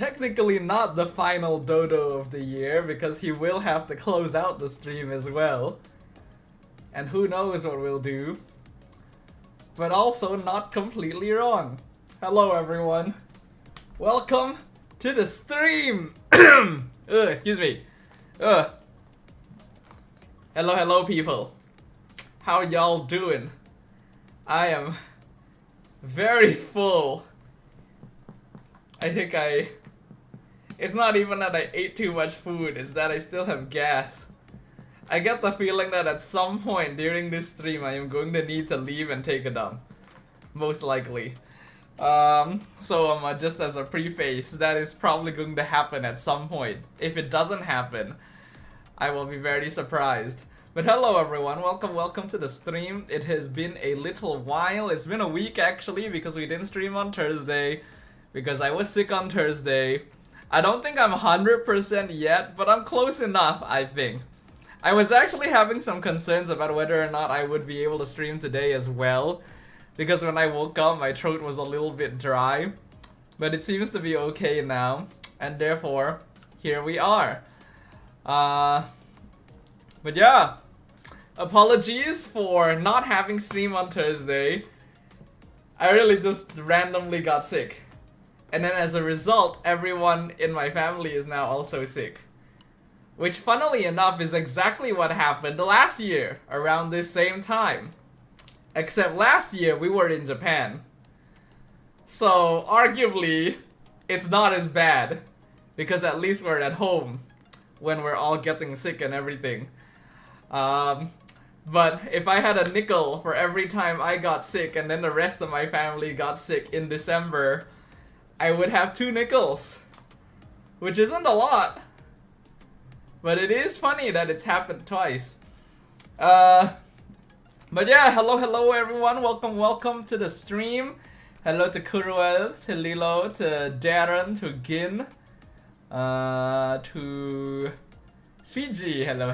technically not the final dodo of the year because he will have to close out the stream as well. And who knows what we'll do. But also not completely wrong. Hello everyone. Welcome to the stream. Excuse me. Hello people. How y'all doing? I am very full. It's not even that I ate too much food, it's that I still have gas. I get the feeling that at some point during this stream I am going to need to leave and take a dump. Most likely. Just as a preface, that is probably going to happen at some point. If it doesn't happen, I will be very surprised. But hello everyone, welcome to the stream. It has been a little while. It's been a week actually because we didn't stream on Thursday. Because I was sick on Thursday. I don't think I'm 100% yet, but I'm close enough, I think. I was actually having some concerns about whether or not I would be able to stream today as well. Because when I woke up, my throat was a little bit dry. But it seems to be okay now. And therefore, here we are. But yeah. Apologies for not having stream on Thursday. I really just randomly got sick. And then as a result, everyone in my family is now also sick. Which funnily enough is exactly what happened last year around this same time. Except last year we were in Japan. So arguably it's not as bad. Because at least we're at home when we're all getting sick and everything. But if I had a nickel for every time I got sick and then the rest of my family got sick in December, I would have 2 nickels. Which isn't a lot. But it is funny that it's happened twice. But yeah, hello everyone. Welcome to the stream. Hello to Kuruel, to Lilo, to Darren, to Gin, to Fiji. Hello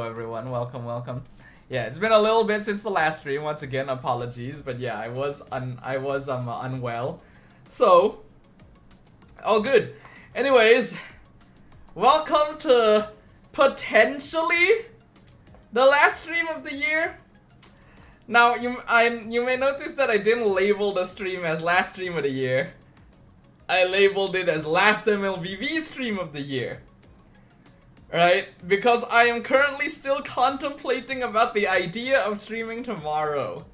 everyone. Welcome. Yeah, it's been a little bit since the last stream. Once again, apologies. But yeah, I was unwell. So, all good. Anyways, welcome to potentially the last stream of the year. Now, you may notice that I didn't label the stream as last stream of the year. I labeled it as last Mlbb stream of the year. Right? Because I am currently still contemplating about the idea of streaming tomorrow.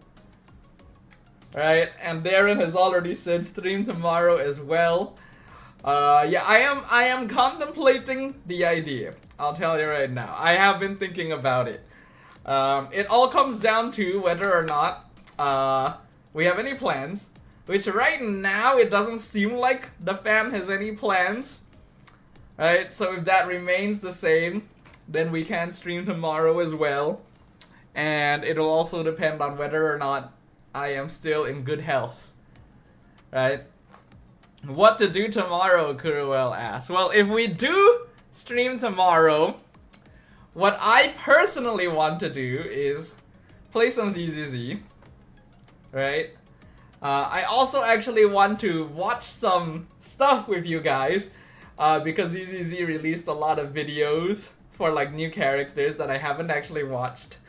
Right? And Darren has already said stream tomorrow as well. Yeah, I am contemplating the idea. I'll tell you right now. I have been thinking about it. It all comes down to whether or not we have any plans. Which right now it doesn't seem like the fam has any plans. Right, so if that remains the same, then we can stream tomorrow as well. And it'll also depend on whether or not I am still in good health. Right? What to do tomorrow, Kuruel asks. Well, if we do stream tomorrow, what I personally want to do is play some ZZZ. Right? I also actually want to watch some stuff with you guys. Because ZZZ released a lot of videos for like new characters that I haven't actually watched.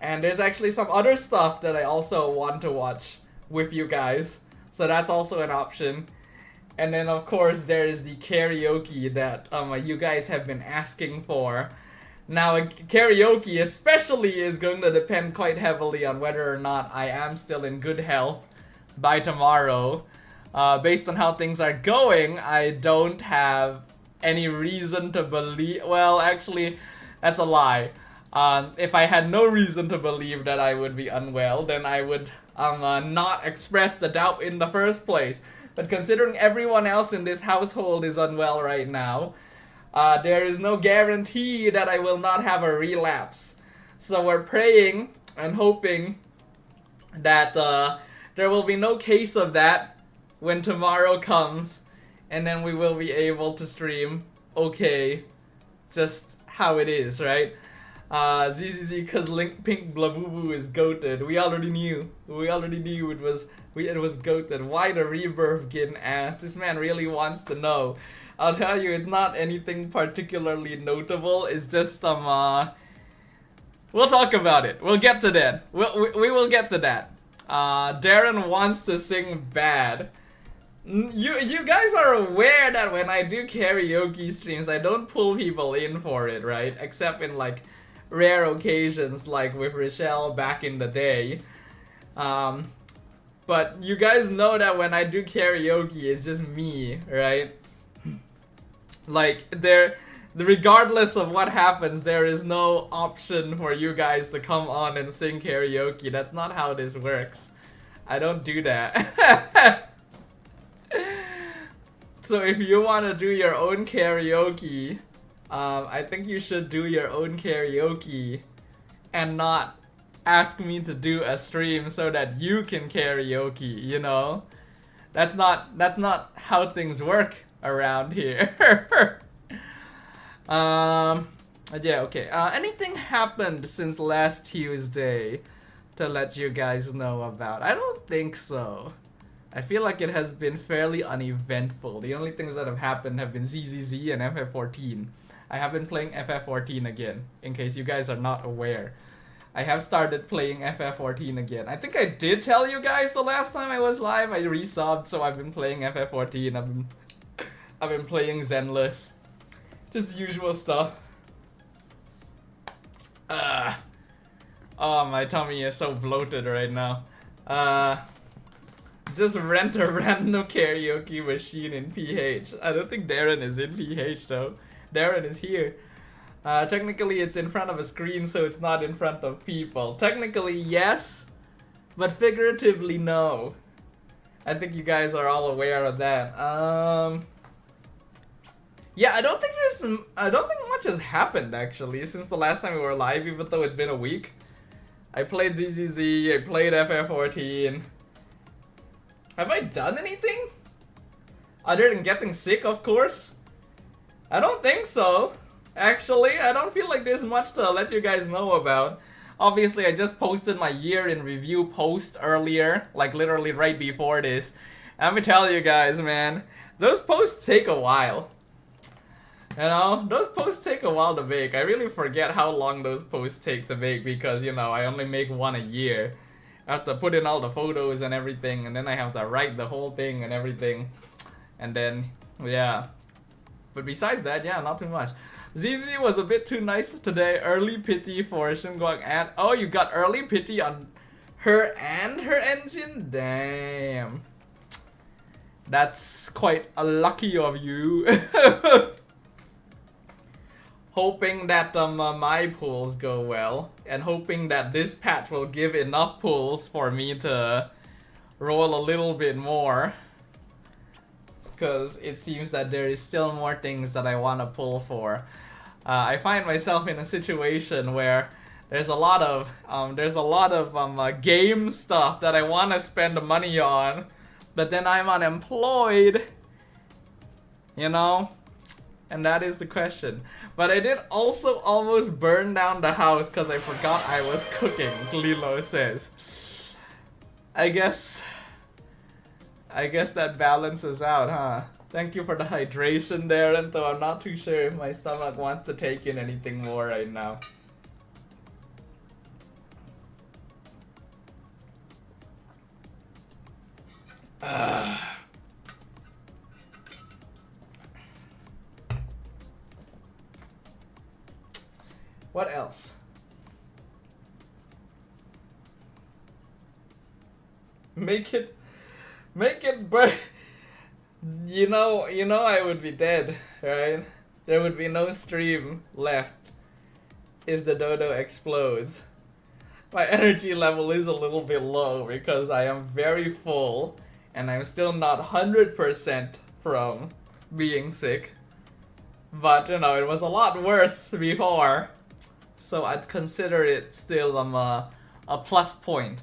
And there's actually some other stuff that I also want to watch with you guys. So that's also an option. And then of course there is the karaoke that you guys have been asking for. Now karaoke especially is going to depend quite heavily on whether or not I am still in good health by tomorrow. Based on how things are going, I don't have any reason to believe... Well, actually, that's a lie. If I had no reason to believe that I would be unwell, then I would not express the doubt in the first place. But considering everyone else in this household is unwell right now, there is no guarantee that I will not have a relapse. So we're praying and hoping that there will be no case of that when tomorrow comes, and then we will be able to stream okay, just how it is, right? ZZZ, cause Pink Mlbb is goated. We already knew it was goated. Why the rebirth getting asked? This man really wants to know. I'll tell you, it's not anything particularly notable. It's just some we'll talk about it. We'll get to that. We will get to that. Darren wants to sing bad. You guys are aware that when I do karaoke streams, I don't pull people in for it, right? Except in like rare occasions, like with Rochelle back in the day. But you guys know that when I do karaoke, it's just me, right? Like regardless of what happens, there is no option for you guys to come on and sing karaoke. That's not how this works. I don't do that. So if you want to do your own karaoke, I think you should do your own karaoke and not ask me to do a stream so that you can karaoke, you know? That's not how things work around here. Yeah, okay. Anything happened since last Tuesday to let you guys know about? I don't think so. I feel like it has been fairly uneventful. The only things that have happened have been ZZZ and FF14. I have been playing FF14 again, in case you guys are not aware. I have started playing FF14 again. I think I did tell you guys the last time I was live. I resubbed, so I've been playing FF14. I've been playing Zenless. Just the usual stuff. Oh, my tummy is so bloated right now. Just rent a random karaoke machine in PH. I don't think Darren is in PH though. Darren is here. Technically it's in front of a screen, so it's not in front of people. Technically yes, but figuratively no. I think you guys are all aware of that. Yeah, I don't think much has happened actually since the last time we were live, even though it's been a week. I played ZZZ, I played FF14. Have I done anything? Other than getting sick, of course? I don't think so. Actually, I don't feel like there's much to let you guys know about. Obviously, I just posted my year in review post earlier, like literally right before this. Let me tell you guys, man, those posts take a while. You know, those posts take a while to make. I really forget how long those posts take to make because, you know, I only make one a year. I have to put in all the photos and everything, and then I have to write the whole thing and everything. And then, yeah. But besides that, yeah, not too much. ZZ was a bit too nice today. Early pity for Shunguang and... Oh, you got early pity on her and her engine? Damn. That's quite lucky of you. Hoping that my pulls go well, and hoping that this patch will give enough pulls for me to roll a little bit more. Because it seems that there is still more things that I want to pull for. I find myself in a situation where there's a lot of game stuff that I want to spend money on, but then I'm unemployed, you know? And that is the question. But I did also almost burn down the house because I forgot I was cooking, Lilo says. I guess that balances out, huh? Thank you for the hydration there, and though I'm not too sure if my stomach wants to take in anything more right now. What else? Make it burn. You know I would be dead, right? There would be no stream left if the dodo explodes. My energy level is a little bit low because I am very full and I'm still not 100% from being sick. But you know, it was a lot worse before. So I'd consider it still a plus point.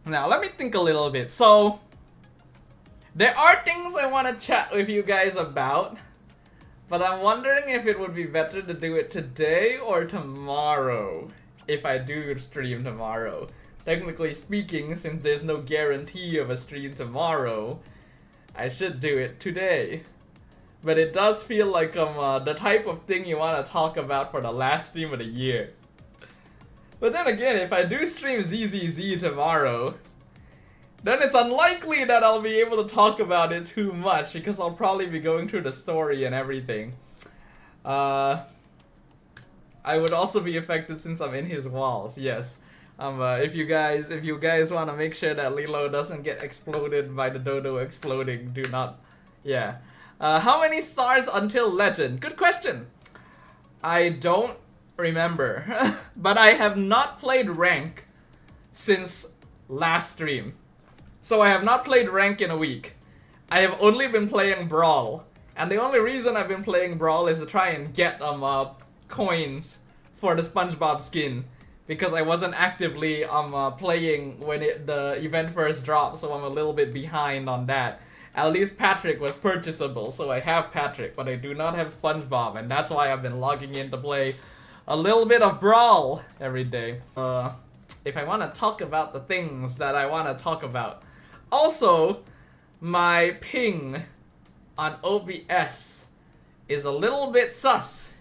Now let me think a little bit. So there are things I want to chat with you guys about, but I'm wondering if it would be better to do it today or tomorrow. If I do stream tomorrow. technically speaking, since there's no guarantee of a stream tomorrow, I should do it today. But it does feel like the type of thing you want to talk about for the last stream of the year. But then again, if I do stream ZZZ tomorrow, then it's unlikely that I'll be able to talk about it too much because I'll probably be going through the story and everything. I would also be affected since I'm in his walls, yes. If you guys want to make sure that Lilo doesn't get exploded by the dodo exploding, do not, yeah. How many stars until legend? Good question. I don't remember, but I have not played rank since last stream. So I have not played rank in a week. I have only been playing Brawl. And the only reason I've been playing Brawl is to try and get coins for the SpongeBob skin. Because I wasn't actively playing when the event first dropped, so I'm a little bit behind on that. At least Patrick was purchasable, so I have Patrick, but I do not have SpongeBob, and that's why I've been logging in to play a little bit of Brawl every day. If I want to talk about the things that I want to talk about. Also, my ping on OBS is a little bit sus.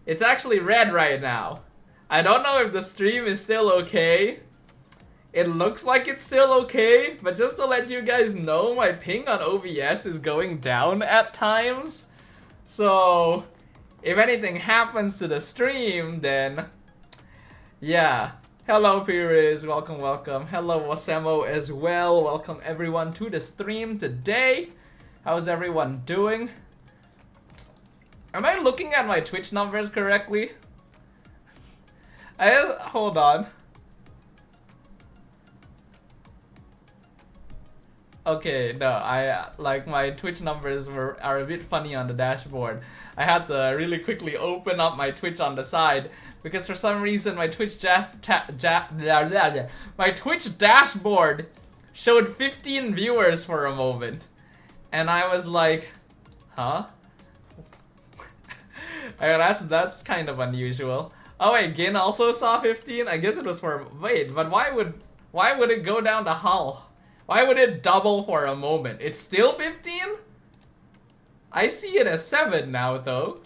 It's actually red right now. I don't know if the stream is still okay. It looks like it's still okay, but just to let you guys know, my ping on OBS is going down at times. So, if anything happens to the stream, then yeah. Hello Pires, welcome, welcome. Hello Wasemo as well. Welcome everyone to the stream today. How's everyone doing? Am I looking at my Twitch numbers correctly? Hold on. Okay, no, like my Twitch numbers are a bit funny on the dashboard. I had to really quickly open up my Twitch on the side because for some reason my Twitch my Twitch dashboard showed 15 viewers for a moment, and I was like, huh? That's kind of unusual. Oh wait, Gin also saw 15. I guess it was for but why would it go down to Hull? Why would it double for a moment? It's still 15? I see it as 7 now though.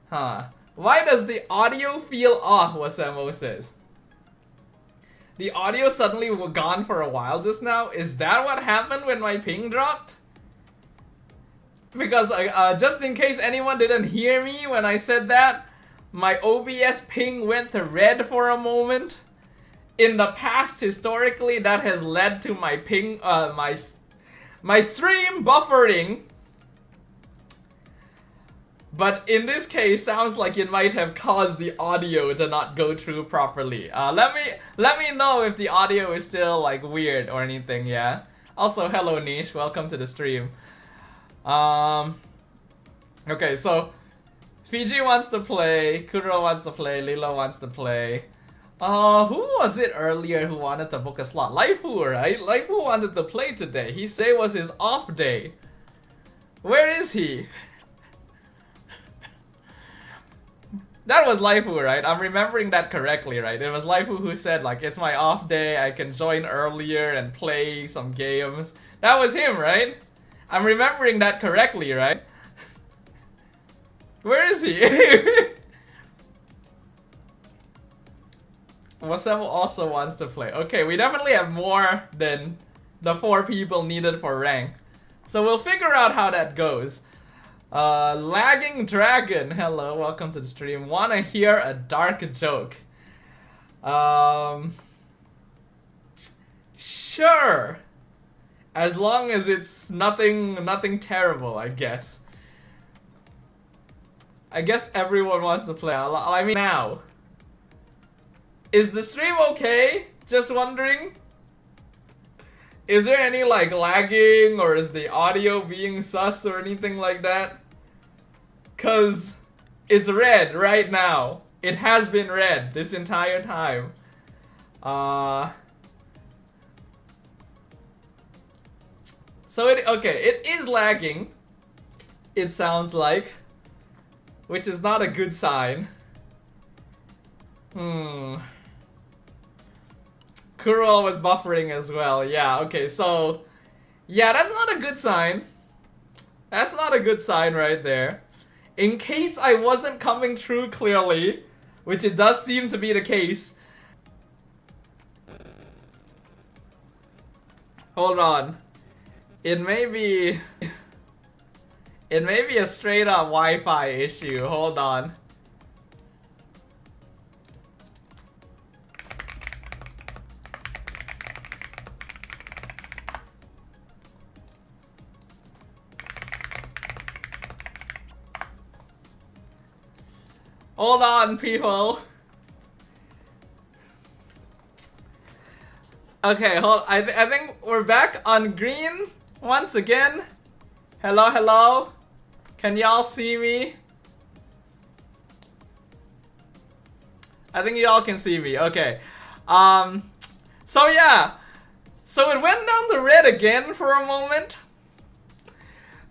Huh. Why does the audio feel off, Wasemo says? The audio suddenly was gone for a while just now? Is that what happened when my ping dropped? Because just in case anyone didn't hear me when I said that, my OBS ping went to red for a moment. In the past, historically, that has led to my ping, my stream buffering. But in this case, sounds like it might have caused the audio to not go through properly. Let me know if the audio is still like weird or anything. Yeah. Also, hello Niche, welcome to the stream. Okay, so Fiji wants to play, Kuro wants to play, Lilo wants to play. Who was it earlier who wanted to book a slot? Laifu, right? Laifu wanted to play today. He said it was his off day. Where is he? That was Laifu, right? I'm remembering that correctly, right? It was Laifu who said, like, it's my off day, I can join earlier and play some games. That was him, right? I'm remembering that correctly, right? Where is he? Wasemo also wants to play. Okay, we definitely have more than the 4 people needed for rank. So we'll figure out how that goes. Lagging Dragon, hello, welcome to the stream. Wanna hear a dark joke? Sure. As long as it's nothing terrible, I guess. I guess everyone wants to play. I mean now. Is the stream okay? Just wondering. Is there any like lagging or is the audio being sus or anything like that? Cause it's red right now. It has been red this entire time. So it is lagging. It sounds like, which is not a good sign. Kuro was buffering as well. Yeah, okay, so... Yeah, that's not a good sign. That's not a good sign right there. In case I wasn't coming through clearly, which it does seem to be the case. Hold on. It may be a straight up Wi-Fi issue. Hold on. Hold on, people. Okay, I think we're back on green once again. Hello, hello. Can y'all see me? I think y'all can see me. Okay. So yeah. So it went down to red again for a moment.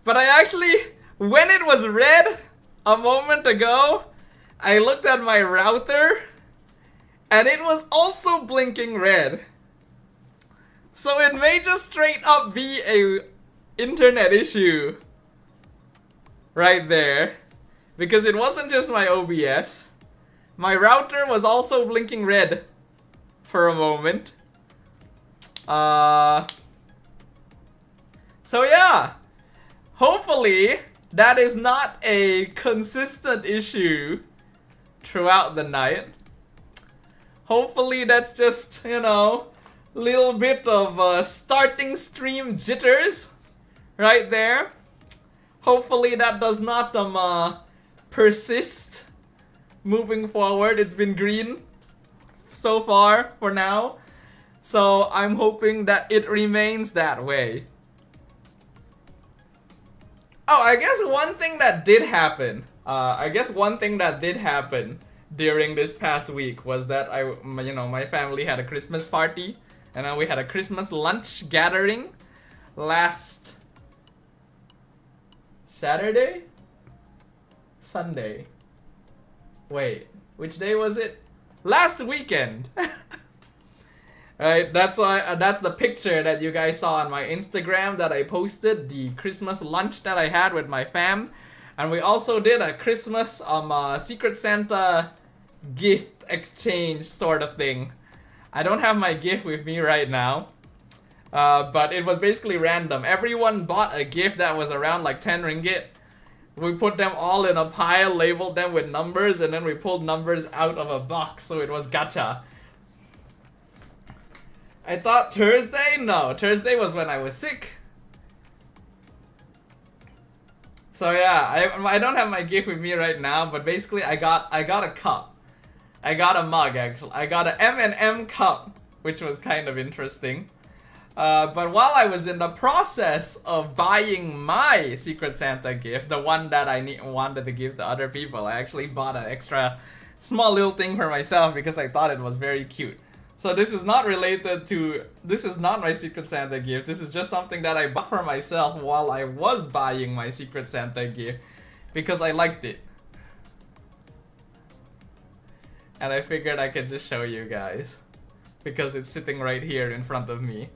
But I actually, when it was red a moment ago, I looked at my router and it was also blinking red. So it may just straight up be a internet issue right there, because it wasn't just my OBS. My router was also blinking red for a moment. So yeah, hopefully that is not a consistent issue throughout the night. Hopefully that's just, you know, little bit of starting stream jitters right there. Hopefully that does not persist moving forward. It's been green so far for now, so I'm hoping that it remains that way. Oh, I guess one thing that did happen, during this past week was that my family had a Christmas party, and then we had a Christmas lunch gathering last Saturday? Sunday. Wait, which day was it? Last weekend. Right, that's why that's the picture that you guys saw on my Instagram that I posted, the Christmas lunch that I had with my fam. And we also did a Christmas Secret Santa gift exchange sort of thing. I don't have my gift with me right now, but it was basically random. Everyone bought a gift that was around like 10 ringgit. We put them all in a pile, labeled them with numbers, and then we pulled numbers out of a box, so it was gacha. I thought Thursday? No, Thursday was when I was sick. So yeah, I don't have my gift with me right now, but basically I got a cup. I got a mug actually. I got an M&M cup, which was kind of interesting. But while I was in the process of buying my Secret Santa gift, the one that I wanted to give to other people, I actually bought an extra small little thing for myself because I thought it was very cute. So this is not related to, this is not my Secret Santa gift. This is just something that I bought for myself while I was buying my Secret Santa gift because I liked it. And I figured I could just show you guys because it's sitting right here in front of me.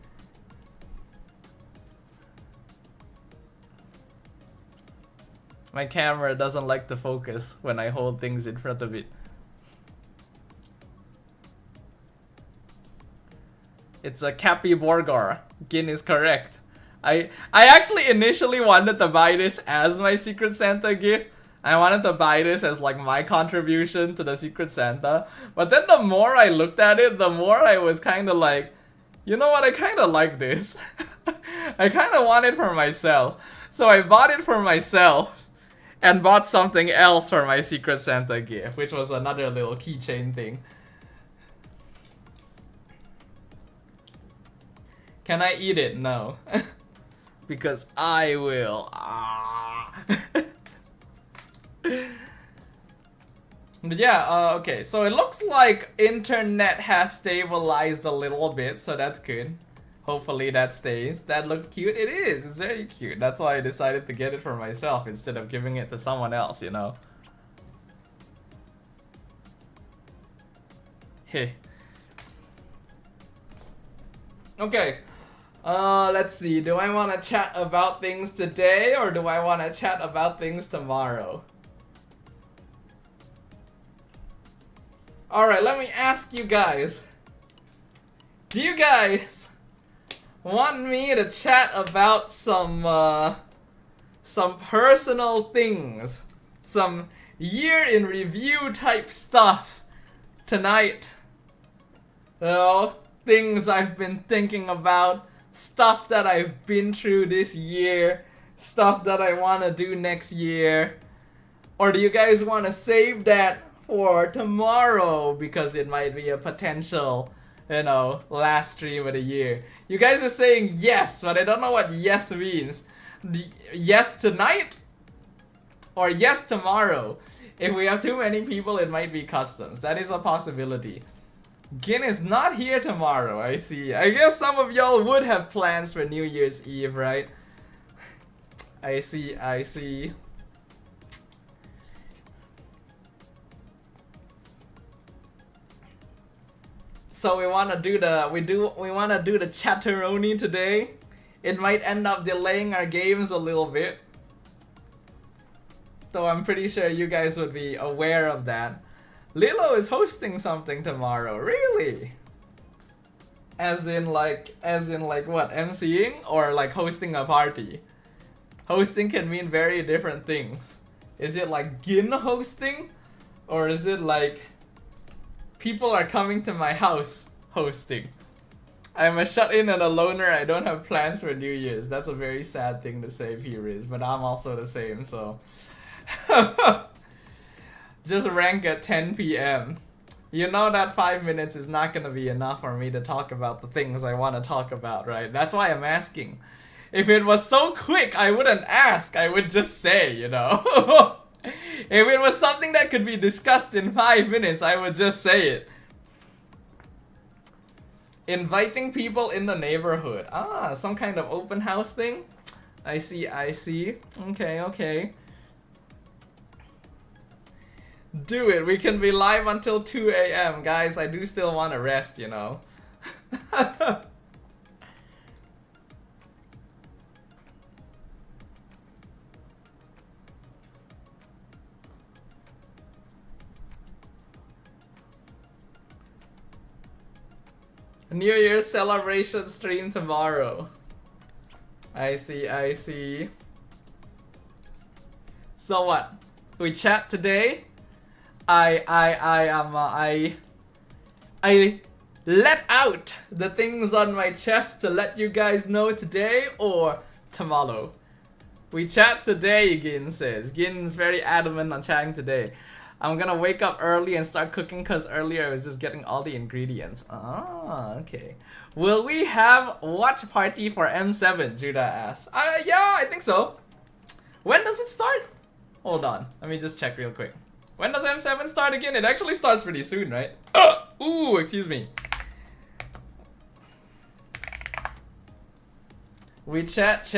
My camera doesn't like to focus when I hold things in front of it. It's a Cappy Borgar. Gin is correct. I actually initially wanted to buy this as my Secret Santa gift. I wanted to buy this as like my contribution to the Secret Santa. But then the more I looked at it, the more I was kind of like, you know what, I kind of like this. I kind of want it for myself. So I bought it for myself and bought something else for my Secret Santa gift, which was another little keychain thing. Can I eat it? No. Because I will. But yeah, okay, so it looks like internet has stabilized a little bit, so that's good. Hopefully that stays. That looks cute. It is. It's very cute. That's why I decided to get it for myself instead of giving it to someone else, you know. Hey. Okay. Let's see. Do I want to chat about things today or do I want to chat about things tomorrow? Alright, let me ask you guys. Do you guys want me to chat about some personal things? Some year in review type stuff tonight? Things I've been thinking about, stuff that I've been through this year, stuff that I want to do next year. Or do you guys want to save that for tomorrow because it might be a potential, last stream of the year? You guys are saying yes, but I don't know what yes means. Yes tonight? Or yes tomorrow? If we have too many people, it might be customs. That is a possibility. Gin is not here tomorrow, I see. I guess some of y'all would have plans for New Year's Eve, right? I see, I see. So we wanna do the chatteroni today. It might end up delaying our games a little bit. Though I'm pretty sure you guys would be aware of that. Lilo is hosting something tomorrow, really? As in like what, MCing or like hosting a party? Hosting can mean very different things. Is it like Gin hosting? Or is it like people are coming to my house hosting? I'm a shut-in and a loner, I don't have plans for New Year's. That's a very sad thing to say, Furious, but I'm also the same, so... Just rank at 10 p.m. You know that 5 minutes is not gonna be enough for me to talk about the things I want to talk about, right? That's why I'm asking. If it was so quick, I wouldn't ask. I would just say, If it was something that could be discussed in 5 minutes, I would just say it. Inviting people in the neighborhood. Ah, some kind of open house thing? I see, I see. Okay, okay. Do it. We can be live until 2 a.m. Guys, I do still want to rest, New Year's celebration stream tomorrow. I see, I see. So what? We chat today? I let out the things on my chest to let you guys know today or tomorrow. We chat today, Gin says. Gin's very adamant on chatting today. I'm gonna wake up early and start cooking because earlier I was just getting all the ingredients. Ah, okay. Will we have watch party for M7? Judah asks. Yeah, I think so. When does it start? Hold on, let me just check real quick. When does M7 start again? It actually starts pretty soon, right? Ooh, excuse me. We chat.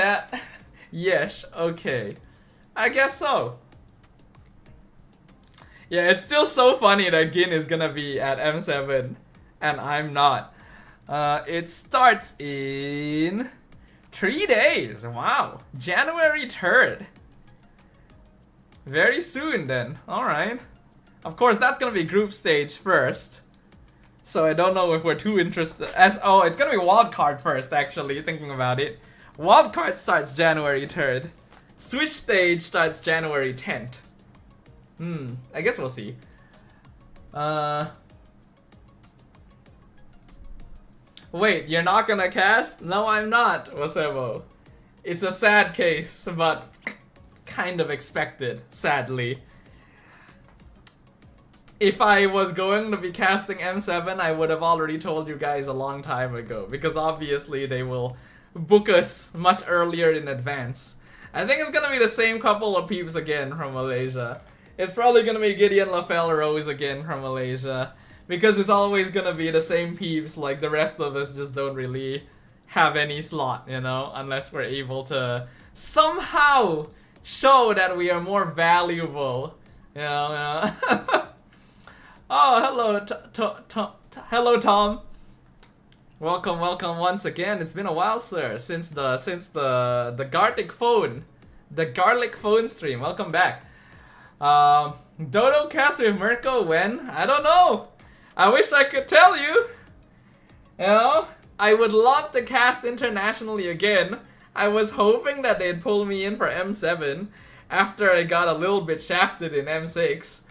Yes, okay. I guess so. Yeah, it's still so funny that Gin is gonna be at M7 and I'm not. It starts in 3 days. Wow. January 3rd. Very soon then. Alright. Of course, that's gonna be group stage first. So I don't know if we're too interested. It's gonna be wildcard first, actually, thinking about it. Wildcard starts January 3rd. Switch stage starts January 10th. I guess we'll see. Wait, you're not gonna cast? No, I'm not, Wasebo. It's a sad case, but kind of expected, sadly. If I was going to be casting M7, I would have already told you guys a long time ago, because obviously they will book us much earlier in advance. I think it's gonna be the same couple of peeps again from Malaysia. It's probably gonna be Gideon LaFell Rose again from Malaysia, because it's always gonna be the same peeps, like the rest of us just don't really have any slot, unless we're able to somehow show that we are more valuable, Oh, hello, hello, Tom. Welcome, welcome once again. It's been a while, sir, since the garlic phone stream. Welcome back. Dodo cast with Mirko when? I don't know. I wish I could tell you. You know, I would love to cast internationally again. I was hoping that they'd pull me in for M7 after I got a little bit shafted in M6.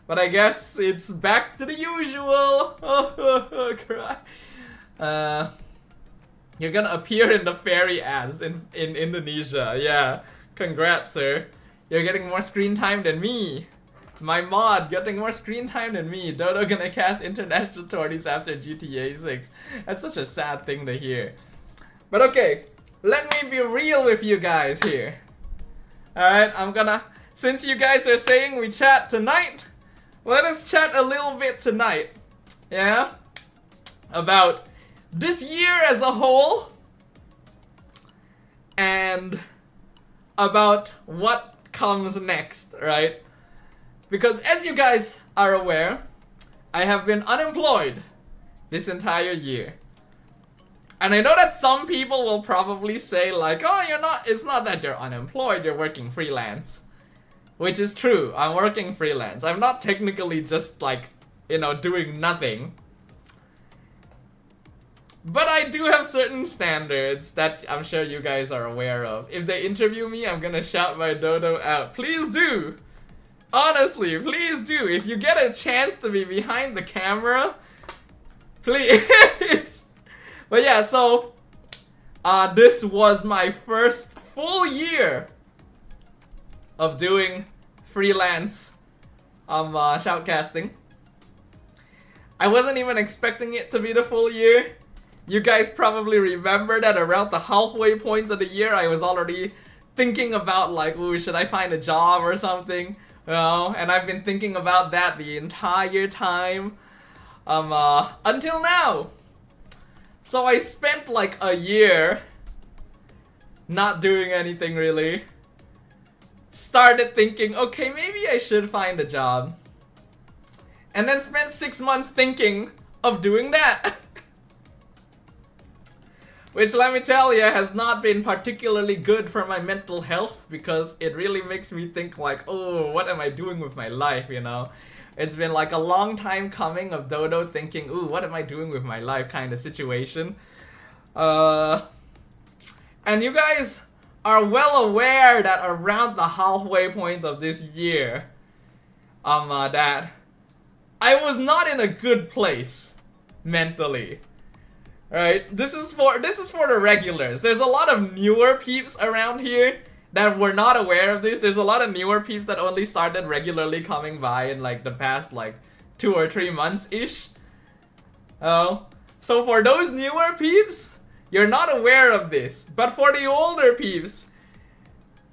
But I guess it's back to the usual. Cry. You're gonna appear in the fairy ads in Indonesia. Yeah, congrats, sir. You're getting more screen time than me. My mod getting more screen time than me. Dodo gonna cast international tourneys after GTA 6. That's such a sad thing to hear. But okay, let me be real with you guys here. Alright, since you guys are saying we chat tonight, let us chat a little bit tonight. Yeah? About this year as a whole. And about what comes next, right? Because as you guys are aware, I have been unemployed this entire year. And I know that some people will probably say like, oh, it's not that you're unemployed, you're working freelance. Which is true, I'm working freelance. I'm not technically just like, doing nothing. But I do have certain standards that I'm sure you guys are aware of. If they interview me, I'm gonna shout my dodo out. Please do! Honestly, please do. If you get a chance to be behind the camera, please. But yeah, so this was my first full year of doing freelance shoutcasting. I wasn't even expecting it to be the full year. You guys probably remember that around the halfway point of the year, I was already thinking about like, ooh, should I find a job or something? And I've been thinking about that the entire time until now. So I spent like a year not doing anything really. Started thinking, okay, maybe I should find a job. And then spent 6 months thinking of doing that. Which, let me tell you, has not been particularly good for my mental health, because it really makes me think like, oh, what am I doing with my life, It's been like a long time coming of Dodo thinking, ooh, what am I doing with my life kind of situation. And you guys are well aware that around the halfway point of this year, that I was not in a good place mentally. Right, this is for the regulars. There's a lot of newer peeps around here that were not aware of this. There's a lot of newer peeps that only started regularly coming by in like the past like 2 or 3 months ish. So for those newer peeps, you're not aware of this. But for the older peeps,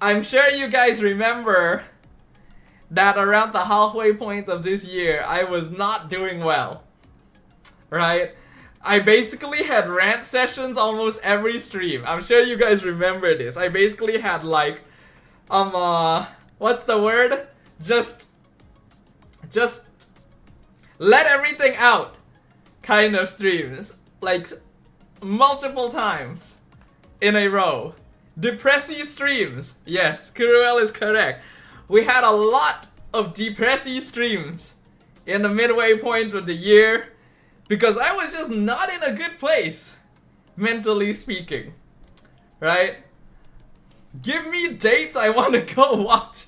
I'm sure you guys remember that around the halfway point of this year, I was not doing well. Right? I basically had rant sessions almost every stream. I'm sure you guys remember this. I basically had like, what's the word? Just let everything out kind of streams. Like, multiple times in a row. Depressy streams. Yes, Kuruel is correct. We had a lot of depressy streams in the midway point of the year. Because I was just not in a good place, mentally speaking, right? Give me dates I want to go watch.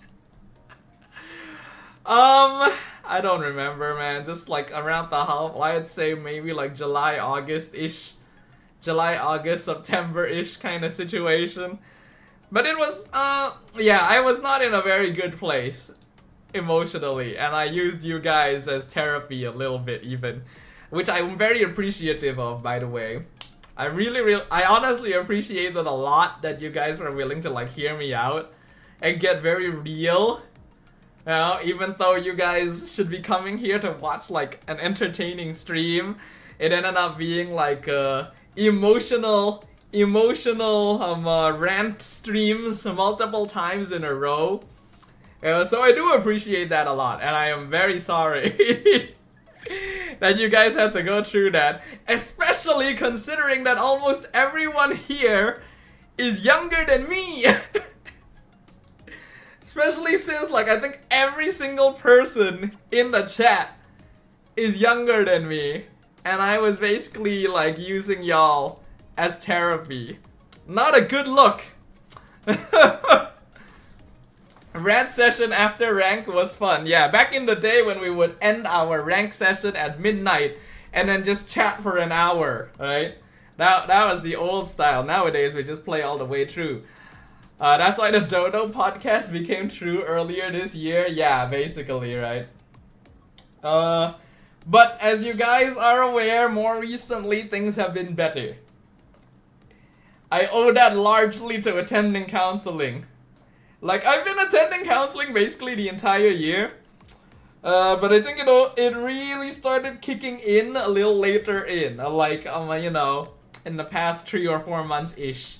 I don't remember, man. Just like around the half, I'd say maybe like July, August-ish. July, August, September-ish kind of situation. But it was, yeah, I was not in a very good place emotionally. And I used you guys as therapy a little bit even. Which I'm very appreciative of, by the way. I honestly appreciated a lot that you guys were willing to like hear me out and get very real. Even though you guys should be coming here to watch like an entertaining stream, it ended up being like emotional rant streams multiple times in a row. So I do appreciate that a lot, and I am very sorry. that you guys had to go through that. Especially considering that almost everyone here is younger than me. Especially since, like, I think every single person in the chat is younger than me. And I was basically, like, using y'all as therapy. Not a good look. Rant session after rank was fun. Yeah, back in the day when we would end our rank session at midnight and then just chat for an hour, right? That was the old style. Nowadays, we just play all the way through. That's why the Dodo podcast became true earlier this year. Yeah, basically, right? But as you guys are aware, more recently, things have been better. I owe that largely to attending counseling. Like, I've been attending counseling basically the entire year. But I think it really started kicking in a little later in. Like, you know, in the past 3 or 4 months-ish.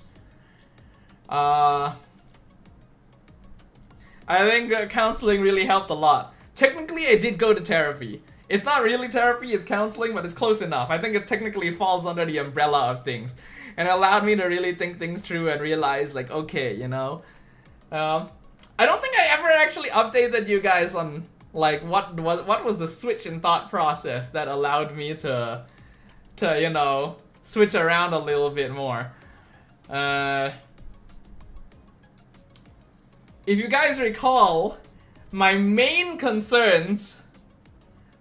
I think counseling really helped a lot. Technically, I did go to therapy. It's not really therapy, it's counseling, but it's close enough. I think it technically falls under the umbrella of things. And it allowed me to really think things through and realize, like, okay, you know. I don't think I ever actually updated you guys on, like, what was the switch in thought process that allowed me to you know, switch around a little bit more. If you guys recall, my main concerns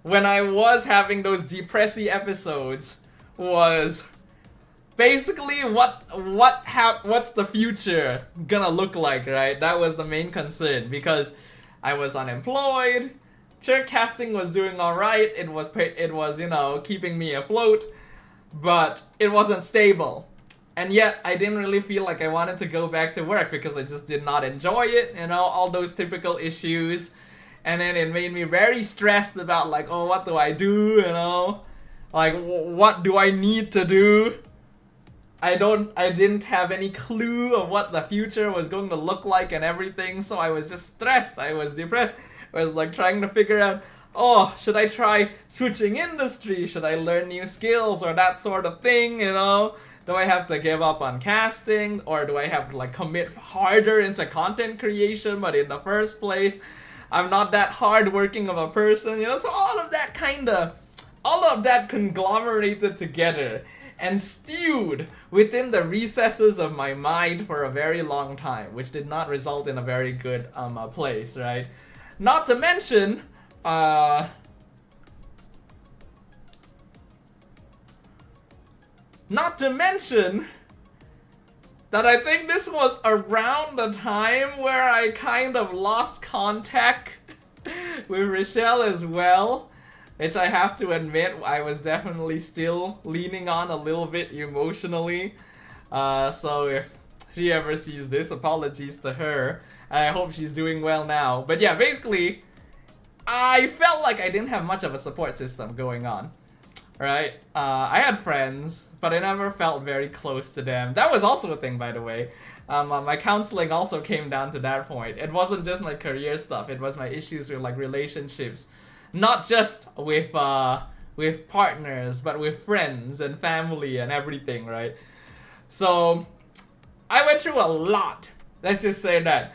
when I was having those depressy episodes was basically what's the future gonna look like, right? That was the main concern because I was unemployed. Casting was doing alright. It was, you know, keeping me afloat, but it wasn't stable. And yet, I didn't really feel like I wanted to go back to work because I just did not enjoy it, you know, all those typical issues. And then it made me very stressed about, like, oh, what do I do, you know? Like, what do I need to do? I didn't have any clue of what the future was going to look like and everything, so I was just stressed, I was depressed. I was, like, trying to figure out, oh, should I try switching industry? Should I learn new skills or that sort of thing, you know? Do I have to give up on casting, or do I have to, like, commit harder into content creation? But in the first place, I'm not that hardworking of a person, you know? So all of that conglomerated together and stewed within the recesses of my mind for a very long time, which did not result in a very good place, right? Not to mention, that I think this was around the time where I kind of lost contact with Rochelle as well, which I have to admit I was definitely still leaning on a little bit emotionally. So if she ever sees this, apologies to her. I hope she's doing well now. But yeah, basically, I felt like I didn't have much of a support system going on. Right? I had friends, but I never felt very close to them. That was also a thing, by the way. My counseling also came down to that point. It wasn't just my career stuff. It was my issues with, like, relationships. Not just with partners, but with friends and family and everything, right? So, I went through a lot. Let's just say that.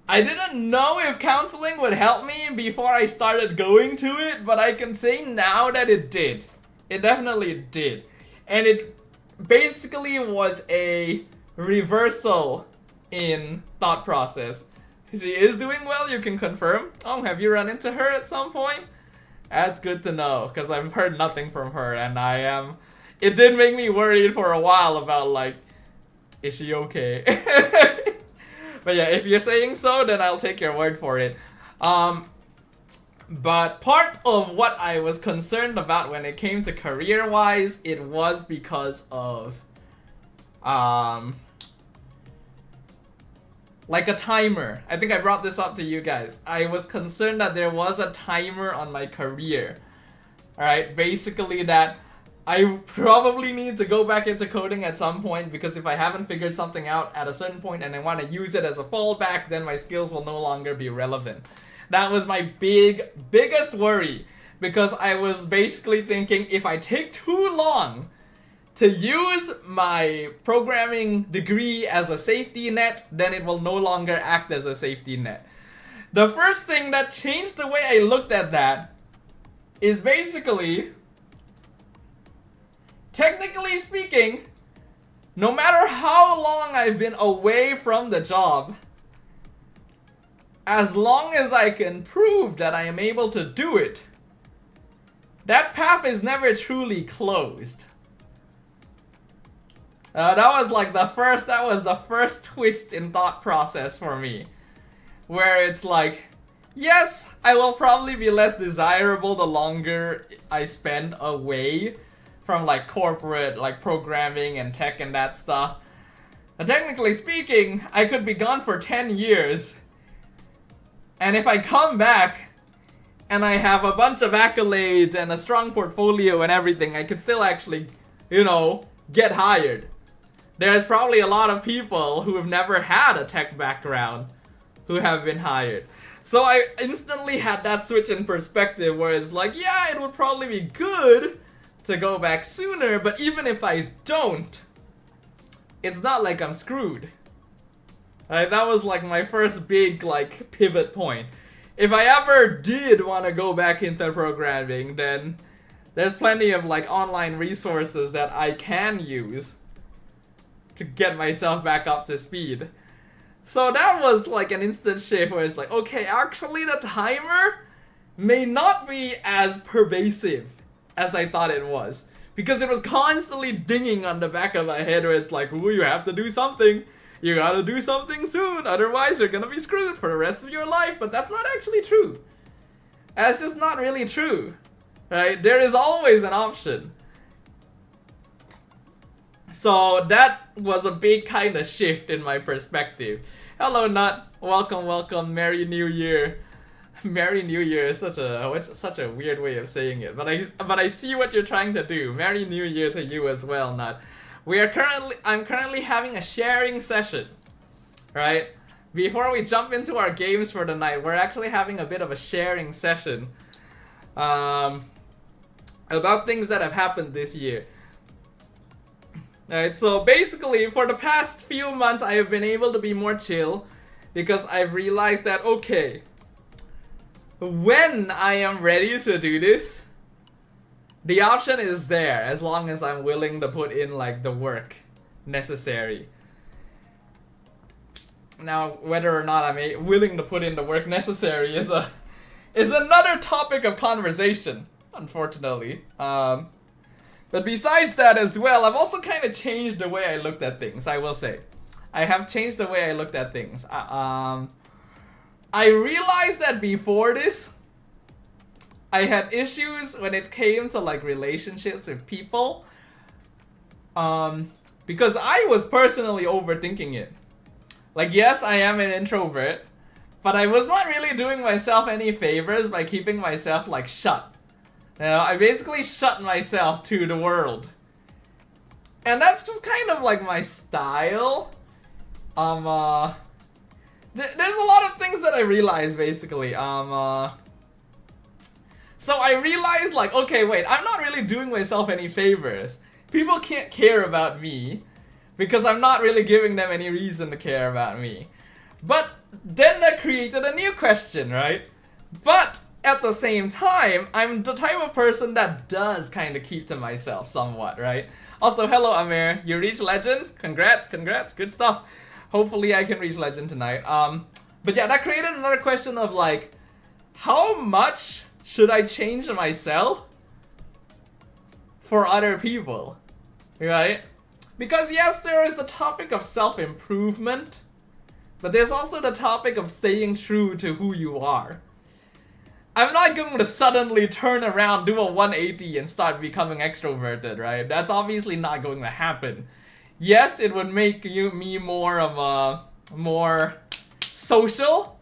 I didn't know if counseling would help me before I started going to it, but I can say now that it did. It definitely did. And it basically was a reversal in thought process. She is doing well, you can confirm. Oh, have you run into her at some point? That's good to know, because I've heard nothing from her, and it did make me worried for a while about, like, is she okay? But yeah, if you're saying so, then I'll take your word for it. But part of what I was concerned about when it came to career-wise, it was because of, like a timer. I think I brought this up to you guys. I was concerned that there was a timer on my career. Alright, basically that I probably need to go back into coding at some point, because if I haven't figured something out at a certain point and I want to use it as a fallback, then my skills will no longer be relevant. That was my biggest worry. because I was basically thinking if I take too long to use my programming degree as a safety net, then it will no longer act as a safety net. The first thing that changed the way I looked at that is basically, technically speaking, no matter how long I've been away from the job, as long as I can prove that I am able to do it, that path is never truly closed. That was the first twist in thought process for me. Where it's like, yes, I will probably be less desirable the longer I spend away from like corporate, like programming and tech and that stuff. And technically speaking, I could be gone for 10 years. And if I come back and I have a bunch of accolades and a strong portfolio and everything, I could still actually, get hired. There's probably a lot of people who have never had a tech background who have been hired. So I instantly had that switch in perspective where it's like, yeah, it would probably be good to go back sooner, but even if I don't, it's not like I'm screwed. Right? That was like my first big like pivot point. If I ever did want to go back into programming, then there's plenty of like online resources that I can use to get myself back up to speed. So that was like an instant shift where it's like, okay, actually the timer may not be as pervasive as I thought it was. Because it was constantly dinging on the back of my head where it's like, ooh, you have to do something. You gotta do something soon, otherwise you're gonna be screwed for the rest of your life. But that's not actually true. That's just not really true. Right? There is always an option. So that was a big kind of shift in my perspective. Hello Nut, welcome, Merry New Year. Merry New Year is such a weird way of saying it, but I see what you're trying to do. Merry New Year to you as well, Nut. I'm currently having a sharing session, right? Before we jump into our games for the night, we're actually having a bit of a sharing session about things that have happened this year. Alright, so basically for the past few months I have been able to be more chill because I've realized that, okay, when I am ready to do this, the option is there as long as I'm willing to put in like the work necessary. Now, whether or not I'm willing to put in the work necessary is another topic of conversation, unfortunately. But besides that as well, I've also kind of changed the way I looked at things, I will say. I have changed the way I looked at things. I realized that before this, I had issues when it came to like relationships with people. Because I was personally overthinking it. Like, yes, I am an introvert, but I was not really doing myself any favors by keeping myself like shut. I basically shut myself to the world. And that's just kind of like my style. There's a lot of things that I realized basically. So I realized like, okay, wait, I'm not really doing myself any favors. People can't care about me because I'm not really giving them any reason to care about me. But then that created a new question, right? But at the same time, I'm the type of person that does kind of keep to myself somewhat, right? Also, hello Amir, you reached legend? Congrats, good stuff. Hopefully I can reach legend tonight. But yeah, that created another question of like, how much should I change myself for other people, right? Because yes, there is the topic of self-improvement, but there's also the topic of staying true to who you are. I'm not going to suddenly turn around, do a 180 and start becoming extroverted, right? That's obviously not going to happen. Yes, it would make me more of a more social,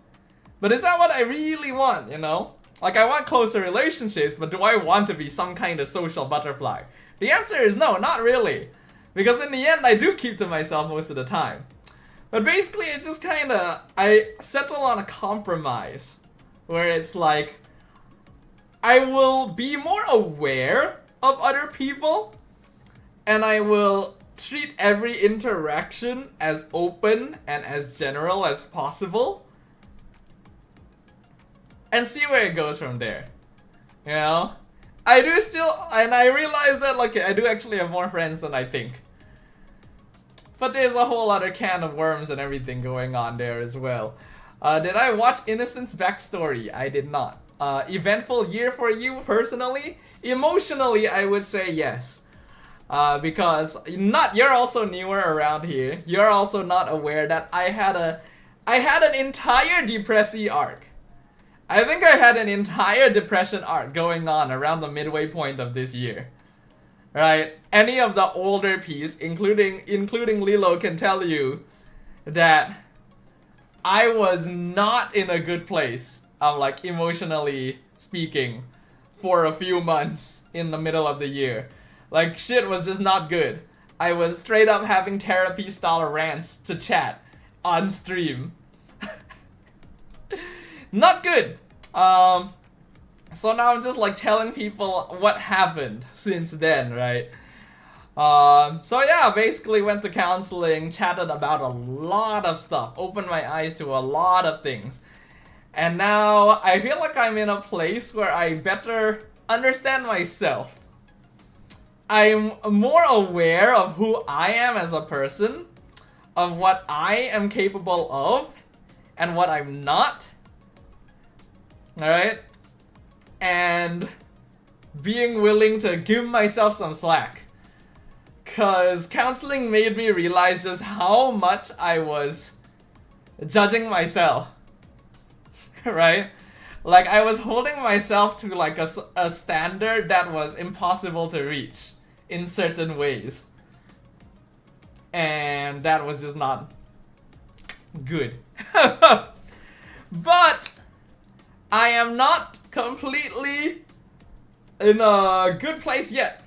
but is that what I really want, Like, I want closer relationships, but do I want to be some kind of social butterfly? The answer is no, not really. Because in the end, I do keep to myself most of the time. But basically, it just I settle on a compromise. Where it's like, I will be more aware of other people, and I will treat every interaction as open and as general as possible, and see where it goes from there. You know? I do still, and I realize that, like, I do actually have more friends than I think. But there's a whole other can of worms and everything going on there as well. Did I watch Innocent's backstory? I did not. Eventful year for you personally? Emotionally, I would say yes. Because you're also newer around here. You're also not aware that I had an entire depressy arc. I think I had an entire depression arc going on around the midway point of this year. Right? Any of the older Ps, including Lilo, can tell you that I was not in a good place, like emotionally speaking, for a few months in the middle of the year. Like, shit was just not good. I was straight up having therapy style rants to chat on stream. Not good. So now I'm just like telling people what happened since then, right? So yeah, basically went to counseling, chatted about a lot of stuff, opened my eyes to a lot of things. And now I feel like I'm in a place where I better understand myself. I'm more aware of who I am as a person, of what I am capable of, and what I'm not. Alright? And being willing to give myself some slack. Cause counseling made me realize just how much I was judging myself. Right? Like, I was holding myself to like a standard that was impossible to reach in certain ways. And that was just not good. But I am not completely in a good place yet.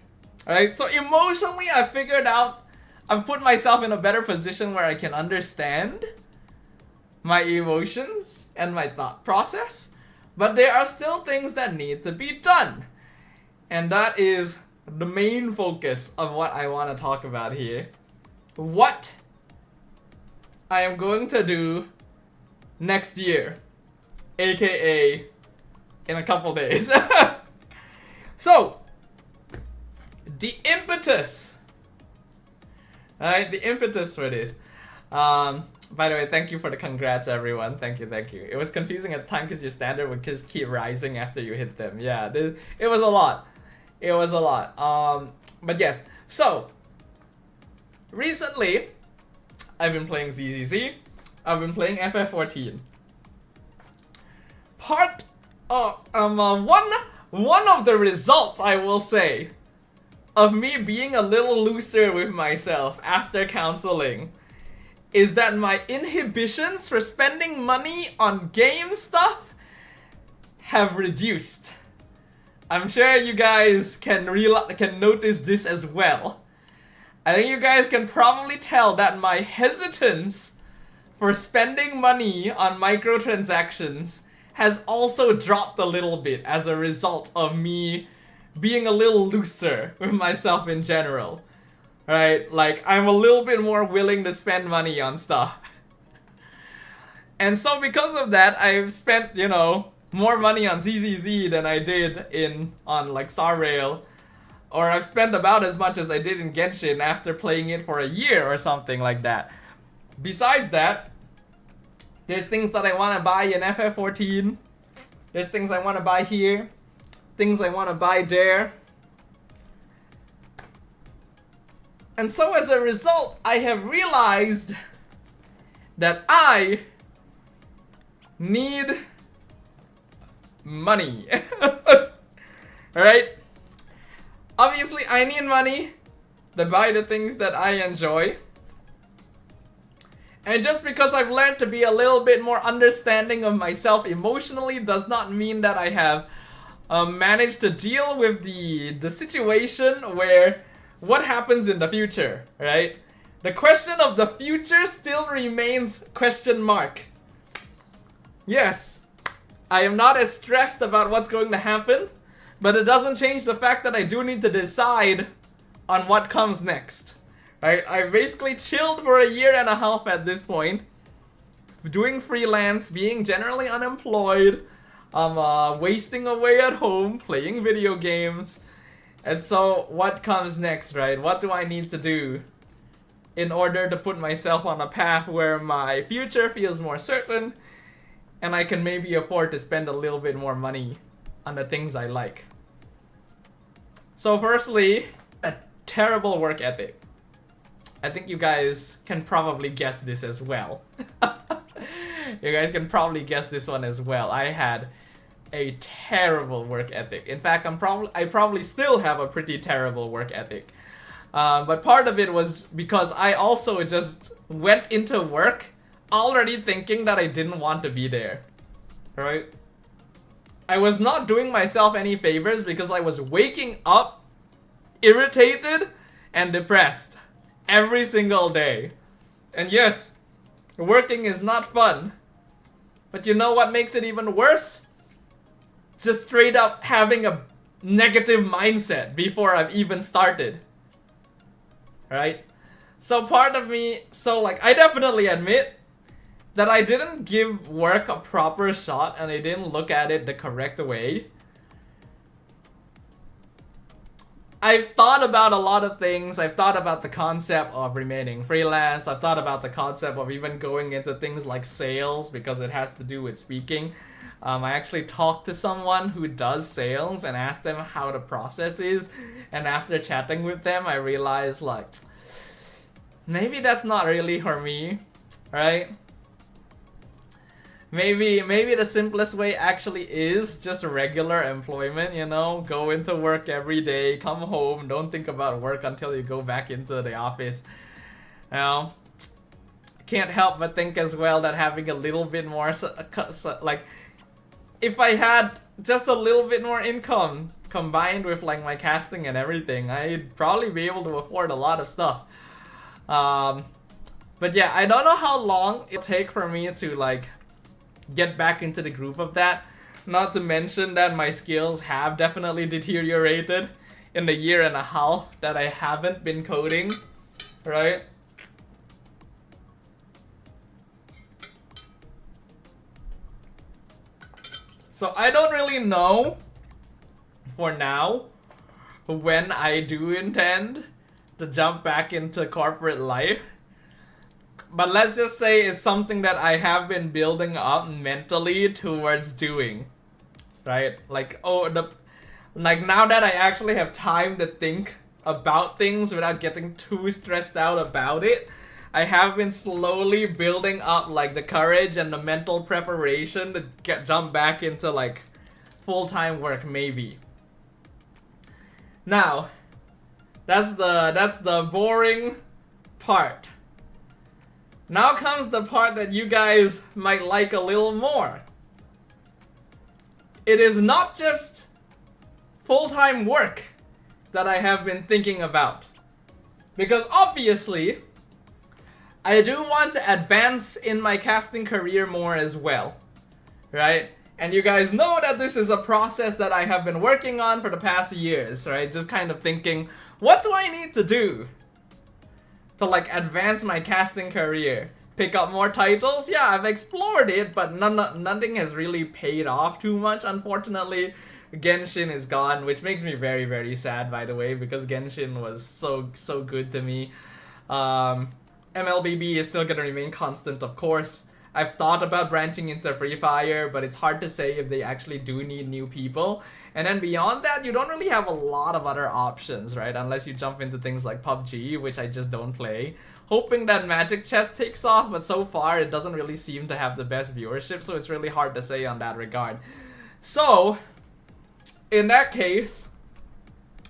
Alright, so emotionally I figured out, I've put myself in a better position where I can understand my emotions and my thought process. But there are still things that need to be done. And that is the main focus of what I want to talk about here. What I am going to do next year. AKA in a couple days. So, the impetus. Alright, the impetus for this. By the way, thank you for the congrats, everyone. Thank you, thank you. It was confusing at the time because your standard would just keep rising after you hit them. Yeah, it was a lot. It was a lot. But yes, so recently I've been playing ZZZ. I've been playing FF14. Part of one of the results, I will say, of me being a little looser with myself after counseling is that my inhibitions for spending money on game stuff have reduced. I'm sure you guys can notice this as well. I think you guys can probably tell that my hesitance for spending money on microtransactions has also dropped a little bit as a result of me being a little looser with myself in general. Right? Like, I'm a little bit more willing to spend money on stuff. And so because of that, I've spent, you know, more money on ZZZ than I did on like Star Rail. Or I've spent about as much as I did in Genshin after playing it for a year or something like that. Besides that, there's things that I want to buy in FF14. There's things I want to buy here. Things I want to buy there. And so as a result, I have realized that I need money. Alright? Obviously, I need money to buy the things that I enjoy. And just because I've learned to be a little bit more understanding of myself emotionally does not mean that I have managed to deal with the situation where what happens in the future, right? The question of the future still remains question mark. Yes, I am not as stressed about what's going to happen, But it doesn't change the fact that I do need to decide on what comes next. Right? I basically chilled for a year and a half at this point, doing freelance, being generally unemployed, wasting away at home, playing video games. And so what comes next, right? What do I need to do in order to put myself on a path where my future feels more certain and I can maybe afford to spend a little bit more money on the things I like? So firstly, a terrible work ethic. I think you guys can probably guess this as well. You guys can probably guess this one as well. I had a terrible work ethic. In fact, I probably still have a pretty terrible work ethic. But part of it was because I also just went into work already thinking that I didn't want to be there. Right? I was not doing myself any favors because I was waking up irritated and depressed every single day. And yes, working is not fun. But you know what makes it even worse? Just straight up having a negative mindset before I've even started. Right? So part of me, I definitely admit that I didn't give work a proper shot and I didn't look at it the correct way. I've thought about a lot of things. I've thought about the concept of remaining freelance. I've thought about the concept of even going into things like sales because it has to do with speaking. I actually talked to someone who does sales and asked them how the process is. And after chatting with them, I realized like, maybe that's not really for me, right? Maybe the simplest way actually is just regular employment, you know? Go into work every day, come home, don't think about work until you go back into the office. You know? Can't help but think as well that having a little bit more, like, if I had just a little bit more income combined with like my casting and everything, I'd probably be able to afford a lot of stuff. But yeah, I don't know how long it'll take for me to like get back into the groove of that. Not to mention that my skills have definitely deteriorated in the year and a half that I haven't been coding, right? So I don't really know for now when I do intend to jump back into corporate life. But let's just say it's something that I have been building up mentally towards doing. Right? Like, like now that I actually have time to think about things without getting too stressed out about it, I have been slowly building up like the courage and the mental preparation to jump back into like full-time work maybe. Now, that's the boring part. Now comes the part that you guys might like a little more. It is not just full-time work that I have been thinking about. Because obviously, I do want to advance in my casting career more as well. Right? And you guys know that this is a process that I have been working on for the past years, right? Just kind of thinking, what do I need to do to like advance my casting career? Pick up more titles? Yeah, I've explored it, but nothing has really paid off too much, unfortunately. Genshin is gone, which makes me very, very sad, by the way, because Genshin was so good to me. Mlbb is still gonna remain constant, of course. I've thought about branching into Free Fire, but it's hard to say if they actually do need new people. And then beyond that, you don't really have a lot of other options, right? Unless you jump into things like PUBG, which I just don't play. Hoping that Magic Chess takes off, but so far it doesn't really seem to have the best viewership, so it's really hard to say on that regard. So, in that case,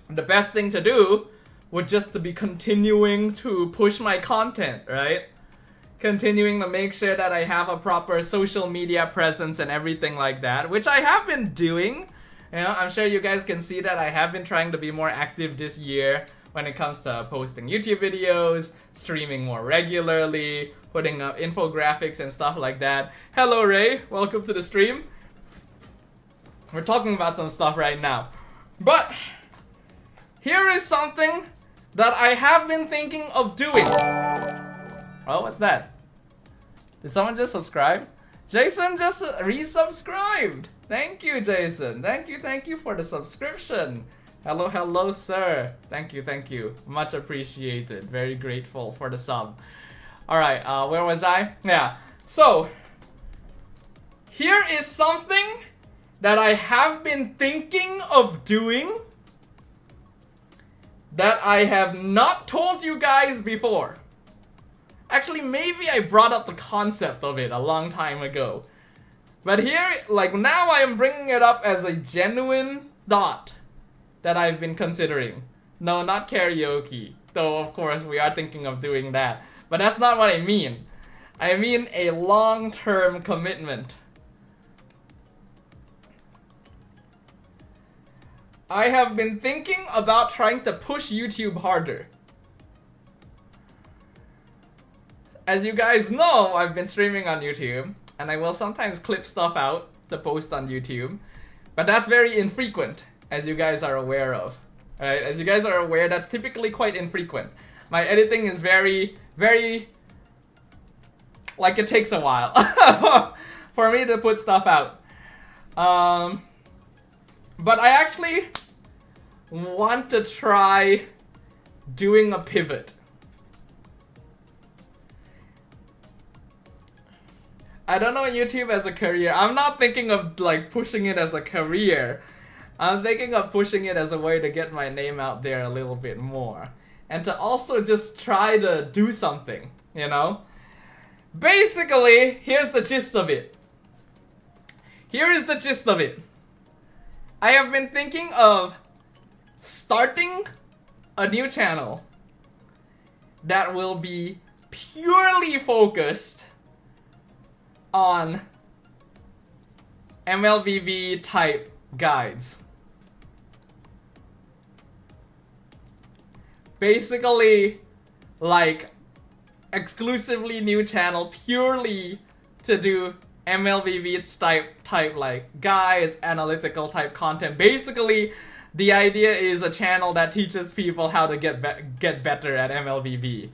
the best thing to do would just to be continuing to push my content, right? Continuing to make sure that I have a proper social media presence and everything like that, which I have been doing. You know, I'm sure you guys can see that I have been trying to be more active this year when it comes to posting YouTube videos, streaming more regularly, putting up infographics and stuff like that. Hello Ray, welcome to the stream. We're talking about some stuff right now. But here is something that I have been thinking of doing. Oh, what's that? Did someone just subscribe? Jason just resubscribed. Thank you, Jason. Thank you for the subscription. Hello, hello, sir. Thank you. Much appreciated. Very grateful for the sub. Alright, where was I? Yeah, so here is something that I have been thinking of doing that I have not told you guys before. Actually, maybe I brought up the concept of it a long time ago. But here, like now I am bringing it up as a genuine thought that I've been considering. No, not karaoke. Though, of course, we are thinking of doing that. But that's not what I mean. I mean a long-term commitment. I have been thinking about trying to push YouTube harder. As you guys know, I've been streaming on YouTube, and I will sometimes clip stuff out to post on YouTube. But that's very infrequent, as you guys are aware of. Alright, as you guys are aware, that's typically quite infrequent. My editing is very, like it takes a while for me to put stuff out. But I actually want to try doing a pivot. I don't know YouTube as a career. I'm not thinking of like pushing it as a career. I'm thinking of pushing it as a way to get my name out there a little bit more. And to also just try to do something, you know? Basically, here's the gist of it. Here is the gist of it. I have been thinking of starting a new channel that will be purely focused on Mlbb type guides. Basically, like, exclusively new channel purely to do Mlbb type like guides, analytical type content. Basically, the idea is a channel that teaches people how to get better at Mlbb.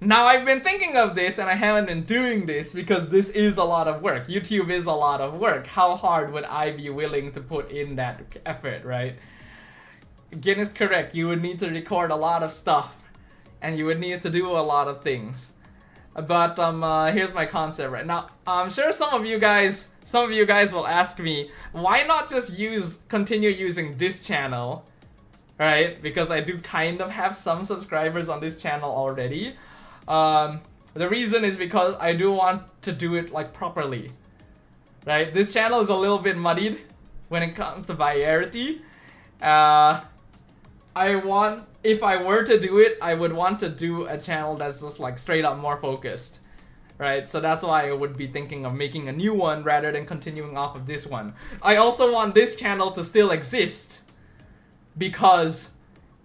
Now, I've been thinking of this and I haven't been doing this because this is a lot of work. YouTube is a lot of work. How hard would I be willing to put in that effort, right? Again, is correct. You would need to record a lot of stuff and you would need to do a lot of things. But here's my concept right now. I'm sure some of you guys will ask me, why not just continue using this channel, right? Because I do kind of have some subscribers on this channel already. The reason is because I do want to do it like properly, right? This channel is a little bit muddied when it comes to variety. If I were to do it, I would want to do a channel that's just like straight up more focused, right? So that's why I would be thinking of making a new one rather than continuing off of this one. I also want this channel to still exist because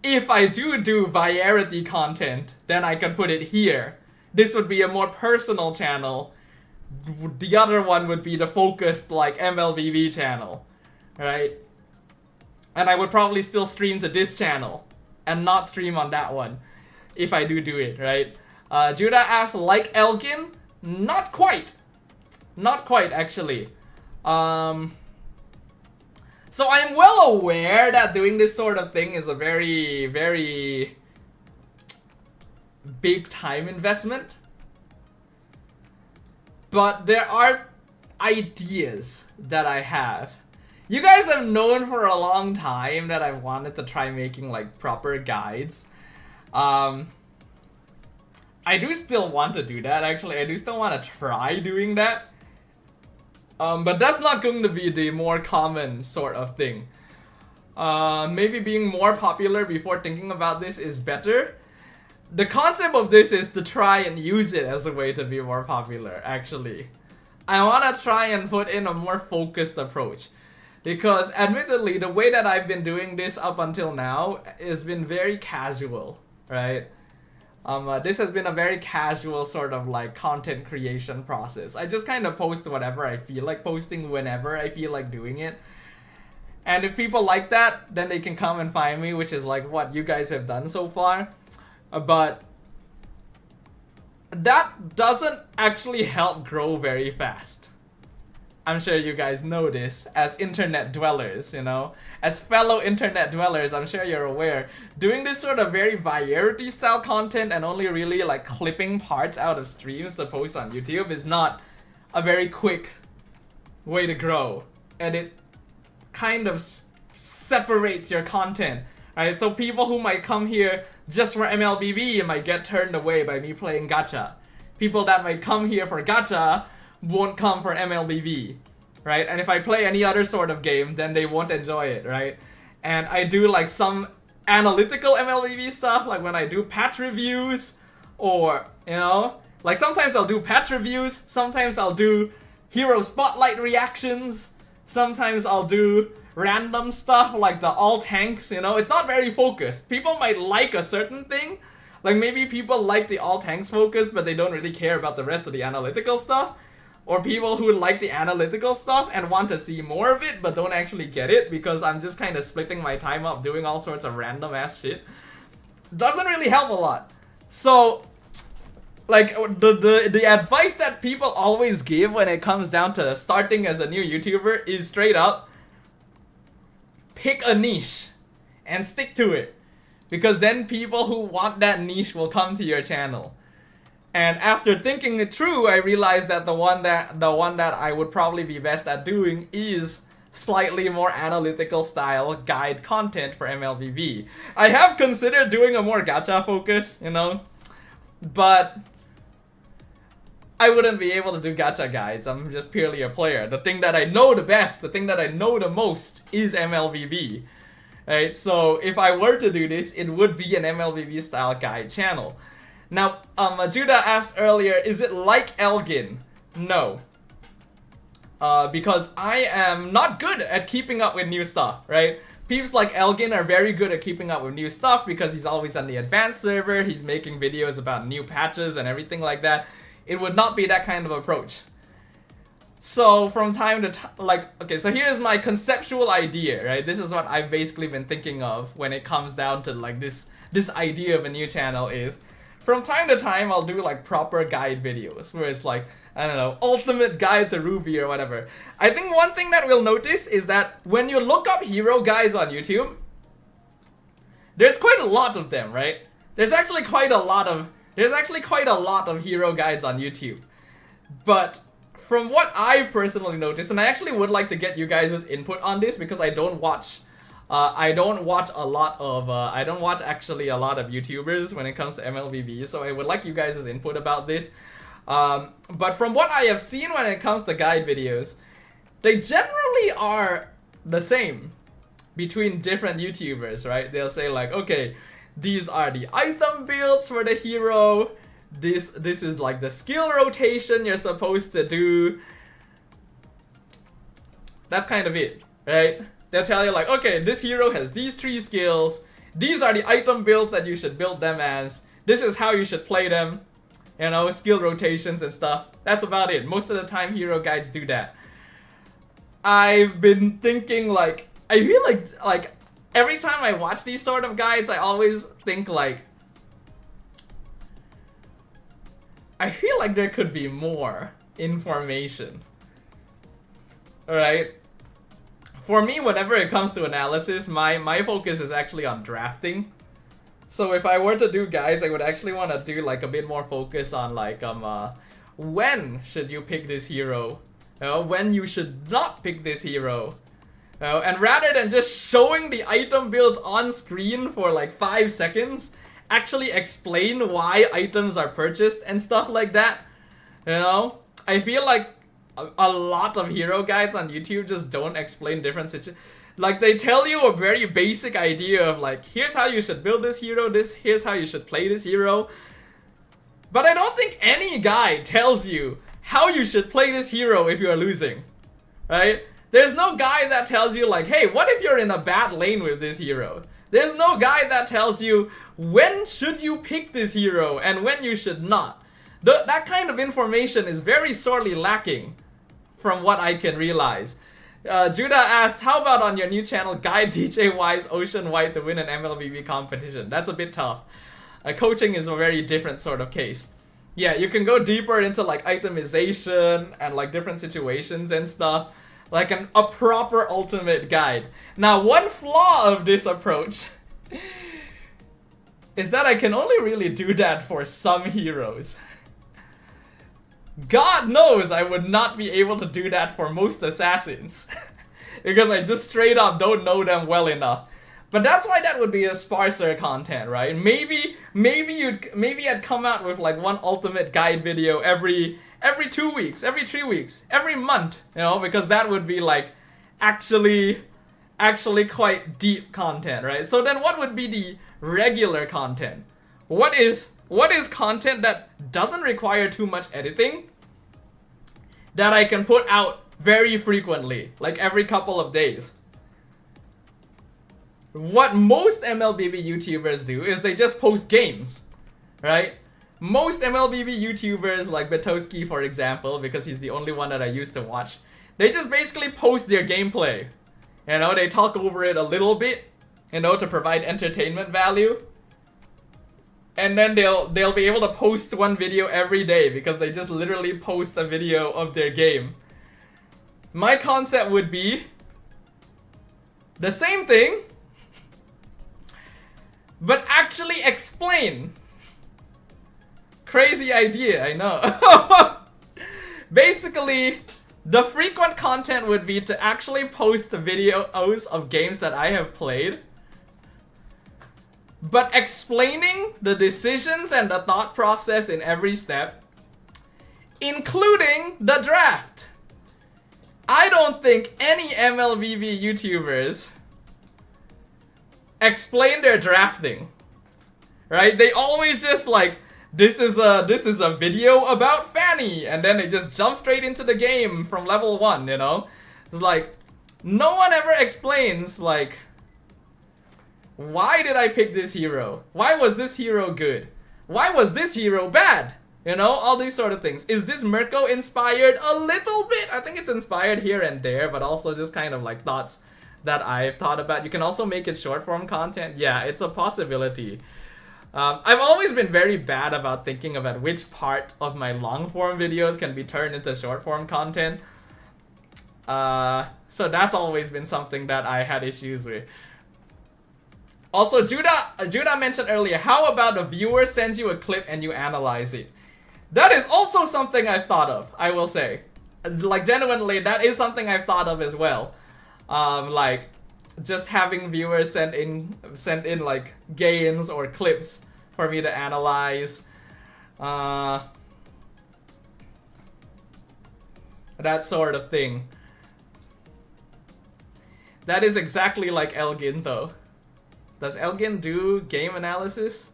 if I do variety content, then I can put it here. This would be a more personal channel. The other one would be the focused like Mlbb channel, right? And I would probably still stream to this channel and not stream on that one if I do it, right? Judah asks, like Elgin? Not quite. Not quite, actually. So I'm well aware that doing this sort of thing is a very, very big time investment. But there are ideas that I have. You guys have known for a long time that I've wanted to try making like proper guides. I do still want to do that, actually. I do still want to try doing that. But that's not going to be the more common sort of thing. Maybe being more popular before thinking about this is better. The concept of this is to try and use it as a way to be more popular, actually. I want to try and put in a more focused approach. Because admittedly, the way that I've been doing this up until now has been very casual, right? This has been a very casual sort of like content creation process. I just kind of post whatever I feel like posting whenever I feel like doing it. And if people like that, then they can come and find me, which is like what you guys have done so far. But that doesn't actually help grow very fast. I'm sure you guys know this as internet dwellers, you know. As fellow internet dwellers, I'm sure you're aware. Doing this sort of very variety style content and only really like clipping parts out of streams to post on YouTube is not a very quick way to grow. And it kind of separates your content, right? So people who might come here just for Mlbb might get turned away by me playing gacha. People that might come here for gacha won't come for Mlbb, right? And if I play any other sort of game, then they won't enjoy it, right? And I do like some analytical Mlbb stuff, like when I do patch reviews, or, you know, like sometimes I'll do patch reviews, sometimes I'll do hero spotlight reactions, sometimes I'll do random stuff like the all tanks, you know. It's not very focused. People might like a certain thing, like maybe people like the all tanks focus, but they don't really care about the rest of the analytical stuff. Or people who like the analytical stuff and want to see more of it, but don't actually get it because I'm just kind of splitting my time up doing all sorts of random ass shit. Doesn't really help a lot. So, like, the advice that people always give when it comes down to starting as a new YouTuber is straight up, pick a niche and stick to it. Because then people who want that niche will come to your channel. And after thinking it through, I realized that the one that I would probably be best at doing is slightly more analytical style guide content for Mlbb. I have considered doing a more gacha focus, you know, but I wouldn't be able to do gacha guides. I'm just purely a player. The thing that I know the best, the thing that I know the most is Mlbb. Right? So if I were to do this, it would be an Mlbb style guide channel. Now, Judah asked earlier, is it like Elgin? No. Because I am not good at keeping up with new stuff, right? Peeps like Elgin are very good at keeping up with new stuff because he's always on the advanced server, he's making videos about new patches and everything like that. It would not be that kind of approach. So from time to time, like, okay, so here's my conceptual idea, right? This is what I've basically been thinking of when it comes down to like this idea of a new channel is, from time to time, I'll do like proper guide videos where it's like, I don't know, ultimate guide to Ruby or whatever. I think one thing that we'll notice is that when you look up hero guides on YouTube, there's quite a lot of them, right? There's actually quite a lot of hero guides on YouTube. But from what I've personally noticed, and I actually would like to get you guys' input on this because I don't watch actually a lot of YouTubers when it comes to Mlbb, so I would like you guys' input about this. But from what I have seen when it comes to guide videos, they generally are the same between different YouTubers, right? They'll say like, okay, these are the item builds for the hero, this is like the skill rotation you're supposed to do. That's kind of it, right? They'll tell you like, okay, this hero has these 3 skills. These are the item builds that you should build them as. This is how you should play them. You know, skill rotations and stuff. That's about it. Most of the time, hero guides do that. I've been thinking like, I feel like every time I watch these sort of guides, I always think like, I feel like there could be more information. Alright? For me, whenever it comes to analysis, my focus is actually on drafting. So if I were to do guides, I would actually want to do like a bit more focus on like when should you pick this hero? When you should not pick this hero. And rather than just showing the item builds on screen for like 5 seconds, actually explain why items are purchased and stuff like that. You know, I feel like a lot of hero guides on YouTube just don't explain different situations. Like, they tell you a very basic idea of like, here's how you should build this hero, here's how you should play this hero. But I don't think any guide tells you how you should play this hero if you're losing, right? There's no guide that tells you like, hey, what if you're in a bad lane with this hero? There's no guide that tells you when should you pick this hero and when you should not. That kind of information is very sorely lacking from what I can realize. Judah asked, how about on your new channel, guide DJ Wise Ocean White to win an MLBB competition? That's a bit tough. Coaching is a very different sort of case. Yeah, you can go deeper into like itemization and like different situations and stuff. Like a proper ultimate guide. Now, one flaw of this approach is that I can only really do that for some heroes. God knows I would not be able to do that for most assassins. Because I just straight up don't know them well enough. But that's why that would be a sparser content, right? Maybe I'd come out with like one ultimate guide video every 2 weeks, every 3 weeks, every month, you know, because that would be like actually quite deep content, right? So then what would be the regular content? What is content that doesn't require too much editing that I can put out very frequently, like every couple of days? What most MLBB YouTubers do is they just post games, right? Most MLBB YouTubers, like Betoski for example, because he's the only one that I used to watch, they just basically post their gameplay. You know, they talk over it a little bit, you know, to provide entertainment value. And then they'll be able to post one video every day because they just literally post a video of their game. My concept would be the same thing, but actually explain. Crazy idea, I know. Basically, the frequent content would be to actually post videos of games that I have played, but explaining the decisions and the thought process in every step, including the draft. I don't think any MLBB YouTubers explain their drafting, right? They always just like, this is a video about Fanny, and then they just jump straight into the game from level 1, you know? It's like, no one ever explains, like, why did I pick this hero? Why was this hero good? Why was this hero bad? You know, all these sort of things. Is this Mirko inspired? A little bit. I think it's inspired here and there, but also just kind of like thoughts that I've thought about. You can also make it short form content. Yeah, it's a possibility. I've always been very bad about thinking about which part of my long form videos can be turned into short form content. So that's always been something that I had issues with. Also, Judah mentioned earlier, how about a viewer sends you a clip and you analyze it? That is also something I've thought of, I will say. Like, genuinely, that is something I've thought of as well. Like, just having viewers send in like games or clips for me to analyze. That sort of thing. That is exactly like Elgin though. Does Elgin do game analysis?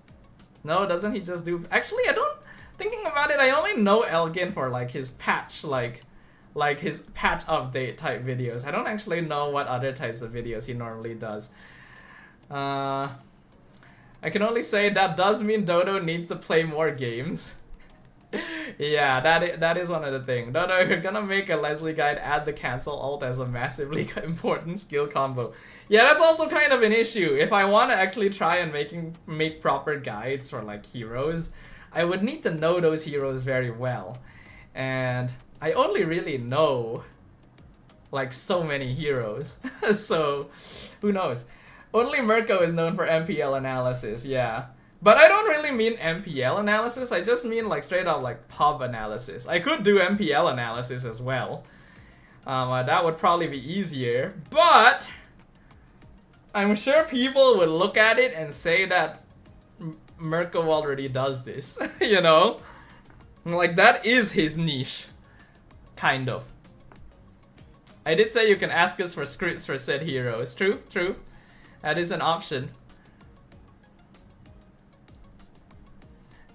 No, doesn't he just do... Actually, I don't... Thinking about it, I only know Elgin for like his patch, like his patch update type videos. I don't actually know what other types of videos he normally does. I can only say that does mean Dodo needs to play more games. Yeah, that is one of the things. Dodo, if you're gonna make a Leslie guide, add the cancel ult as a massively important skill combo. Yeah, that's also kind of an issue. If I want to actually try and make proper guides for like heroes, I would need to know those heroes very well. And I only really know like so many heroes. So who knows? Only Mirko is known for MPL analysis, yeah. But I don't really mean MPL analysis, I just mean like straight up like pub analysis. I could do MPL analysis as well. That would probably be easier, but I'm sure people would look at it and say that Mirko already does this, you know? Like, that is his niche. Kind of. I did say you can ask us for scripts for said heroes. True, true. That is an option.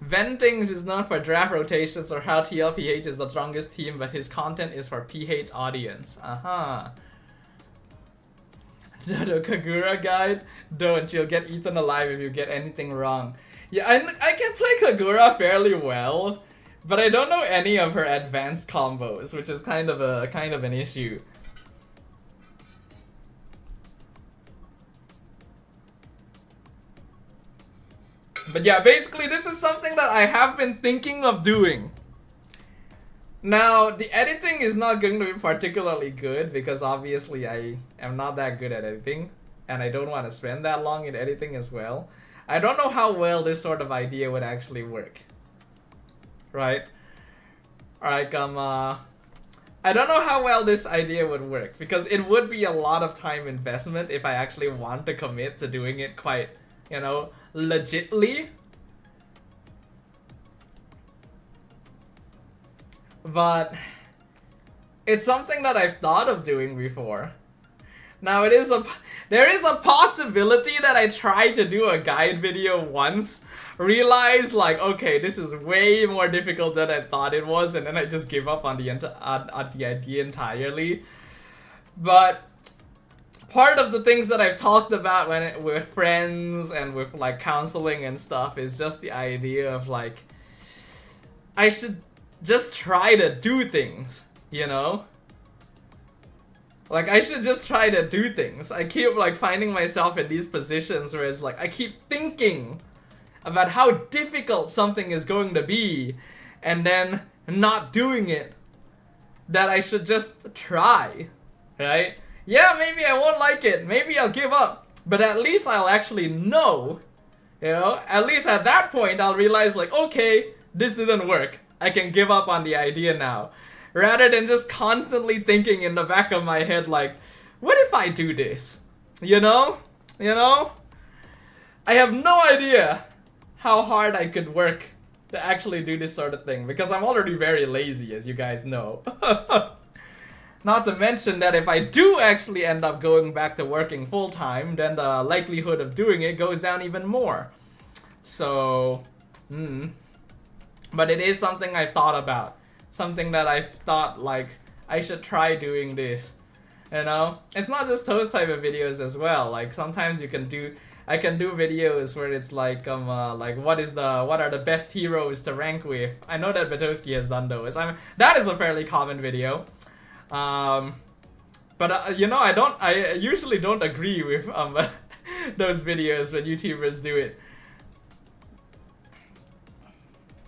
Ventings is known for draft rotations or how TLPH is the strongest team, but his content is for PH audience. Aha. Dodo Kagura guide? Don't, you'll get eaten alive if you get anything wrong. Yeah, I can play Kagura fairly well, but I don't know any of her advanced combos, which is kind of an issue. But yeah, basically this is something that I have been thinking of doing. Now, the editing is not going to be particularly good because obviously I am not that good at editing and I don't want to spend that long in editing as well. I don't know how well this sort of idea would actually work. Right? Like, I don't know how well this idea would work because it would be a lot of time investment if I actually want to commit to doing it quite, you know, legitly. But it's something that I've thought of doing before. Now there is a possibility that I try to do a guide video once, realize like, okay, this is way more difficult than I thought it was, and then I just give up on the idea entirely. But part of the things that I've talked about with friends and with like counseling and stuff is just the idea of like, I should just try to do things, you know? Like, I should just try to do things. I keep like finding myself in these positions where it's like, I keep thinking about how difficult something is going to be and then not doing it. That I should just try, right? Yeah, maybe I won't like it, maybe I'll give up, but at least I'll actually know, you know? At least at that point I'll realize like, okay, this didn't work. I can give up on the idea now. Rather than just constantly thinking in the back of my head like, what if I do this? You know? You know? I have no idea how hard I could work to actually do this sort of thing because I'm already very lazy, as you guys know. Not to mention that if I do actually end up going back to working full-time, then the likelihood of doing it goes down even more. So, but it is something I've thought about. Something that I've thought like, I should try doing this. You know? It's not just those type of videos as well. Like sometimes I can do videos where it's like what are the best heroes to rank with. I know that Betoski has done those. That is a fairly common video. But you know, I usually don't agree with those videos when YouTubers do it.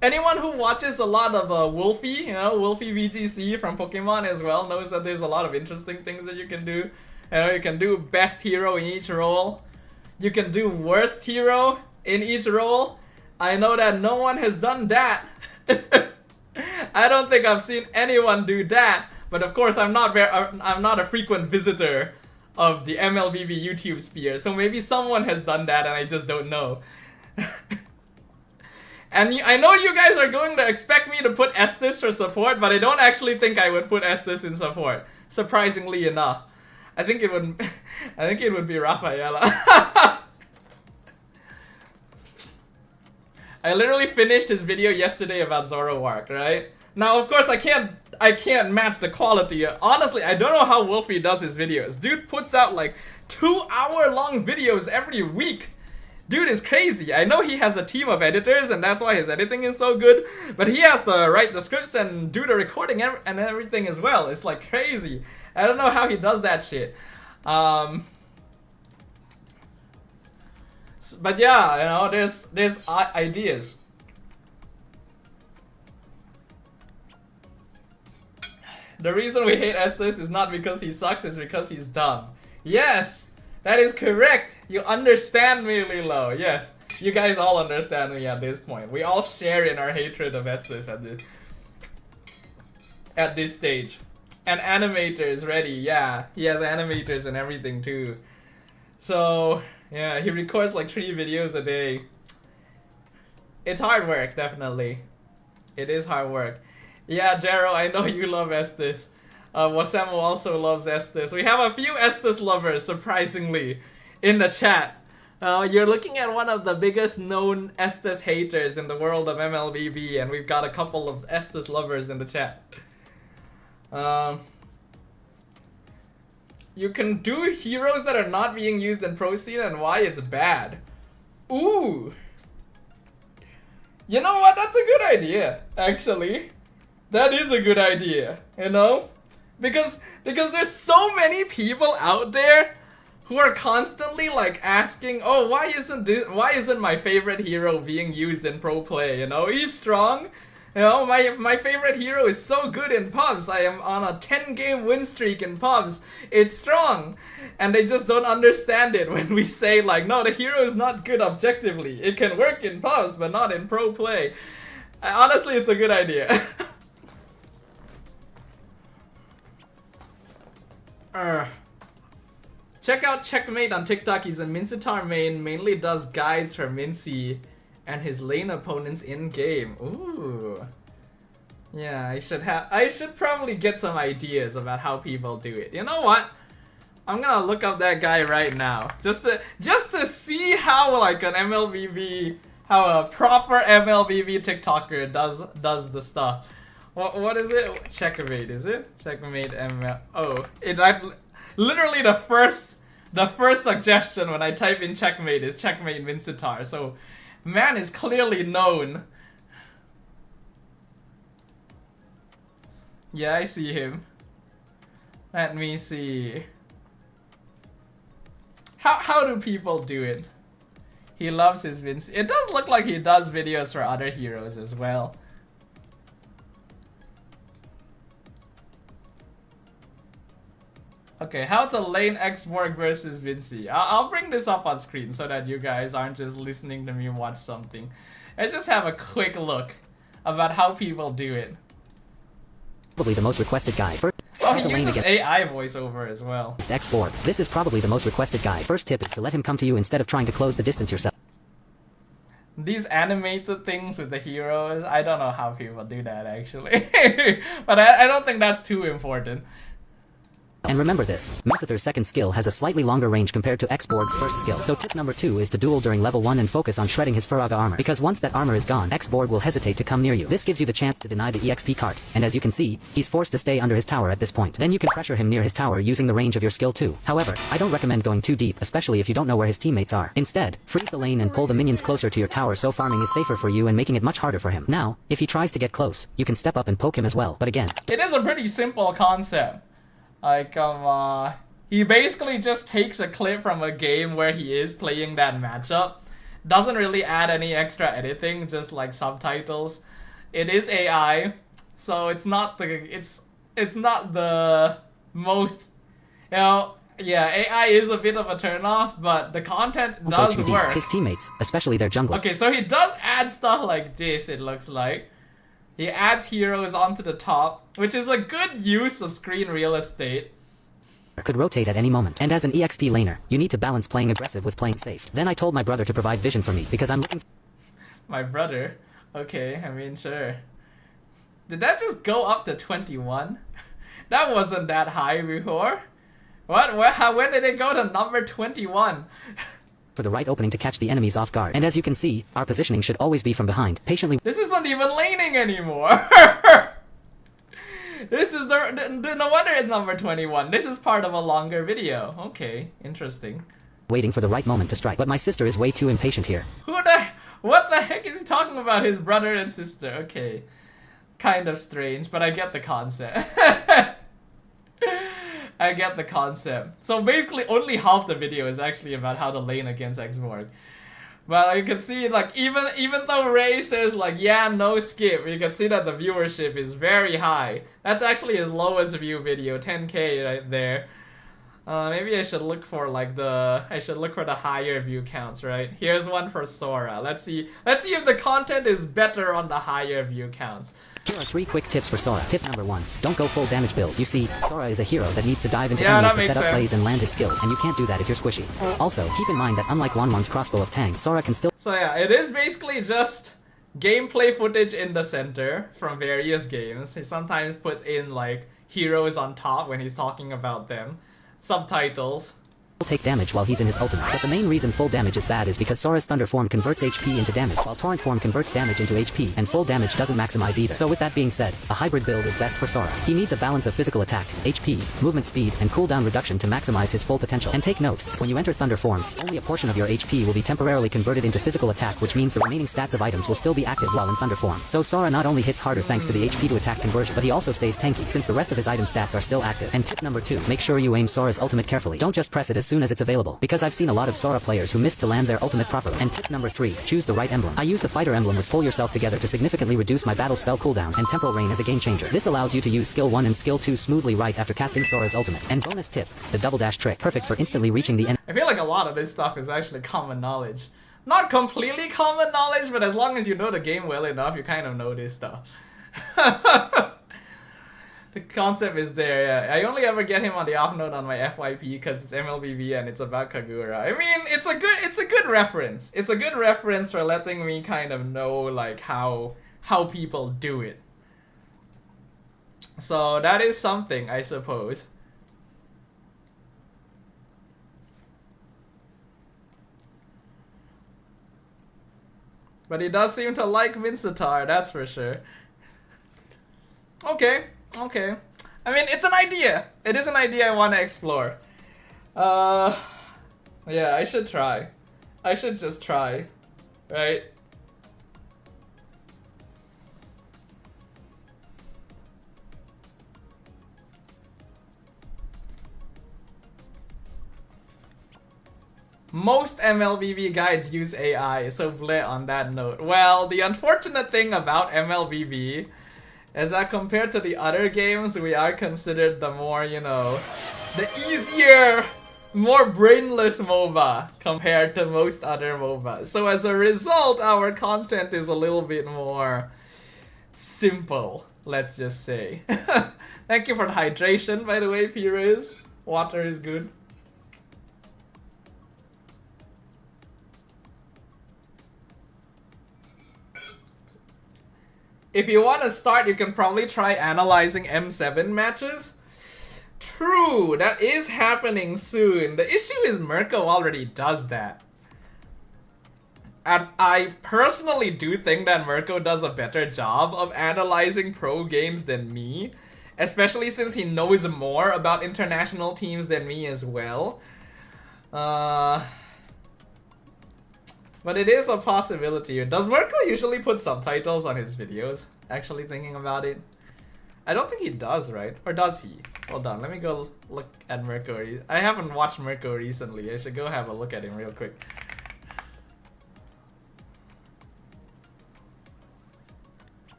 Anyone who watches a lot of Wolfie, you know, Wolfie VGC from Pokemon as well, knows that there's a lot of interesting things that you can do. You know, you can do best hero in each role. You can do worst hero in each role. I know that no one has done that. I don't think I've seen anyone do that. But of course, I'm not a frequent visitor of the Mlbb YouTube sphere, so maybe someone has done that and I just don't know. And I know you guys are going to expect me to put Estes for support, but I don't actually think I would put Estes in support. Surprisingly enough, I think it would. I think it would be Rafaela. I literally finished his video yesterday about Zoroark, right? Now, of course, I can't match the quality. Honestly, I don't know how Wolfie does his videos. Dude puts out like 2-hour-long videos every week. Dude is crazy. I know he has a team of editors and that's why his editing is so good, but he has to write the scripts and do the recording and everything as well. It's like crazy. I don't know how he does that shit. But yeah, you know, there's ideas. The reason we hate Estes is not because he sucks, it's because he's dumb. Yes! That is correct! You understand me, Lilo. Yes. You guys all understand me at this point. We all share in our hatred of Estes at this stage. And animator is ready. Yeah, he has animators and everything too. So, yeah, he records like 3 videos a day. It's hard work, definitely. It is hard work. Yeah, Jero, I know you love Estes. Wasemo also loves Estes. We have a few Estes lovers, surprisingly, in the chat. You're looking at one of the biggest known Estes haters in the world of Mlbb, and we've got a couple of Estes lovers in the chat. You can do heroes that are not being used in Pro Scene and why it's bad. Ooh! You know what? That's a good idea, actually. That is a good idea, you know? Because there's so many people out there who are constantly like asking, oh, why isn't my favorite hero being used in pro play? You know, he's strong. You know, my favorite hero is so good in pubs. I am on a 10-game win streak in pubs. It's strong. And they just don't understand it when we say like, no, the hero is not good objectively. It can work in pubs, but not in pro play. Honestly, it's a good idea. Check out Checkmate on TikTok. He's a Mincitar main, mainly does guides for Mincy and his lane opponents in game. Ooh. Yeah, I should probably get some ideas about how people do it. You know what? I'm gonna look up that guy right now. Just to see how like an MLBB, how a proper MLBB TikToker does the stuff. What is it? Checkmate, is it? Checkmate ML. Oh, literally the first suggestion when I type in Checkmate is Checkmate Mincitar. So man is clearly known. Yeah, I see him. Let me see. How do people do it? He loves his Vinci. It does look like he does videos for other heroes as well. Okay, how to lane Xborg versus Vinci. I'll bring this up on screen so that you guys aren't just listening to me watch something. Let's just have a quick look about how people do it. Probably the most requested guy. Oh, he uses AI voiceover as well. X4. This is probably the most requested guy. First tip is to let him come to you instead of trying to close the distance yourself. These animated things with the heroes, I don't know how people do that actually. But I don't think that's too important. And remember this, Mincithar's second skill has a slightly longer range compared to Xborg's first skill. So tip number 2 is to duel during level 1 and focus on shredding his Furaga armor. Because once that armor is gone, Xborg will hesitate to come near you. This gives you the chance to deny the EXP cart. And as you can see, he's forced to stay under his tower at this point. Then you can pressure him near his tower using the range of your skill too. However, I don't recommend going too deep, especially if you don't know where his teammates are. Instead, freeze the lane and pull the minions closer to your tower so farming is safer for you and making it much harder for him. Now, if he tries to get close, you can step up and poke him as well. But again, it is a pretty simple concept. Like, he basically just takes a clip from a game where he is playing that matchup. Doesn't really add any extra editing, just like subtitles. It is AI, so it's not the most, you know, yeah, AI is a bit of a turnoff, but the content does work. His teammates, especially their jungler. Okay, so he does add stuff like this, it looks like. He adds heroes onto the top, which is a good use of screen real estate. Could rotate at any moment. And as an EXP laner, you need to balance playing aggressive with playing safe. Then I told my brother to provide vision for me, because I'm looking... My brother? Okay, I mean, sure. Did that just go up to 21? That wasn't that high before. What? When did it go to number 21? For the right opening to catch the enemies off guard. And as you can see, our positioning should always be from behind, patiently. This isn't even laning anymore. This is no wonder it's number 21. This is part of a longer video. Okay, interesting. Waiting for the right moment to strike. But my sister is way too impatient here. What the heck is he talking about? His brother and sister. Okay. Kind of strange, but I get the concept. I get the concept. So basically only half the video is actually about how to lane against Xborg. But you can see, like, even though Ray says, like, yeah, no skip, you can see that the viewership is very high. That's actually his lowest view video, 10K right there. Maybe I should look for, like, the higher view counts, right? Here's one for Sora. Let's see if the content is better on the higher view counts. Here are 3 quick tips for Sora. Tip number 1. Don't go full damage build. You see, Sora is a hero that needs to dive into enemies to set up plays and land his skills, and you can't do that if you're squishy. Also, keep in mind that unlike Wanwan's crossbow of Tang, Sora can still... So yeah, it is basically just gameplay footage in the center from various games. He sometimes puts in, like, heroes on top when he's talking about them. Subtitles. Take damage while he's in his ultimate. But the main reason full damage is bad is because Sora's Thunder form converts HP into damage, while Torrent form converts damage into HP, and full damage doesn't maximize either. So with that being said, a hybrid build is best for Sora. He needs a balance of physical attack, HP, movement speed, and cooldown reduction to maximize his full potential. And take note, when you enter Thunder form, only a portion of your HP will be temporarily converted into physical attack, which means the remaining stats of items will still be active while in Thunder form. So Sora not only hits harder thanks to the HP to attack conversion, but he also stays tanky since the rest of his item stats are still active. And tip number 2, make sure you aim Sora's ultimate carefully. Don't just press it as soon as it's available, because I've seen a lot of Sora players who miss to land their ultimate properly. And tip number 3, choose the right emblem. I use the fighter emblem with pull yourself together to significantly reduce my battle spell cooldown, and temporal rain as a game changer. This allows you to use skill 1 and skill 2 smoothly right after casting Sora's ultimate. And bonus tip, the double dash trick, perfect for instantly reaching the end. I feel like a lot of this stuff is actually common knowledge. Not completely common knowledge, but as long as you know the game well enough, you kind of know this stuff. The concept is there, yeah. I only ever get him on the off note on my FYP because it's Mlbb and it's about Kagura. I mean, it's a good reference. It's a good reference for letting me kind of know like how people do it. So that is something, I suppose. But he does seem to like Mincetar, that's for sure. Okay, okay. I mean, it's an idea. It is an idea I want to explore. Yeah, I should try. I should just try, right? Most MLBB guides use AI, so bleh on that note. Well, the unfortunate thing about MLBB is that compared to the other games, we are considered the more, you know, the easier, more brainless MOBA compared to most other MOBAs. So as a result, our content is a little bit more simple, let's just say. Thank you for the hydration, by the way, Pires. Water is good. If you want to start, you can probably try analyzing M7 matches. True, that is happening soon. The issue is Mirko already does that. And I personally do think that Mirko does a better job of analyzing pro games than me. Especially since he knows more about international teams than me as well. But it is a possibility. Does Mirko usually put subtitles on his videos? Actually thinking about it. I don't think he does, right? Or does he? Hold on, let me go look at Mirko. I haven't watched Mirko recently. I should go have a look at him real quick.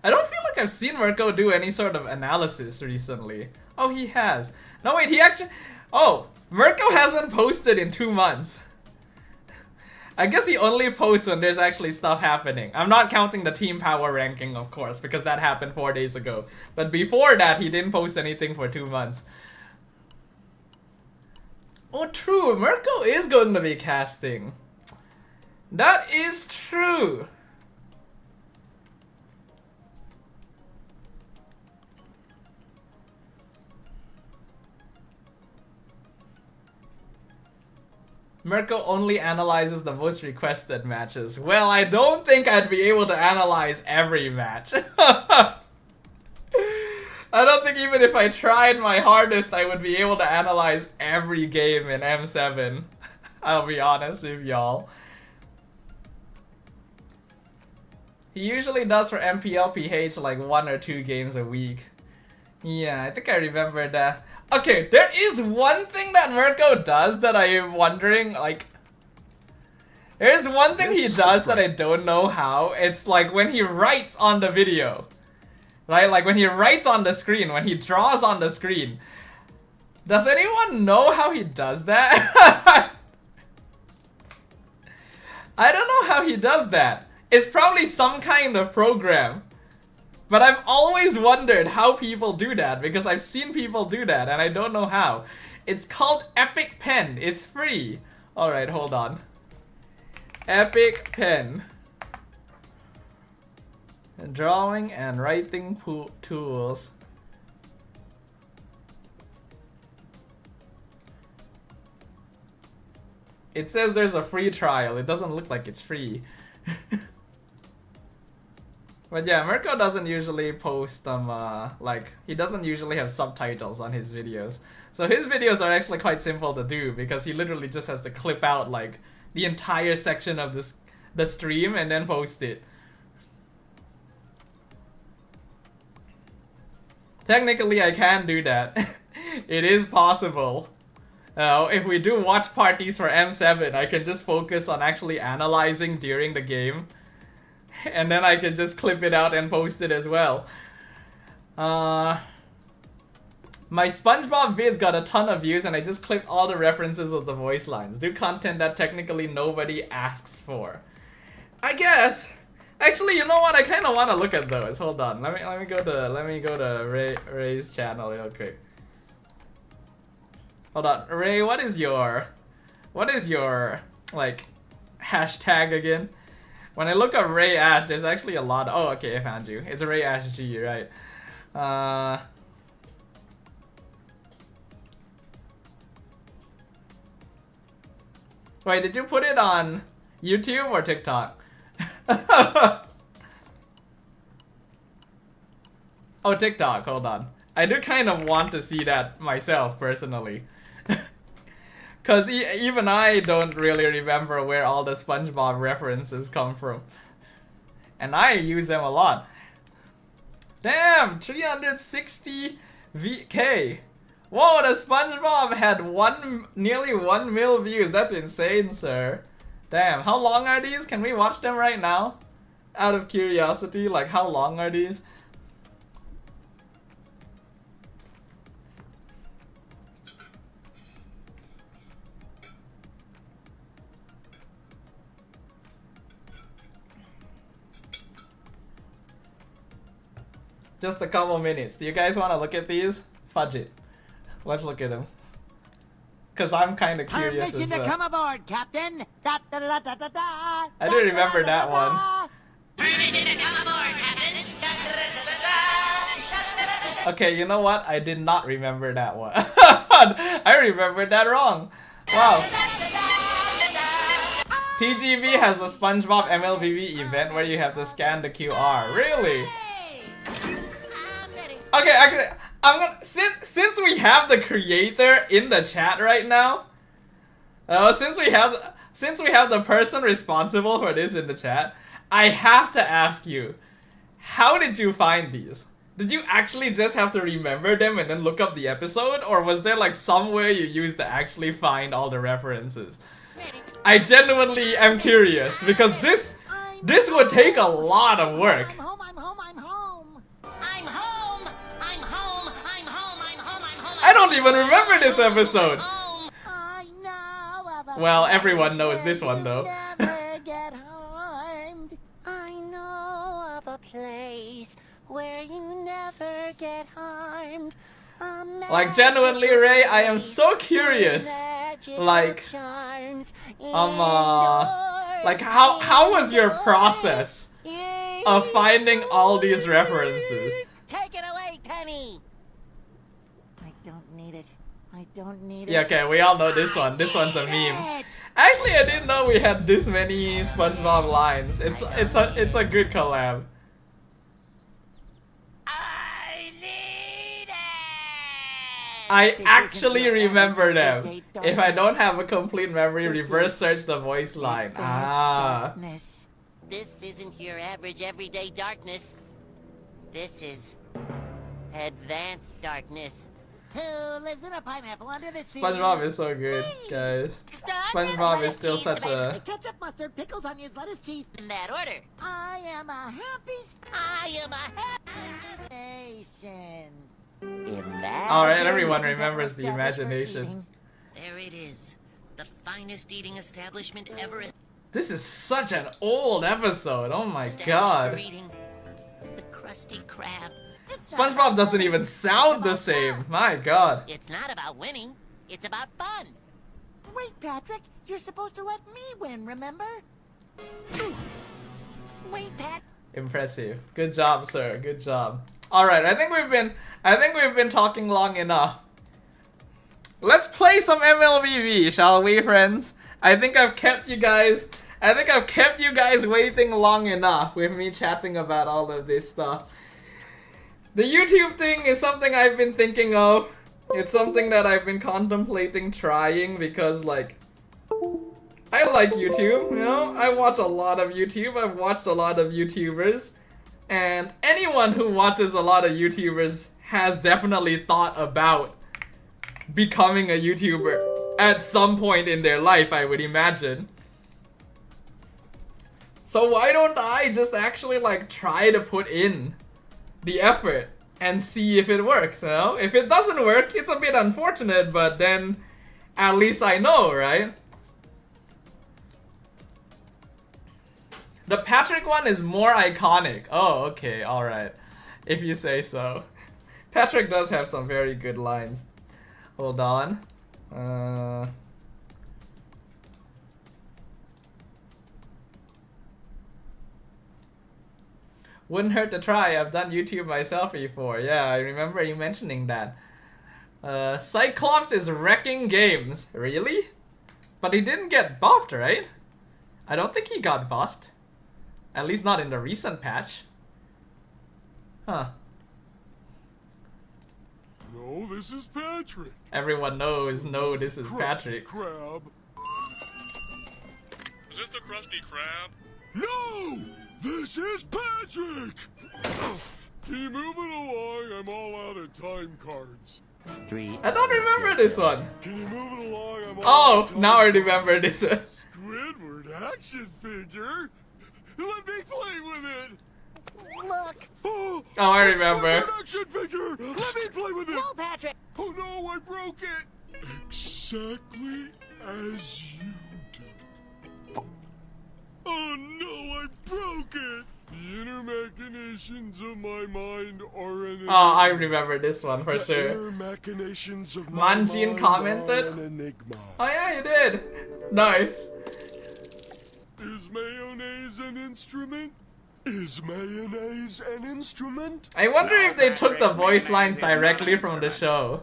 I don't feel like I've seen Mirko do any sort of analysis recently. Oh, he has. No, wait, he actually... Oh, Mirko hasn't posted in 2 months. I guess he only posts when there's actually stuff happening. I'm not counting the team power ranking, of course, because that happened 4 days ago. But before that, he didn't post anything for 2 months. Oh, true. Mirko is going to be casting. That is true. Mirko only analyzes the most requested matches. Well, I don't think I'd be able to analyze every match. I don't think even if I tried my hardest, I would be able to analyze every game in M7. I'll be honest with y'all. He usually does for MPLPH like 1 or 2 games a week. Yeah, I think I remember that. Okay, there is one thing that Mirko does that I am wondering, like... There's one thing he does that I don't know how. It's like when he writes on the video. Right? Like when he writes on the screen, when he draws on the screen. Does anyone know how he does that? I don't know how he does that. It's probably some kind of program. But I've always wondered how people do that, because I've seen people do that and I don't know how. It's called Epic Pen. It's free. Alright, hold on. Epic Pen. Drawing and writing tools. It says there's a free trial. It doesn't look like it's free. But yeah, Mirko doesn't usually post like, he doesn't usually have subtitles on his videos. So his videos are actually quite simple to do, because he literally just has to clip out like the entire section of the stream and then post it. Technically, I can do that. It is possible. If we do watch parties for M7, I can just focus on actually analyzing during the game. And then I can just clip it out and post it as well. My SpongeBob vids got a ton of views and I just clipped all the references of the voice lines. Do content that technically nobody asks for. I guess. Actually, you know what? I kind of want to look at those. Hold on. Let me go to Ray's channel real quick. Hold on. Ray, what is your like hashtag again? When I look up Ray Ash, there's actually a lot. Oh, okay, I found you. It's a Ray Ash G, right? Wait, did you put it on YouTube or TikTok? Oh, TikTok, hold on. I do kind of want to see that myself, personally. Cause even I don't really remember where all the SpongeBob references come from. And I use them a lot. Damn, 360k. Whoa, the SpongeBob had nearly 1 mil views. That's insane, sir. Damn, how long are these? Can we watch them right now? Out of curiosity, like how long are these? Just a couple minutes. Do you guys want to look at these? Fudge it. Let's look at them. Cause I'm kind of curious as well. To come aboard, Captain. Da, da, da, da, da, da, I do remember that one. Permission to come aboard, Captain. Da, da, da, da, da, da. Okay, you know what? I did not remember that one. I remembered that wrong. Wow. TGV has a SpongeBob Mlbb event where you have to scan the QR. Really? Okay, actually, I'm gonna since we have the creator in the chat right now. Since we have the person responsible for this in the chat, I have to ask you, how did you find these? Did you actually just have to remember them and then look up the episode, or was there like somewhere you used to actually find all the references? I genuinely am curious because this would take a lot of work. I'm home, I'm home, I'm home. I'm home. I'm home. I'm home. I'm home. I'm home. I don't even remember this episode. I know of a Well, everyone place knows where this one, you though. Never get harmed. I know of a place where you never get harmed. A Like, genuinely, Ray, I am so curious. magical Like, charms like how was your process of finding all these references? Take it away, Penny. I don't need it. I don't need Yeah, it. okay, we all know this one. This one's a meme. Actually, I didn't know we had this many SpongeBob lines. It's a good collab. I need it. I This actually isn't your remember average them. everyday If I don't darkness. have a complete memory, This reverse is search the voice line. Advanced Ah. darkness. This isn't your average everyday darkness. This is advanced darkness. Who lives in a pineapple under the sea? SpongeBob is so good, guys. SpongeBob is still such a... Ketchup, mustard, pickles, onions, lettuce, cheese. In that order. I am a happy nation. In that Alright, everyone remembers the imagination. There it is. The finest eating establishment ever This is such an old episode. Oh my established for god. eating the Krusty Krab. SpongeBob doesn't even sound the same. My god. It's not about winning. It's about fun. Wait, Patrick. You're supposed to let me win, remember? Wait, Pat. Impressive. Good job, sir. Good job. Alright, I think we've been talking long enough. Let's play some MLBB, shall we, friends? I think I've kept you guys waiting long enough with me chatting about all of this stuff. The YouTube thing is something I've been thinking of. It's something that I've been contemplating trying because, like, I like YouTube, you know? I watch a lot of YouTube. I've watched a lot of YouTubers. And anyone who watches a lot of YouTubers has definitely thought about becoming a YouTuber. At some point in their life, I would imagine. So why don't I just actually like try to put in the effort and see if it works, you know? If it doesn't work, it's a bit unfortunate, but then at least I know, right? The Patrick one is more iconic. Oh, okay, alright. If you say so. Patrick does have some very good lines. Hold on. Wouldn't hurt to try. I've done YouTube myself before. Yeah, I remember you mentioning that. Cyclops is wrecking games. Really? But he didn't get buffed, right? I don't think he got buffed. At least not in the recent patch. Huh. No, this is Patrick. Everyone knows, no, this is Patrick. Krusty Krab. Is this the Krusty Krab? No! This is Patrick! Can you move it along? I'm all out of time cards. 3. I don't remember this one. Can you move it along? I'm all out Oh, of time now I cards. remember this one. Squidward action figure? Let me play with it! Look! Oh, I a remember. Squidward action figure! Let me play with it! No, Patrick! Oh no, I broke it! Exactly as you do. Oh no, I broke it! The inner machinations of my mind are an Oh, I remember this one for The sure. inner machinations of my Manjin mind commented? are an enigma. Oh yeah, you did. Nice. Is mayonnaise an instrument? Is mayonnaise an instrument? I wonder if they took the voice lines directly from the show.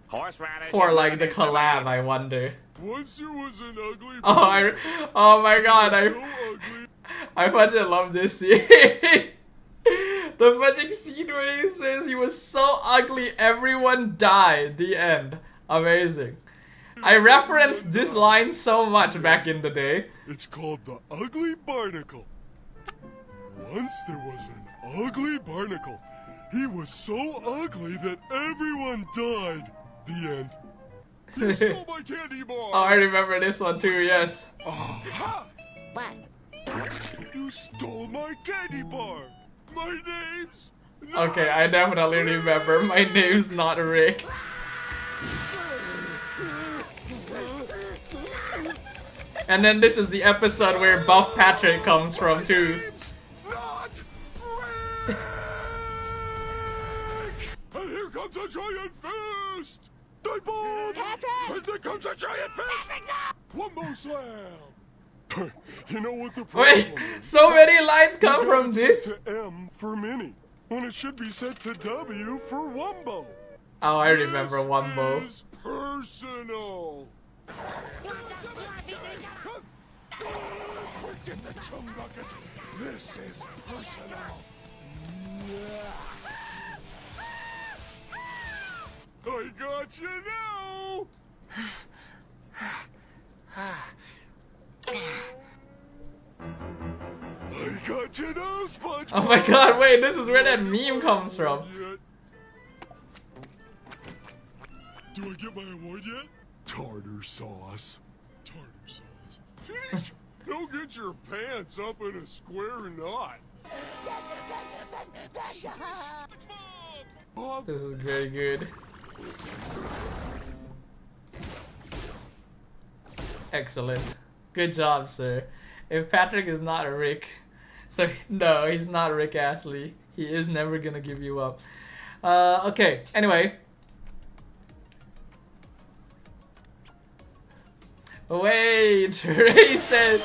Horseradish. For like the collab, I wonder. Once there was an ugly Oh my god, so ugly. I fucking love this scene. The fucking scene where he says he was so ugly everyone died. The end. Amazing. I referenced this line so much back in the day. It's called the ugly barnacle. Once there was an ugly barnacle. He was so ugly that everyone died. The end. You stole my candy bar. Oh, I remember this one too, yes. Aha! What? You stole my candy bar. My name's Okay, I definitely remember. My name's not Rick. And then this is the episode where Buff Patrick comes from too. not Rick. And here comes a giant fist. Die bomb. Patrick! And there comes a giant fist. Wumbo slam. You know what the Wait, problem is? so many lines come from this? To M for mini, when it should be set to W for Wumbo. Oh, I remember Wumbo. This is personal. Forget the chum bucket. This is personal. I got you now. I got you now, SpongeBob. Oh my god, wait, this is where that meme comes from. Do I get my award yet? Tartar sauce. Tartar sauce. Jeez, don't get your pants up in a square knot. SpongeBob! This is very good. Excellent. Good job, sir. If Patrick is not Rick, so no, he's not Rick Astley. He is never gonna give you up. Okay, anyway. Wait, Ray says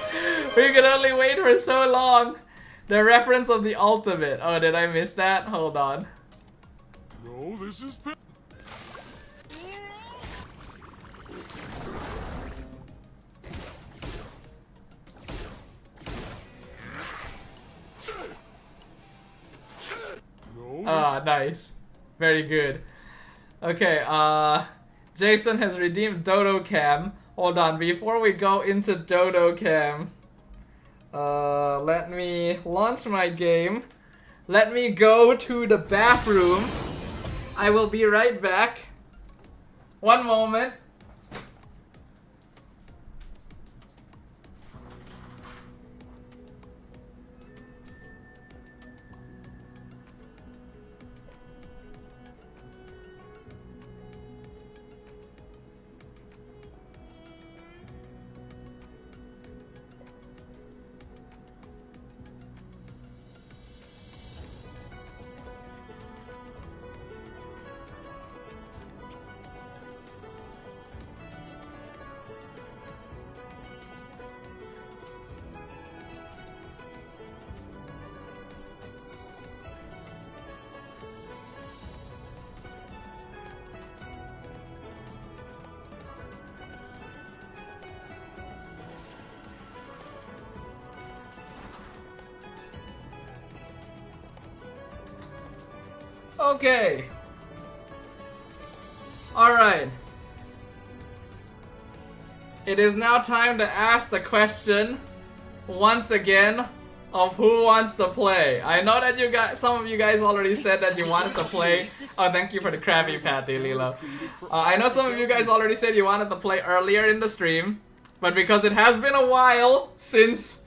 we could only wait for so long. The reference of the ultimate. Oh, did I miss that? Hold on. No, this is No, Ah, nice. Very good. Okay, Jason has redeemed Dodo Cam. Hold on, before we go into Dodo Cam, let me launch my game. Let me go to the bathroom. I will be right back. One moment. Okay. Alright. It is now time to ask the question once again of who wants to play. I know that you guys, some of you guys already said that you wanted to play. Oh, thank you for the Krabby Patty, Lilo. I know some of you guys already said you wanted to play earlier in the stream, but because it has been a while since,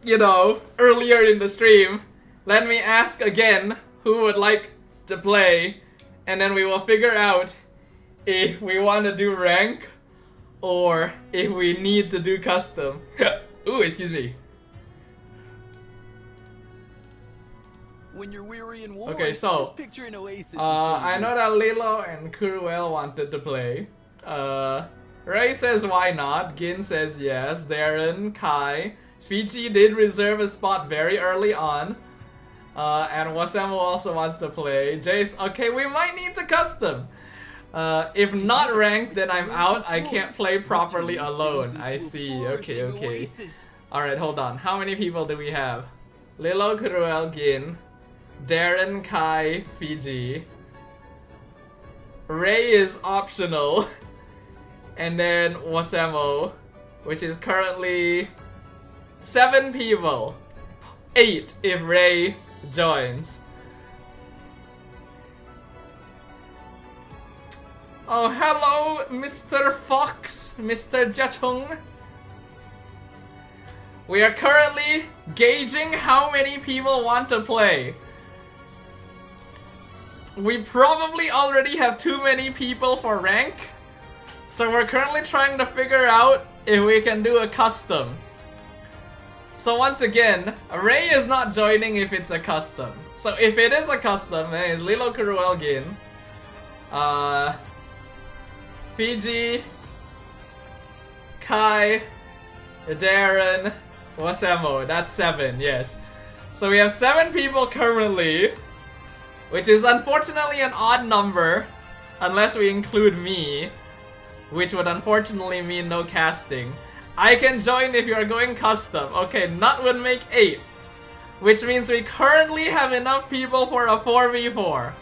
you know, earlier in the stream, let me ask again who would like to play, and then we will figure out if we want to do rank or if we need to do custom. Ooh, excuse me. When you're weary and worn, Okay, so just picture an oasis. I know that Lilo and Kuruel wanted to play. Ray says why not. Gin says yes. Darren, Kai, Fiji did reserve a spot very early on. And Wasemo also wants to play. Jace, okay, we might need to custom. If not ranked, then I'm out. I can't play properly alone. I see. Okay, okay. Alright, hold on. How many people do we have? Lilo, Kuruel, Gin, Darren, Kai, Fiji. Ray is optional. And then Wasemo, which is currently 7 people. 8 if Ray joins. Oh, hello, Mr. Fox, Mr. Jachung. We are currently gauging how many people want to play. We probably already have too many people for rank, so we're currently trying to figure out if we can do a custom. So once again, Ray is not joining if it's a custom. So if it is a custom, then it's Lilo, Kuruel, Gin, Fiji, Kai, Darren, Wasemo. That's 7, yes. So we have 7 people currently, which is unfortunately an odd number, unless we include me, which would unfortunately mean no casting. I can join if you're going custom. Okay, Nut would make 8, which means we currently have enough people for a 4v4.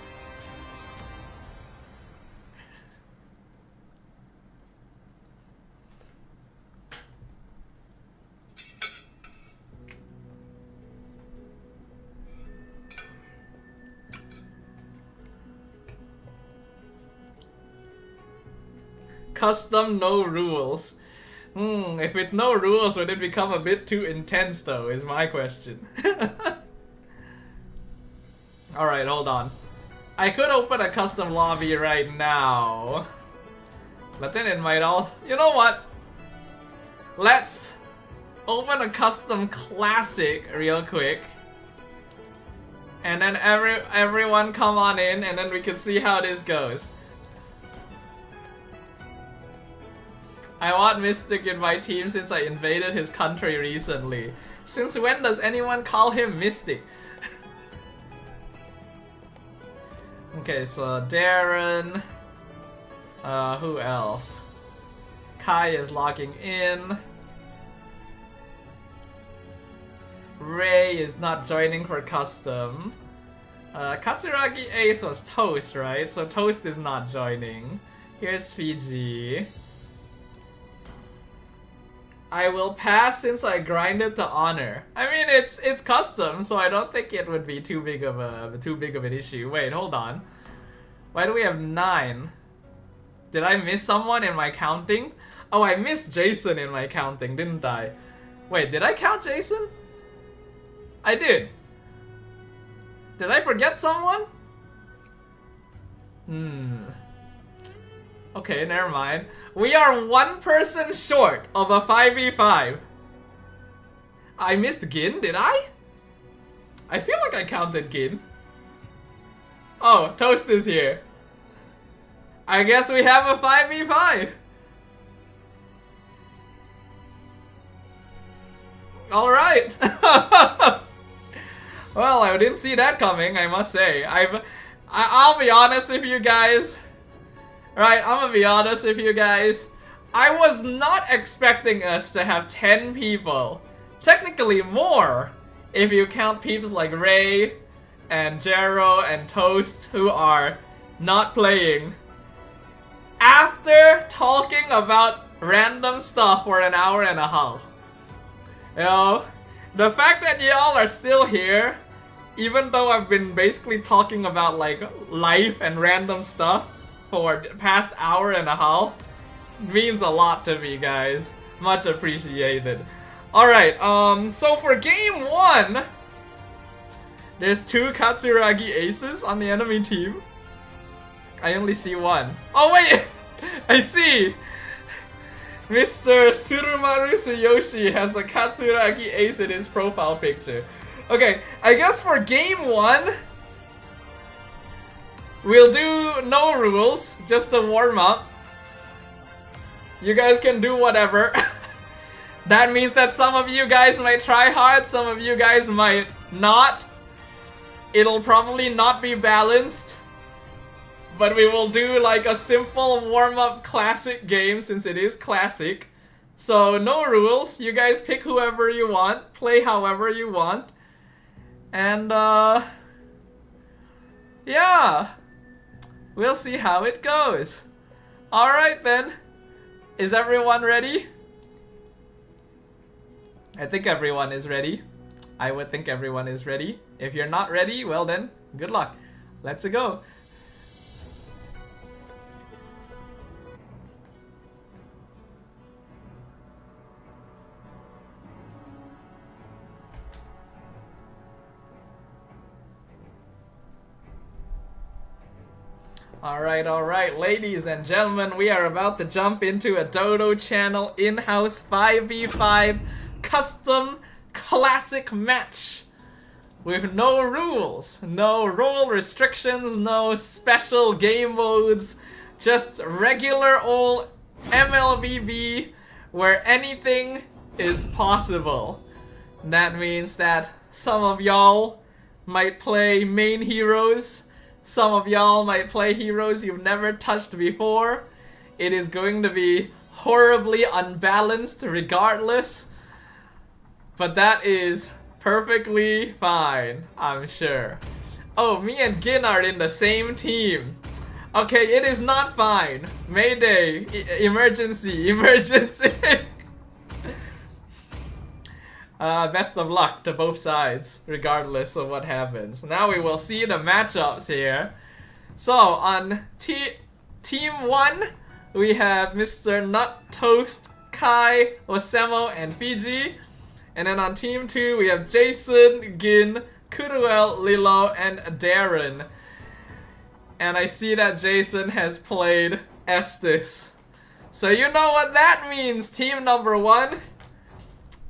Custom, no rules. If it's no rules, would it become a bit too intense though, is my question. Alright, hold on. I could open a custom lobby right now, but then it might all... You know what? Let's open a custom classic real quick. And then everyone come on in, and then we can see how this goes. I want Mystic in my team since I invaded his country recently. Since when does anyone call him Mystic? Okay, so Darren. Who else? Kai is logging in. Ray is not joining for custom. Katsuragi Ace was Toast, right? So Toast is not joining. Here's Fiji. I will pass since I grinded to honor. I mean, it's custom, so I don't think it would be too big of an issue. Wait, hold on. Why do we have 9? Did I miss someone in my counting? Oh, I missed Jason in my counting, didn't I? Wait, did I count Jason? I did. Did I forget someone? Okay, never mind. We are 1 person short of a 5v5. I missed Gin, did I? I feel like I counted Gin. Oh, Toast is here. I guess we have a 5v5. Alright. Well, I didn't see that coming, I must say. I'll be honest with you guys. Right, I'm gonna be honest with you guys. I was not expecting us to have 10 people. Technically more, if you count peeps like Ray, and Jero and Toast, who are not playing, after talking about random stuff for an hour and a half. You know, the fact that y'all are still here, even though I've been basically talking about like life and random stuff for the past hour and a half, means a lot to me, guys. Much appreciated. Alright, so for game 1, there's 2 Katsuragi aces on the enemy team. I only see one. Oh wait! I see! Mr. Surumaru Tsuyoshi has a Katsuragi ace in his profile picture. Okay, I guess for game 1, we'll do no rules, just a warm up. You guys can do whatever. That means that some of you guys might try hard, some of you guys might not. It'll probably not be balanced. But we will do like a simple warm-up classic game since it is classic. So no rules, you guys pick whoever you want, play however you want. And yeah, we'll see how it goes. Alright then, is everyone ready? I think everyone is ready. I would think everyone is ready. If you're not ready, well then, good luck. Let's go. Alright, ladies and gentlemen, we are about to jump into a Dodo channel in-house 5v5 custom classic match with no rules, no role restrictions, no special game modes, just regular old Mlbb where anything is possible. That means that some of y'all might play main heroes, some of y'all might play heroes you've never touched before. It is going to be horribly unbalanced regardless, but that is perfectly fine, I'm sure. Oh, me and Gin are in the same team. Okay, it is not fine. Mayday, emergency, emergency. Best of luck to both sides, regardless of what happens. Now we will see the matchups here. So, on Team 1, we have Mr. Nut, Toast, Kai, Osemo, and Fiji. And then on Team 2, we have Jason, Gin, Kuruel, Lilo, and Darren. And I see that Jason has played Estes. So you know what that means, team number 1.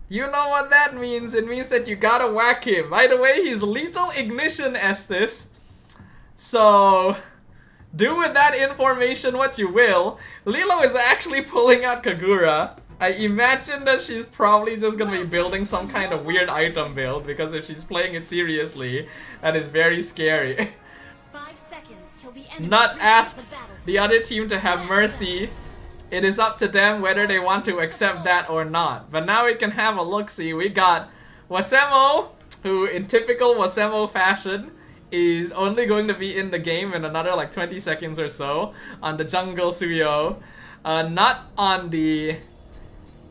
You know what that means. It means that you gotta whack him. By the way, he's Lethal Ignition Estes. So, do with that information what you will. Lilo is actually pulling out Kagura. I imagine that she's probably just gonna be building some kind of weird item build, because if she's playing it seriously, that is very scary. 5 seconds till the enemy Nut reaches asks the battlefield. the other team to have mercy. It is up to them whether they want to accept that or not. But now we can have a look-see. We got Wasemo, who in typical Wasemo fashion is only going to be in the game in another like 20 seconds or so on the jungle Suyo. Not on the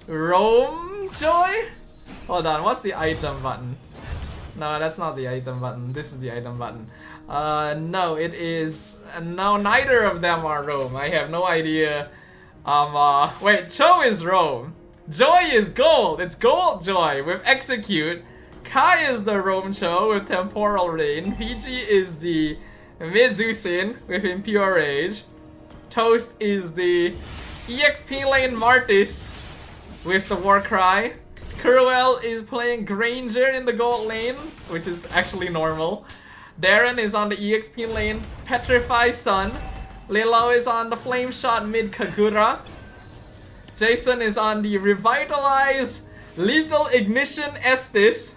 Roam Joy? Hold on, what's the item button? No, that's not the item button. This is the item button. No, it is... No, neither of them are Roam. I have no idea. Wait, Cho is Roam. Joy is Gold. It's Gold Joy with Execute. Kai is the Roam Cho with Temporal Rain. Fiji is the Mizusin with Impure Rage. Toast is the EXP lane Martis with the Warcry. Kuruel is playing Granger in the gold lane, which is actually normal. Darren is on the EXP lane Petrify Sun. Lilo is on the Flame Shot mid Kagura. Jason is on the Revitalize Lethal Ignition Estes.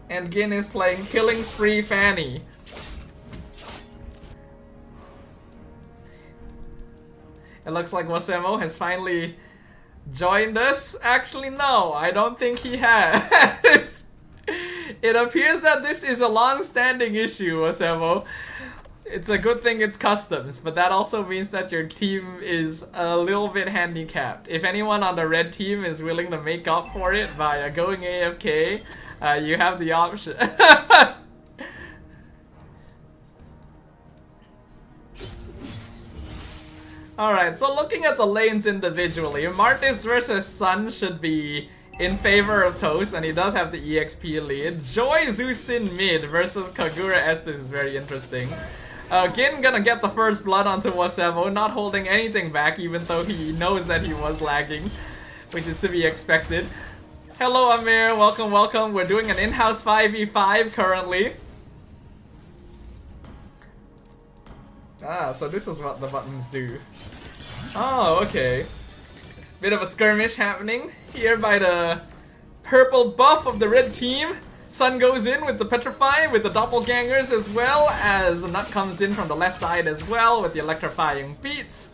And Gin is playing Killing Spree Fanny. It looks like Wasemo has finally joined us. Actually, no, I don't think he has. It appears that this is a long-standing issue, Osemo. It's a good thing it's customs, but that also means that your team is a little bit handicapped. If anyone on the red team is willing to make up for it by going AFK, you have the option. Alright, so looking at the lanes individually, Martis versus Sun should be in favor of Toast, and he does have the EXP lead. Joy Zusin mid versus Kagura Estes is very interesting. Gin gonna get the first blood onto Wasemo, not holding anything back even though he knows that he was lagging, which is to be expected. Hello Amir, welcome, welcome. We're doing an in-house 5v5 currently. Ah, so this is what the buttons do. Oh, okay. Bit of a skirmish happening here by the purple buff of the red team. Sun goes in with the Petrify, with the Doppelgangers, as well as Nut comes in from the left side as well with the Electrifying Beats.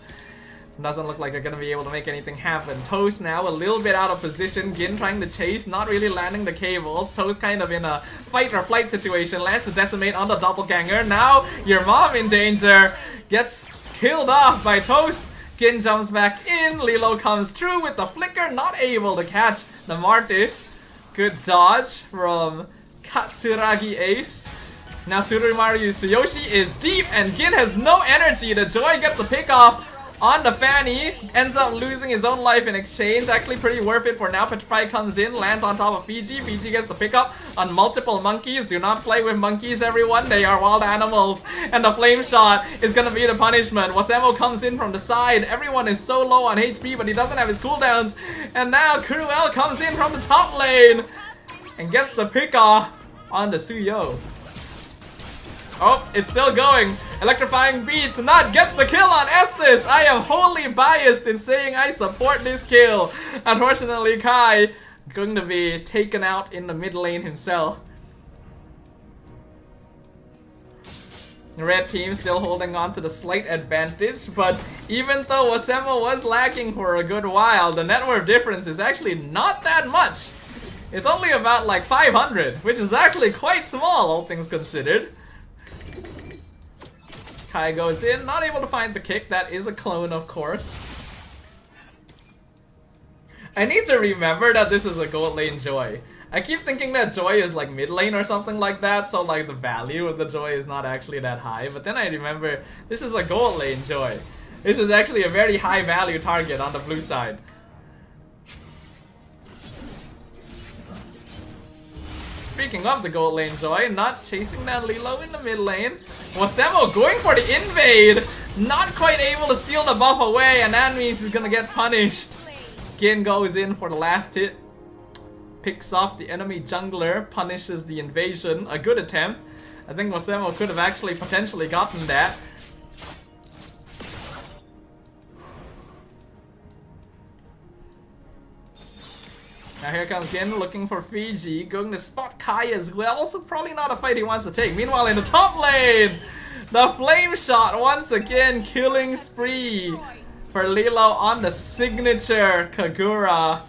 Doesn't look like they're gonna be able to make anything happen. Toast now a little bit out of position. Gin trying to chase, not really landing the cables. Toast kind of in a fight or flight situation. Lands the Decimate on the Doppelganger. Now your mom in danger. Gets killed off by Toast. Gin jumps back in. Lilo comes through with the flicker. Not able to catch the Martis. Good dodge from Katsuragi Ace. Now Surumaru Tsuyoshi is deep and Gin has no energy. The Joy gets the pick off on the Fanny. Ends up losing his own life in exchange. Actually pretty worth it for now. Petrify comes in, lands on top of Fiji. Fiji gets the pick up on multiple monkeys. Do not play with monkeys, everyone. They are wild animals. And the flame shot is gonna be the punishment. Wasemo comes in from the side. Everyone is so low on HP, but he doesn't have his cooldowns. And now Cruel comes in from the top lane and gets the pick off on the Suyo. Oh, it's still going. Electrifying Beats. Not gets the kill on Estes. I am wholly biased in saying I support this kill. Unfortunately, Kai going to be taken out in the mid lane himself. The red team still holding on to the slight advantage, but even though Wasemo was lagging for a good while, the net worth difference is actually not that much. It's only about like 500, which is actually quite small, all things considered. Kai goes in, not able to find the kick. That is a clone, of course. I need to remember that this is a gold lane Joy. I keep thinking that Joy is like mid lane or something like that, so like the value of the Joy is not actually that high. But then I remember this is a gold lane Joy. This is actually a very high value target on the blue side. Speaking of the gold lane Joy, not chasing down Lilo in the mid lane. Wasemo going for the invade, not quite able to steal the buff away, and that means he's gonna get punished. Gin goes in for the last hit, picks off the enemy jungler, punishes the invasion. A good attempt. I think Wasemo could have actually potentially gotten that. Now here comes Gin looking for Fiji, going to spot Kai as well, so probably not a fight he wants to take. Meanwhile in the top lane, the flame shot once again, killing spree for Lilo on the signature Kagura.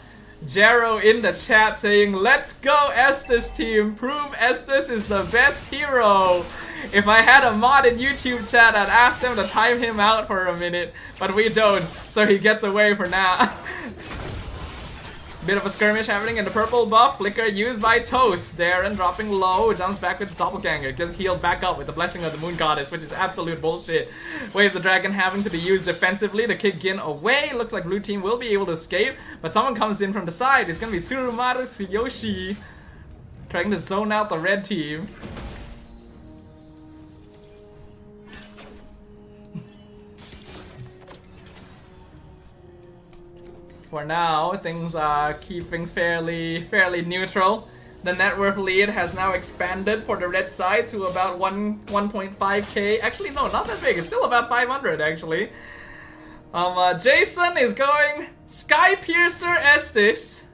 Jero in the chat saying, let's go Estes team, prove Estes is the best hero. If I had a mod in YouTube chat, I'd ask them to time him out for a minute, but we don't, so he gets away for now. Bit of a skirmish happening in the purple buff. Flicker used by Toast. Darren dropping low. Jumps back with the Doppelganger. Gets healed back up with the Blessing of the Moon Goddess, which is absolute bullshit. Wave the Dragon having to be used defensively to kick Gin away. Looks like blue team will be able to escape, but someone comes in from the side. It's gonna be Surumaru Tsuyoshi trying to zone out the red team. For now, things are keeping fairly neutral. The net worth lead has now expanded for the red side to about 1.5k. Actually, no, not that big. It's still about 500 actually. Jason is going Sky Piercer Estes.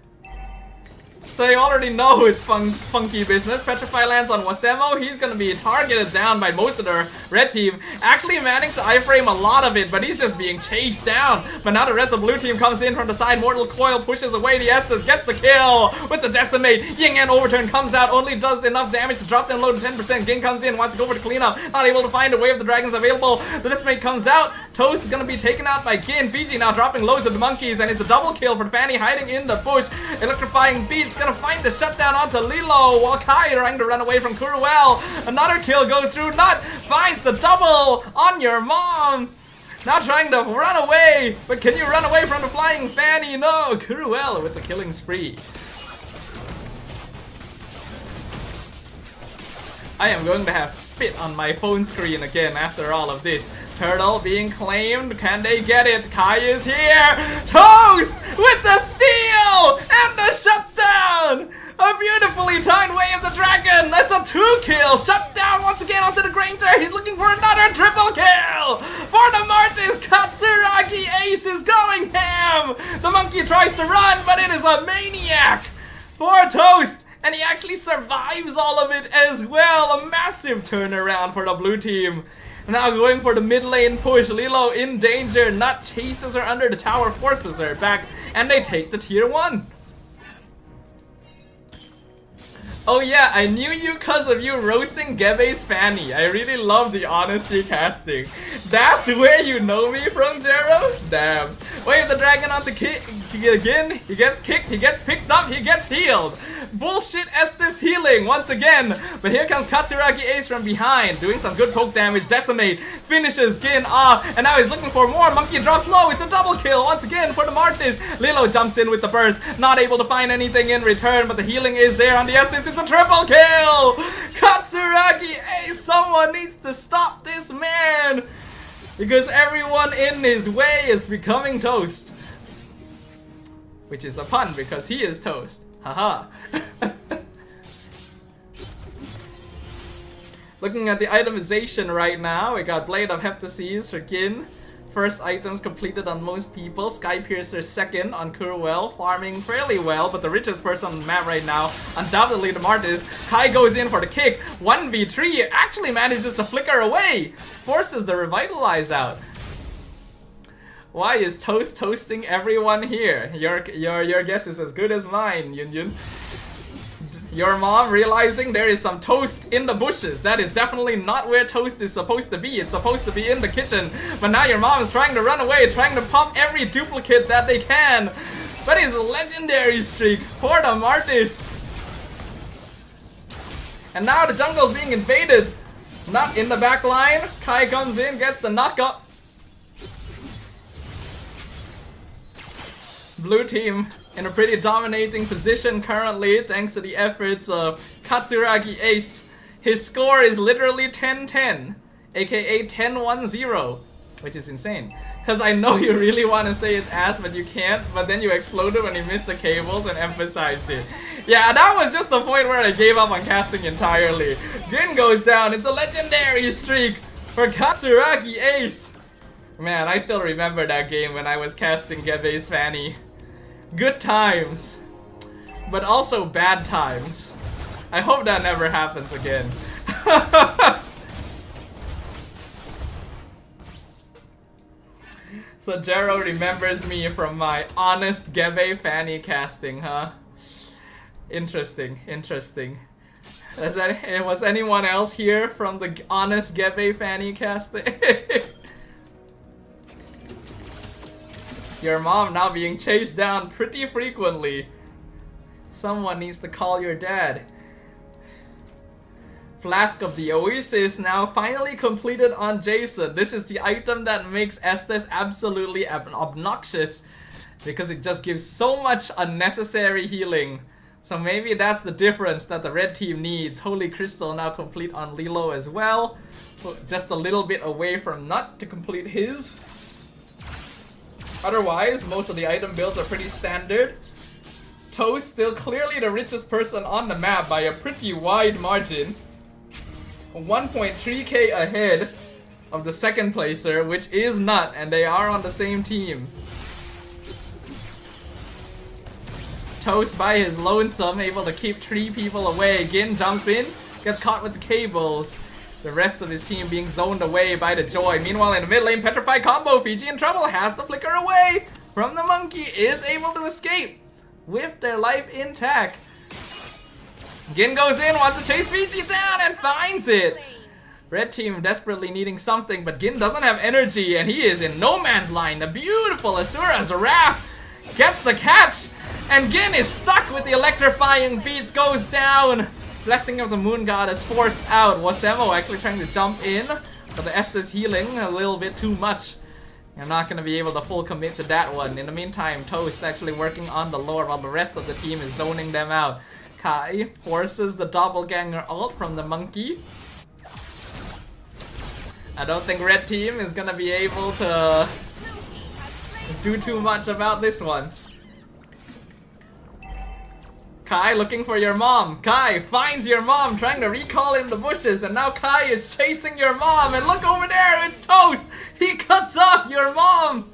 So you already know it's funky business. Petrify lands on Wasemo. He's gonna be targeted down by most of the red team. Actually managing to iframe a lot of it, but he's just being chased down. But now the rest of the blue team comes in from the side. Mortal Coil pushes away the Estes, gets the kill with the Decimate. Ying and Overturn comes out, only does enough damage to drop them low to 10%. Ging comes in, wants to go for the cleanup. Not able to find a Way of the Dragons available. The Decimate comes out. Toast is gonna be taken out by Gin. Fiji now dropping loads of the monkeys, and it's a double kill for Fanny hiding in the bush. Electrifying Beat's gonna find the shutdown onto Lilo, while Kai trying to run away from Kuruel. Another kill goes through. Nut finds the double on your mom. Now trying to run away, but can you run away from the flying Fanny? No, Kuruel with the killing spree. I am going to have spit on my phone screen again after all of this. Turtle being claimed. Can they get it? Kai is here. Toast with the steal and the shutdown. A beautifully timed Way of the Dragon. That's a 2-kill. Shutdown once again onto the Granger. He's looking for another triple kill. For the Martis, Katsuragi Ace is going ham. The monkey tries to run, but it is a maniac for Toast. And he actually survives all of it as well. A massive turnaround for the blue team. Now going for the mid lane push. Lilo in danger. Nut chases her under the tower, forces her back, and they take the tier 1. Oh yeah, I knew you cause of you roasting Gebe's Fanny. I really love the honesty casting. That's where you know me from, Jero? Damn. Wave the dragon onto again. He gets kicked, he gets picked up, he gets healed. Bullshit Estes healing once again. But here comes Katsuragi Ace from behind, doing some good poke damage. Decimate finishes Gin off, and now he's looking for more. Monkey drops low. It's a double kill once again for the Martis. Lilo jumps in with the burst, not able to find anything in return, but the healing is there on the Estes. It's a triple kill. Katsuragi Ace, someone needs to stop this man, because everyone in his way is becoming toast. Which is a pun because he is toast. Haha. Looking at the itemization right now, we got Blade of Heptases for Gin. First items completed on most people. Skypiercer second on Kuruel, farming fairly well, but the richest person on the map right now, undoubtedly the Martis. Kai goes in for the kick. 1v3, actually manages to flicker away. Forces the Revitalize out. Why is Toast toasting everyone here? Your guess is as good as mine, Yun Yun. Your mom realizing there is some toast in the bushes. That is definitely not where toast is supposed to be. It's supposed to be in the kitchen. But now your mom is trying to run away, trying to pump every duplicate that they can. But it's a legendary streak for the Martis. And now the jungle is being invaded. Not in the back line. Kai comes in, gets the knockup. Blue team in a pretty dominating position currently, thanks to the efforts of Katsuragi Ace. His score is literally 10-10, aka 10-1-0, which is insane. Because I know you really want to say it's ass, but you can't, but then you exploded when you missed the cables and emphasized it. Yeah, that was just the point where I gave up on casting entirely. Gin goes down, it's a legendary streak for Katsuragi Ace. Man, I still remember that game when I was casting Gebe's Fanny. Good times, but also bad times. I hope that never happens again. So Jero remembers me from my honest Gebe Fanny casting, huh? Interesting, interesting. Was anyone else here from the honest Gebe Fanny casting? Your mom now being chased down pretty frequently. Someone needs to call your dad. Flask of the Oasis now finally completed on Jason. This is the item that makes Estes absolutely obnoxious, because it just gives so much unnecessary healing. So maybe that's the difference that the red team needs. Holy Crystal now complete on Lilo as well. Just a little bit away from Nut to complete his. Otherwise, most of the item builds are pretty standard. Toast still clearly the richest person on the map by a pretty wide margin. 1.3k ahead of the second placer, which is Nut, and they are on the same team. Toast by his lonesome, able to keep 3 people away. Gin jumps in, gets caught with the cables. The rest of his team being zoned away by the Joy. Meanwhile, in the mid lane, Petrified combo. Fiji in trouble, has to flicker away from the monkey, is able to escape with their life intact. Gin goes in, wants to chase Fiji down and finds it. Red team desperately needing something, but Gin doesn't have energy and he is in no man's line. The beautiful Asura's Wrath gets the catch, and Gin is stuck with the electrifying beats, goes down. Blessing of the Moon Goddess forced out. Wasemo actually trying to jump in, but the Estes healing a little bit too much. I'm not going to be able to full commit to that one. In the meantime, Toast actually working on the lore while the rest of the team is zoning them out. Kai forces the doppelganger ult from the monkey. I don't think red team is gonna be able to do too much about this one. Kai looking for your mom. Kai finds your mom, trying to recall in the bushes, and now Kai is chasing your mom, and look over there, it's Toast! He cuts off your mom!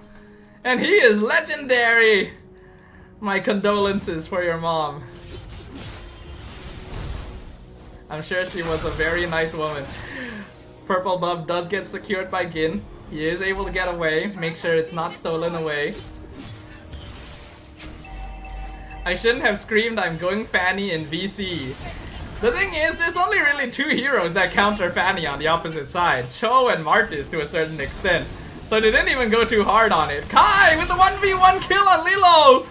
And he is legendary! My condolences for your mom. I'm sure she was a very nice woman. Purple buff does get secured by Gin. He is able to get away, make sure it's not stolen away. I shouldn't have screamed I'm going Fanny in VC. The thing is, there's only really 2 heroes that counter Fanny on the opposite side. Cho and Martis to a certain extent. So they didn't even go too hard on it. Kai with the 1v1 kill on Lilo!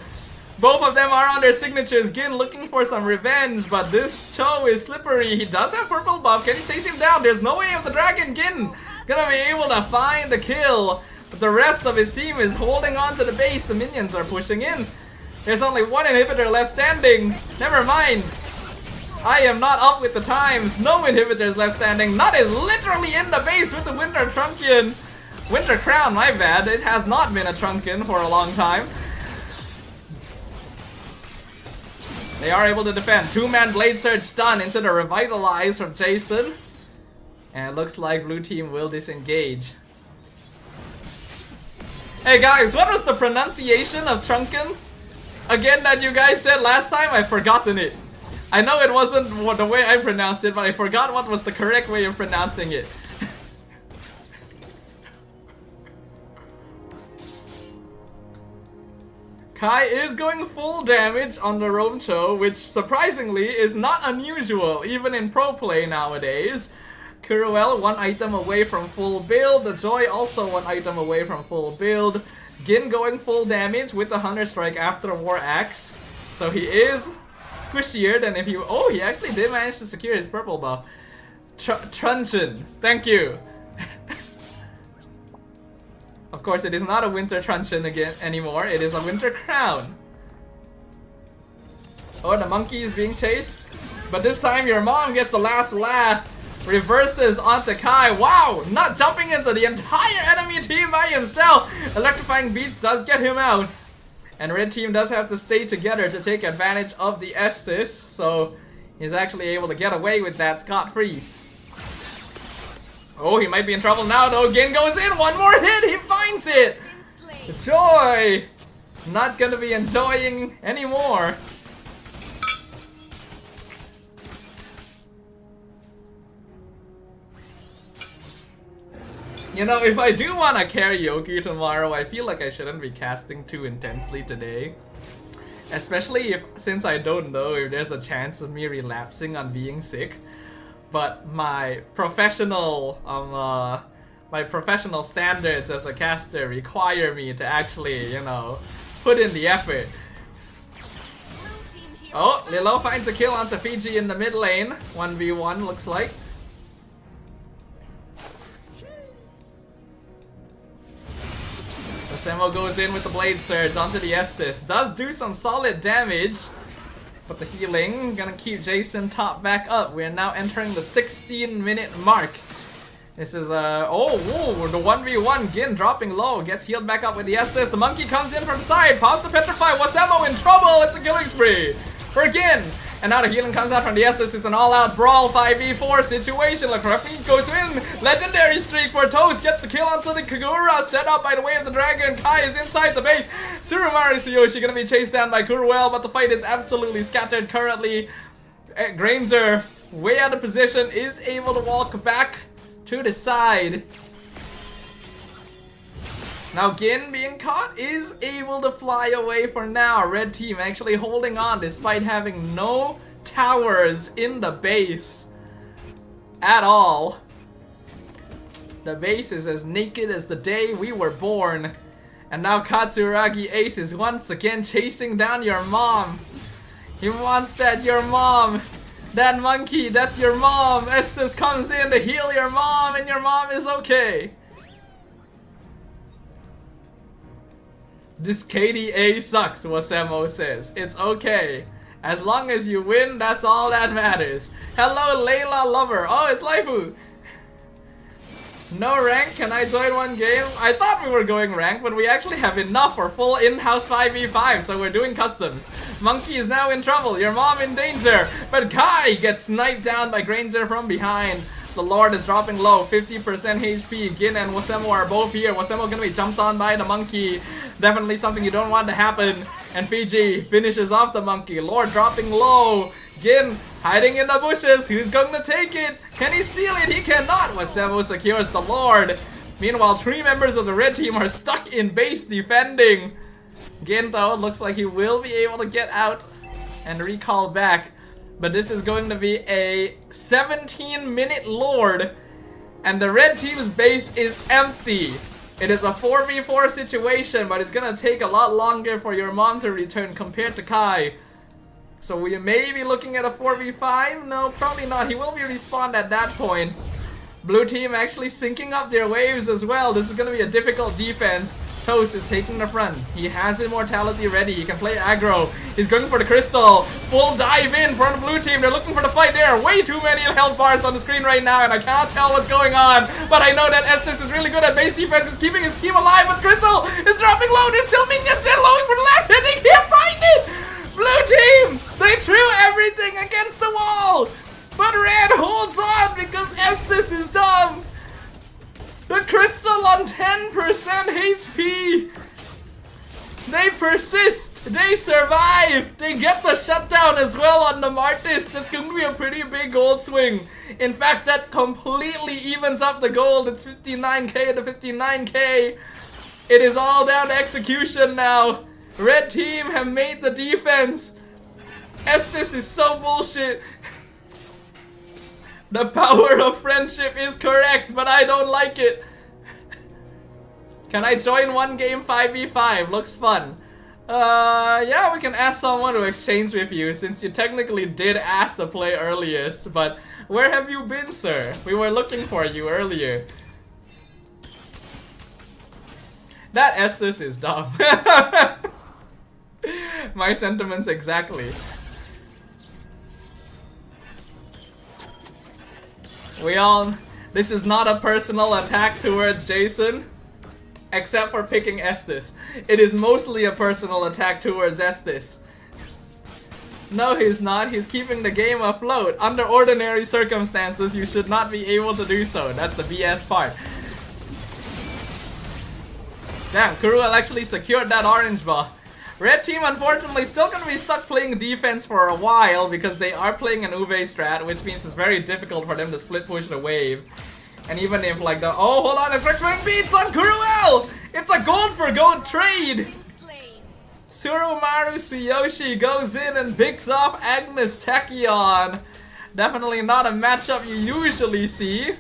Both of them are on their signatures. Gin looking for some revenge, but this Cho is slippery. He does have purple buff. Can he chase him down? There's no way of the dragon. Gin gonna be able to find the kill, but the rest of his team is holding on to the base. The minions are pushing in. There's only 1 inhibitor left standing. Never mind. I am not up with the times. No inhibitors left standing. Nut is literally in the base with the Winter Trunkion. Winter Crown, my bad. It has not been a Trunkion for a long time. They are able to defend. 2-man Blade Surge done into the Revitalize from Jason. And it looks like blue team will disengage. Hey guys, what was the pronunciation of Trunkin? Again, that you guys said last time? I've forgotten it. I know it wasn't the way I pronounced it, but I forgot what was the correct way of pronouncing it. Kai is going full damage on the Romcho, which surprisingly is not unusual, even in pro play nowadays. Kuruel 1 item away from full build, the Joy also 1 item away from full build. Gin going full damage with the Hunter Strike after War Axe. So he is squishier than if he... Oh, he actually did manage to secure his purple buff. Truncheon, thank you. Of course, it is not a Winter Truncheon anymore, it is a Winter Crown. Oh, the monkey is being chased. But this time your mom gets the last laugh. Reverses onto Kai. Wow, not jumping into the entire enemy team by himself. Electrifying Beats does get him out. And red team does have to stay together to take advantage of the Estes. So he's actually able to get away with that scot-free. Oh, he might be in trouble now though. Gin goes in, 1 more hit, he finds it! Joy! Not gonna be enjoying anymore. You know, if I do want a karaoke tomorrow, I feel like I shouldn't be casting too intensely today. Especially since I don't know if there's a chance of me relapsing on being sick. But my professional standards as a caster require me to actually, you know, put in the effort. Oh, Lilo finds a kill onto Fiji in the mid lane. 1v1 looks like. Semo goes in with the Blade Surge onto the Estes. Does do some solid damage. But the healing gonna keep Jason top back up. We are now entering the 16-minute mark. This is the 1v1. Gin dropping low, gets healed back up with the Estes. The monkey comes in from side, pops the Petrify. Wasemo in trouble. It's a killing spree for Gin. And now the healing comes out from the Estes. It's an all-out brawl 5v4 situation. Lakrafin goes in. Legendary streak for Toast. Gets the kill onto the Kagura. Set up by the way of the dragon. Kai is inside the base. Surumaru Tsuyoshi gonna be chased down by Kuruel, but the fight is absolutely scattered currently. Granger, way out of position, is able to walk back to the side. Now Gin being caught is able to fly away for now. Red team actually holding on despite having no towers in the base at all. The base is as naked as the day we were born. And now Katsuragi Ace is once again chasing down your mom. He wants that, your mom. That monkey, that's your mom. Estes comes in to heal your mom and your mom is okay. This KDA sucks, Wasemo says. It's okay. As long as you win, that's all that matters. Hello, Layla Lover. Oh, it's Laifu. No rank, can I join one game? I thought we were going rank, but we actually have enough for full in-house 5v5, so we're doing customs. Monkey is now in trouble, your mom in danger, but Kai gets sniped down by Granger from behind. The Lord is dropping low, 50% HP. Gin and Wasemo are both here. Wasemo gonna be jumped on by the monkey. Definitely something you don't want to happen. And Fiji finishes off the monkey. Lord dropping low. Gin hiding in the bushes. Who's going to take it? Can he steal it? He cannot. Wasemo secures the Lord. Meanwhile, 3 members of the red team are stuck in base defending. Gin, though, looks like he will be able to get out and recall back. But this is going to be a 17-minute Lord. And the red team's base is empty. It is a 4v4 situation, but it's gonna take a lot longer for your mom to return compared to Kai. So we may be looking at a 4v5? No, probably not. He will be respawned at that point. Blue team actually syncing up their waves as well. This is gonna be a difficult defense. Toast is taking the front. He has immortality ready. He can play aggro. He's going for the crystal. Full dive in from the blue team. They're looking for the fight. There are way too many health bars on the screen right now, and I can't tell what's going on. But I know that Estes is really good at base defense. He's keeping his team alive. But Crystal is dropping low. There's still minions. They're lowing for the last hit. They can't find it. Blue team, they threw everything against the wall. But Red holds on because Estes is dumb. The crystal on 10% HP. They persist. They survive. They get the shutdown as well on the Martis. That's going to be a pretty big gold swing. In fact, that completely evens up the gold. It's 59k to 59k. It is all down to execution now. Red team have made the defense. Estes is so bullshit. The power of friendship is correct, but I don't like it. Can I join one game 5v5? Looks fun. Yeah, we can ask someone to exchange with you, since you technically did ask to play earliest. But where have you been, sir? We were looking for you earlier. That Estes is dumb. My sentiments exactly. This is not a personal attack towards Jason, except for picking Estes. It is mostly a personal attack towards Estes. No, he's not. He's keeping the game afloat. Under ordinary circumstances, you should not be able to do so. That's the BS part. Damn, Kuruel actually secured that orange ball. Red team, unfortunately, still gonna be stuck playing defense for a while because they are playing an Uwe strat, which means it's very difficult for them to split push the wave. And even if like the oh, hold on, the quick swing beats on Kuruel! It's a gold for gold trade! Surumaru Tsuyoshi goes in and picks off Agnes Tachyon. Definitely not a matchup you usually see,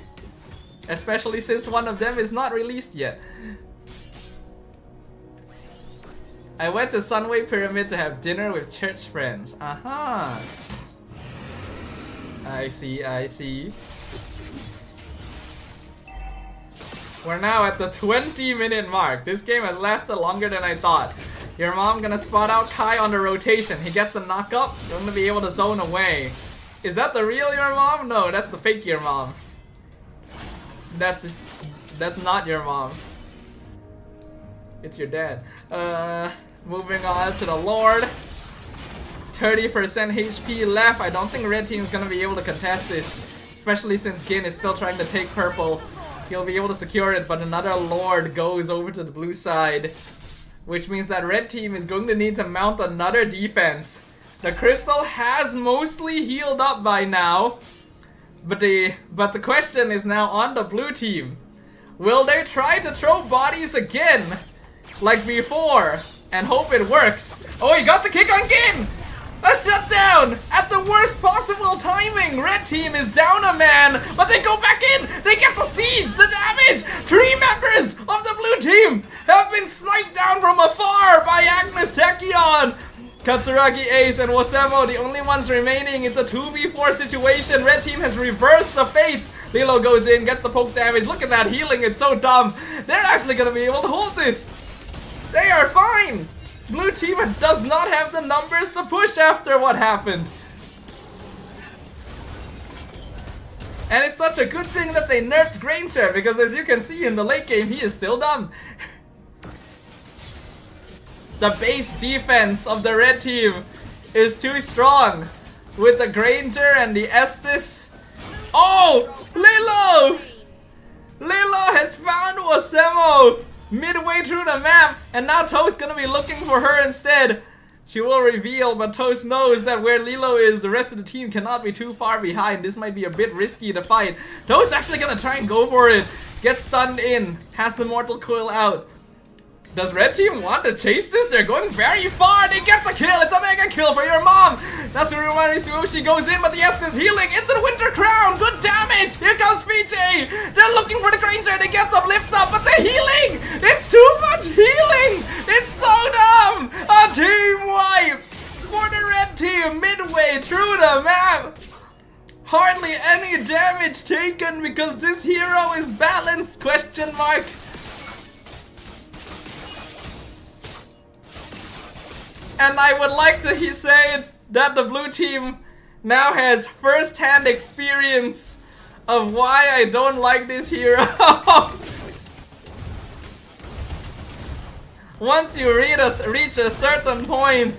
especially since one of them is not released yet. I went to Sunway Pyramid to have dinner with church friends. Aha. I see, I see. We're now at the 20-minute mark. This game has lasted longer than I thought. Your mom gonna spot out Kai on the rotation. He gets the knock up. You're gonna be able to zone away. Is that the real your mom? No, that's the fake your mom. That's not your mom. It's your dad. Moving on to the Lord. 30% HP left. I don't think red team is gonna be able to contest this, especially since Gin is still trying to take purple. He'll be able to secure it, but another Lord goes over to the blue side. which means that red team is going to need to mount another defense. The crystal has mostly healed up by now, but the question is now on the blue team. Will they try to throw bodies again, like before, and hope it works? Oh, he got the kick on Gin! A shutdown at the worst possible timing. Red team is down a man, but they go back in. They get the siege, the damage. 3 members of the blue team have been sniped down from afar by Agnes Techion. Katsuragi, Ace, and Wasemo, the only ones remaining. It's a 2v4 situation. Red team has reversed the fates. Lilo goes in, gets the poke damage. Look at that healing, it's so dumb. They're actually gonna be able to hold this. They are fine. Blue team does not have the numbers to push after what happened. And it's such a good thing that they nerfed Granger, because as you can see in the late game, he is still dumb. The base defense of the red team is too strong. With the Granger and the Estes. Oh! Lilo! Lilo has found Wasemo midway through the map, and now Toast gonna be looking for her instead. She will reveal, but Toast knows that where Lilo is, the rest of the team cannot be too far behind. This might be a bit risky to fight. Toast actually gonna try and go for it. Gets stunned in, has the Mortal Coil out. Does red team want to chase this? They're going very far. They get the kill. It's a mega kill for your mom. That's the Rumari Sushi goes in, but the Estes healing into the Winter Crown. Good damage. Here comes PJ. They're looking for the Granger. They get the lift up, but the healing. It's too much healing. It's so dumb. A team wipe for the red team midway through the map. Hardly any damage taken because this hero is balanced, question mark. And I would like to say that the blue team now has first-hand experience of why I don't like this hero. Once you reach a certain point,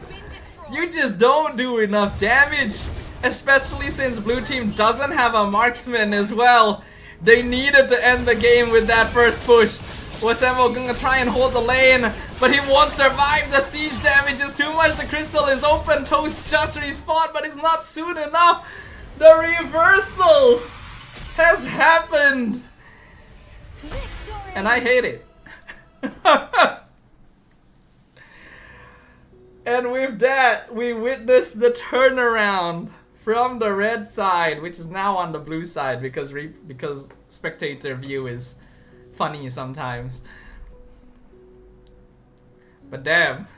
you just don't do enough damage. Especially since blue team doesn't have a marksman as well. They needed to end the game with that first push. Wasemo gonna try and hold the lane, but he won't survive. The siege damage is too much. The crystal is open. Toast just respawned, but it's not soon enough. The reversal has happened, and I hate it. And with that, we witness the turnaround from the red side, which is now on the blue side because spectator view is funny sometimes. But damn,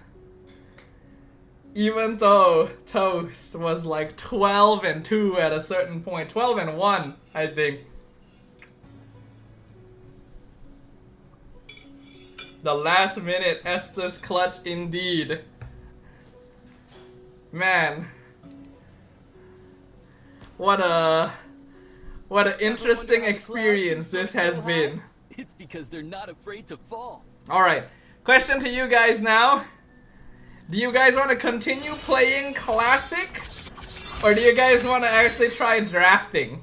even though Toast was like 12-2 at a certain point, 12-1 I think, the last minute Estes clutch indeed. Man, what an interesting experience this has been. It's because they're not afraid to fall. Alright, question to you guys now. Do you guys want to continue playing Classic? Or do you guys want to actually try drafting?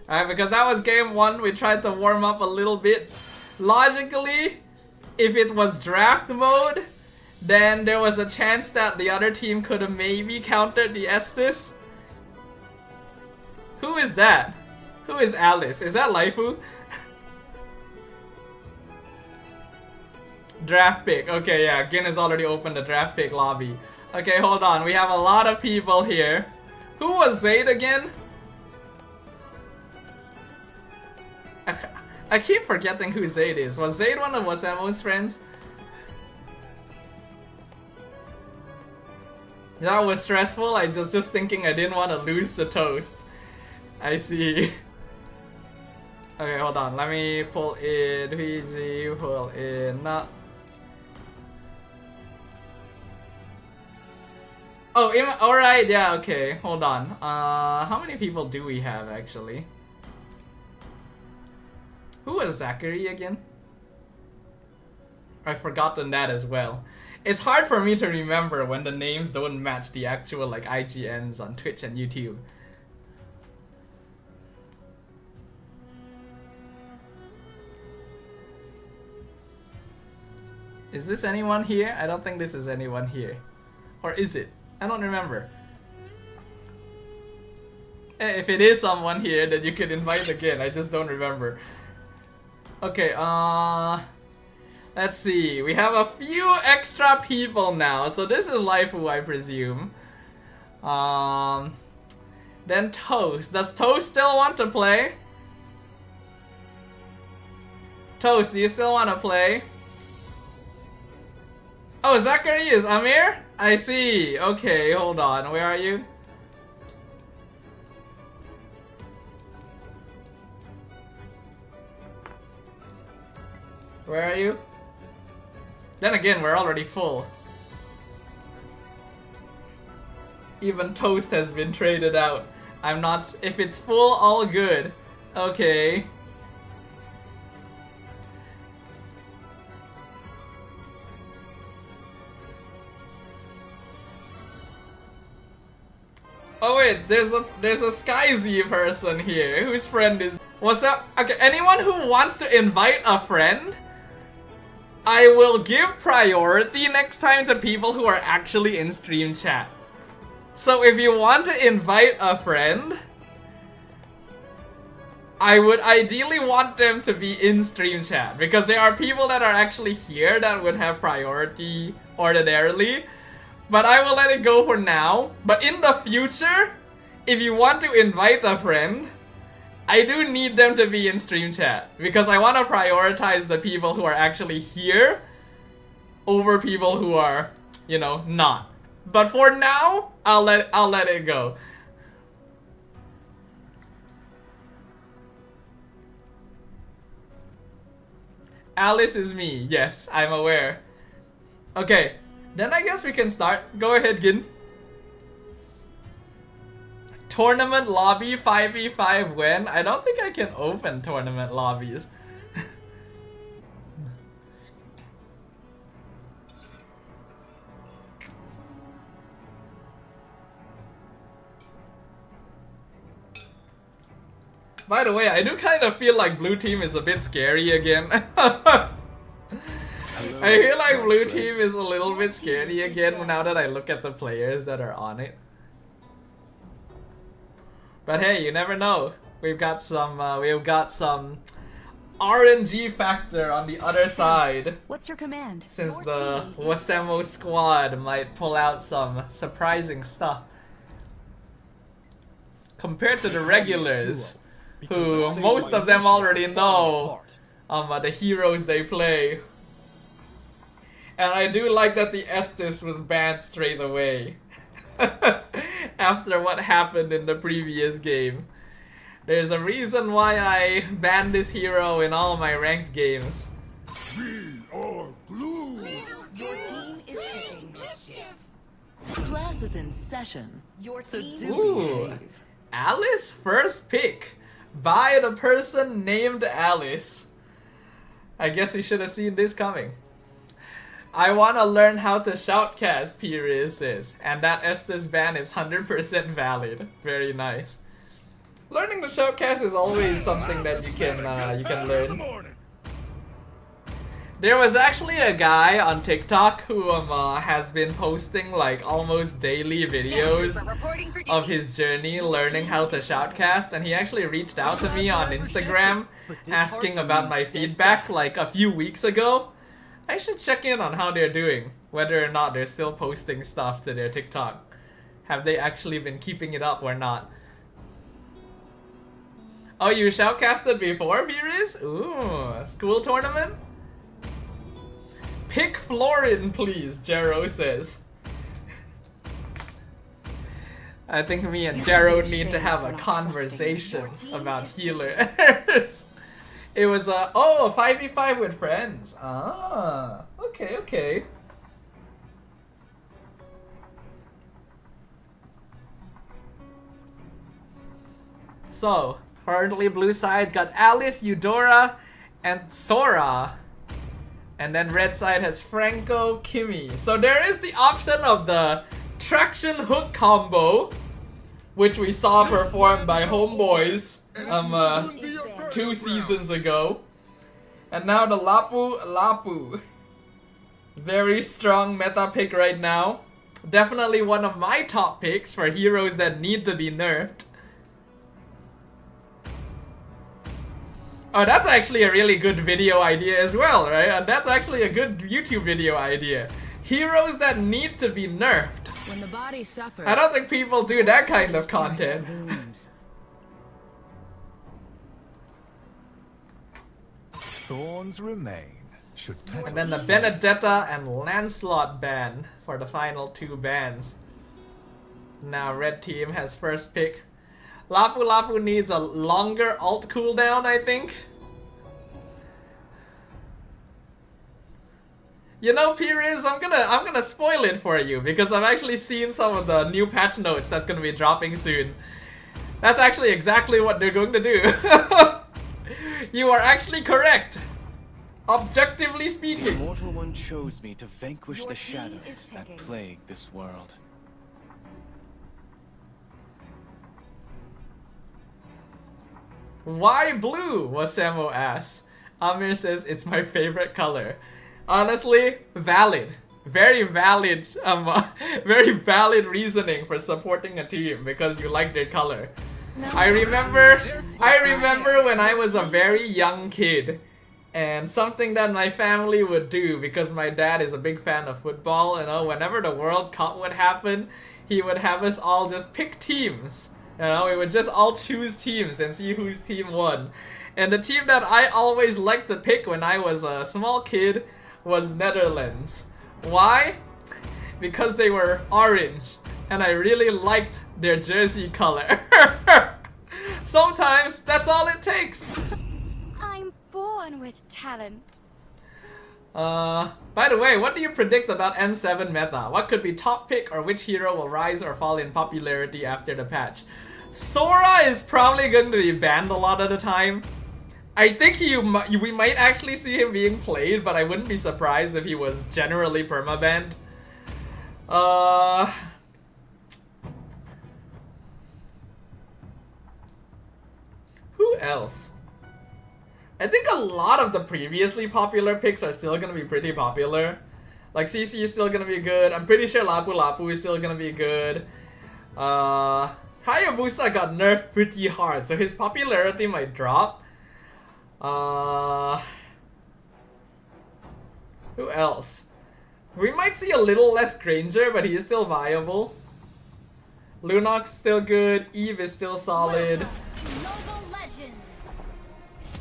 Alright, because that was game 1, we tried to warm up a little bit. Logically, if it was draft mode, then there was a chance that the other team could have maybe countered the Estes. Who is that? Who is Alice? Is that Laifu? Draft pick. Okay, yeah, Gin has already opened the draft pick lobby. Okay, hold on. We have a lot of people here. Who was Zayd again? I keep forgetting who Zayd is. Was Zayd one of Wasemo's friends? That was stressful. I was just thinking I didn't want to lose the Toast. I see. Okay, hold on. Let me pull in PG, pull in not. Oh, alright, yeah, okay. Hold on. How many people do we have actually? Who was Zachary again? I've forgotten that as well. It's hard for me to remember when the names don't match the actual like IGNs on Twitch and YouTube. Is this anyone here? I don't think this is anyone here. Or is it? I don't remember. If it is someone here, then you could invite again. I just don't remember. Okay, let's see. We have a few extra people now. So this is Laifu, I presume. Then Toast. Does Toast still want to play? Toast, do you still want to play? Oh, Zachary is Amir? I see. Okay, hold on. Where are you? Where are you? Then again, we're already full. Even Toast has been traded out. I'm not... If it's full, all good. Okay. Oh wait, there's a SkyZ person here. Whose friend is... What's up? Okay, anyone who wants to invite a friend, I will give priority next time to people who are actually in stream chat. So if you want to invite a friend, I would ideally want them to be in stream chat, because there are people that are actually here that would have priority ordinarily. But I will let it go for now. But in the future, if you want to invite a friend, I do need them to be in stream chat, because I want to prioritize the people who are actually here over people who are, you know, not. But for now, I'll let it go. Alice is me. Yes, I'm aware. Okay, then I guess we can start. Go ahead, Gin. Tournament lobby 5v5 when? I don't think I can open tournament lobbies. By the way, I do kind of feel like blue team is a bit scary again. I feel like blue team is a little bit scary again now that I look at the players that are on it. But hey, you never know. We've got some RNG factor on the other side. What's your command? Since the Wasemo squad might pull out some surprising stuff. Compared to the regulars, who most of them already know the heroes they play. And I do like that the Estes was banned straight away. After what happened in the previous game. There's a reason why I banned this hero in all my ranked games. We are blue. Your team is picking mischief. Class is in session. Your So team do Ooh, behave. Alice first pick by the person named Alice. I guess we should have seen this coming. I want to learn how to shoutcast, Pires says, and that Estes ban is 100% valid. Very nice. Learning to shoutcast is always something that you can learn. There was actually a guy on TikTok who has been posting like almost daily videos of his journey learning how to shoutcast, and he actually reached out to me on Instagram asking about my feedback like a few weeks ago. I should check in on how they're doing, whether or not they're still posting stuff to their TikTok. Have they actually been keeping it up or not? Oh, you shoutcasted before, Pires? Ooh, school tournament? Pick Florin, please, Jero says. I think me and Jero need to have a conversation about healers. It was a 5v5 with friends. Ah, okay, okay. So, currently blue side got Alice, Eudora, and Sora. And then red side has Franco, Kimmy. So there is the option of the traction hook combo, which we saw performed by Homeboys 2 seasons ago. And now the Lapu Lapu. Very strong meta pick right now. Definitely one of my top picks for heroes that need to be nerfed. Oh, that's actually a really good video idea as well, right? And that's actually a good YouTube video idea. Heroes that need to be nerfed. When the body suffers, I don't think people do that kind of content. Thorns remain. Should And then the Benedetta and Lancelot ban for the final 2 bans. Now red team has first pick. Lapu Lapu needs a longer ult cooldown, I think. You know, Piriz, I'm gonna spoil it for you because I've actually seen some of the new patch notes that's gonna be dropping soon. That's actually exactly what they're going to do. You are actually correct. Objectively The speaking. Immortal One chose me to vanquish Your the team shadows is that picking. plague this world. Why blue? Wasemo asks. Amir says it's my favorite color. Honestly, valid. Very valid, very valid reasoning for supporting a team because you like their color. I remember when I was a very young kid, and something that my family would do because my dad is a big fan of football. You know, whenever the World Cup would happen, he would have us all just pick teams. You know, we would just all choose teams and see whose team won. And the team that I always liked to pick when I was a small kid was Netherlands. Why? Because they were orange, and I really liked their jersey color. Sometimes that's all it takes. I'm born with talent. By the way, what do you predict about M7 meta? What could be top pick, or which hero will rise or fall in popularity after the patch? Sora is probably going to be banned a lot of the time. I think we might actually see him being played, but I wouldn't be surprised if he was generally permabanned. Who else? I think a lot of the previously popular picks are still gonna be pretty popular. Like CC is still gonna be good. I'm pretty sure Lapu Lapu is still gonna be good. Hayabusa got nerfed pretty hard, so his popularity might drop. Who else? We might see a little less Granger, but he is still viable. Lunox still good. Eve is still solid.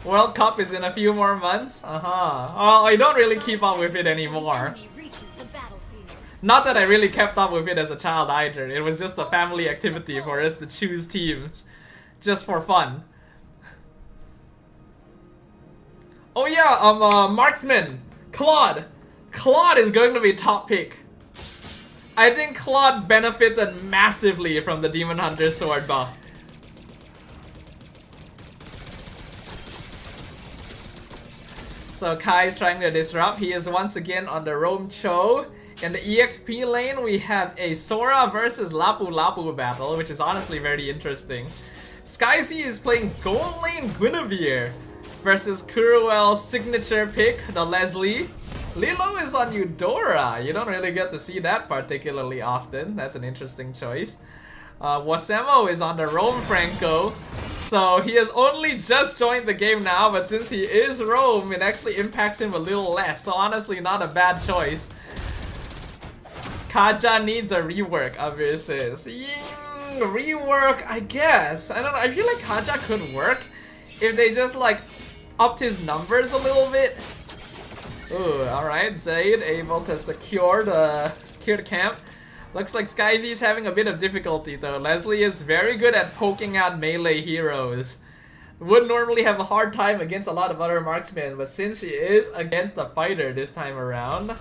World Cup is in a few more months. Well, I don't really keep up with it anymore. Not that I really kept up with it as a child either. It was just a family activity for us to choose teams, just for fun. Oh yeah, Marksman, Claude. Claude is going to be top pick. I think Claude benefited massively from the Demon Hunter sword buff. So Kai is trying to disrupt. He is once again on the Rome Cho. In the EXP lane, we have a Sora versus Lapu Lapu battle, which is honestly very interesting. SkyZ is playing gold lane Guinevere versus Kuruel's signature pick, the Leslie. Lilo is on Eudora. You don't really get to see that particularly often. That's an interesting choice. Wasemo is on the Rome Franco. So he has only just joined the game now, but since he is Rome, it actually impacts him a little less. So honestly, not a bad choice. Kaja needs a rework, Avir says. Rework, I guess. I don't know. I feel like Kaja could work if they just like upped his numbers a little bit. Ooh, alright. Zaid able to secure the camp. Looks like SkyZ is having a bit of difficulty though. Leslie is very good at poking out melee heroes. Would normally have a hard time against a lot of other marksmen, but since she is against the fighter this time around,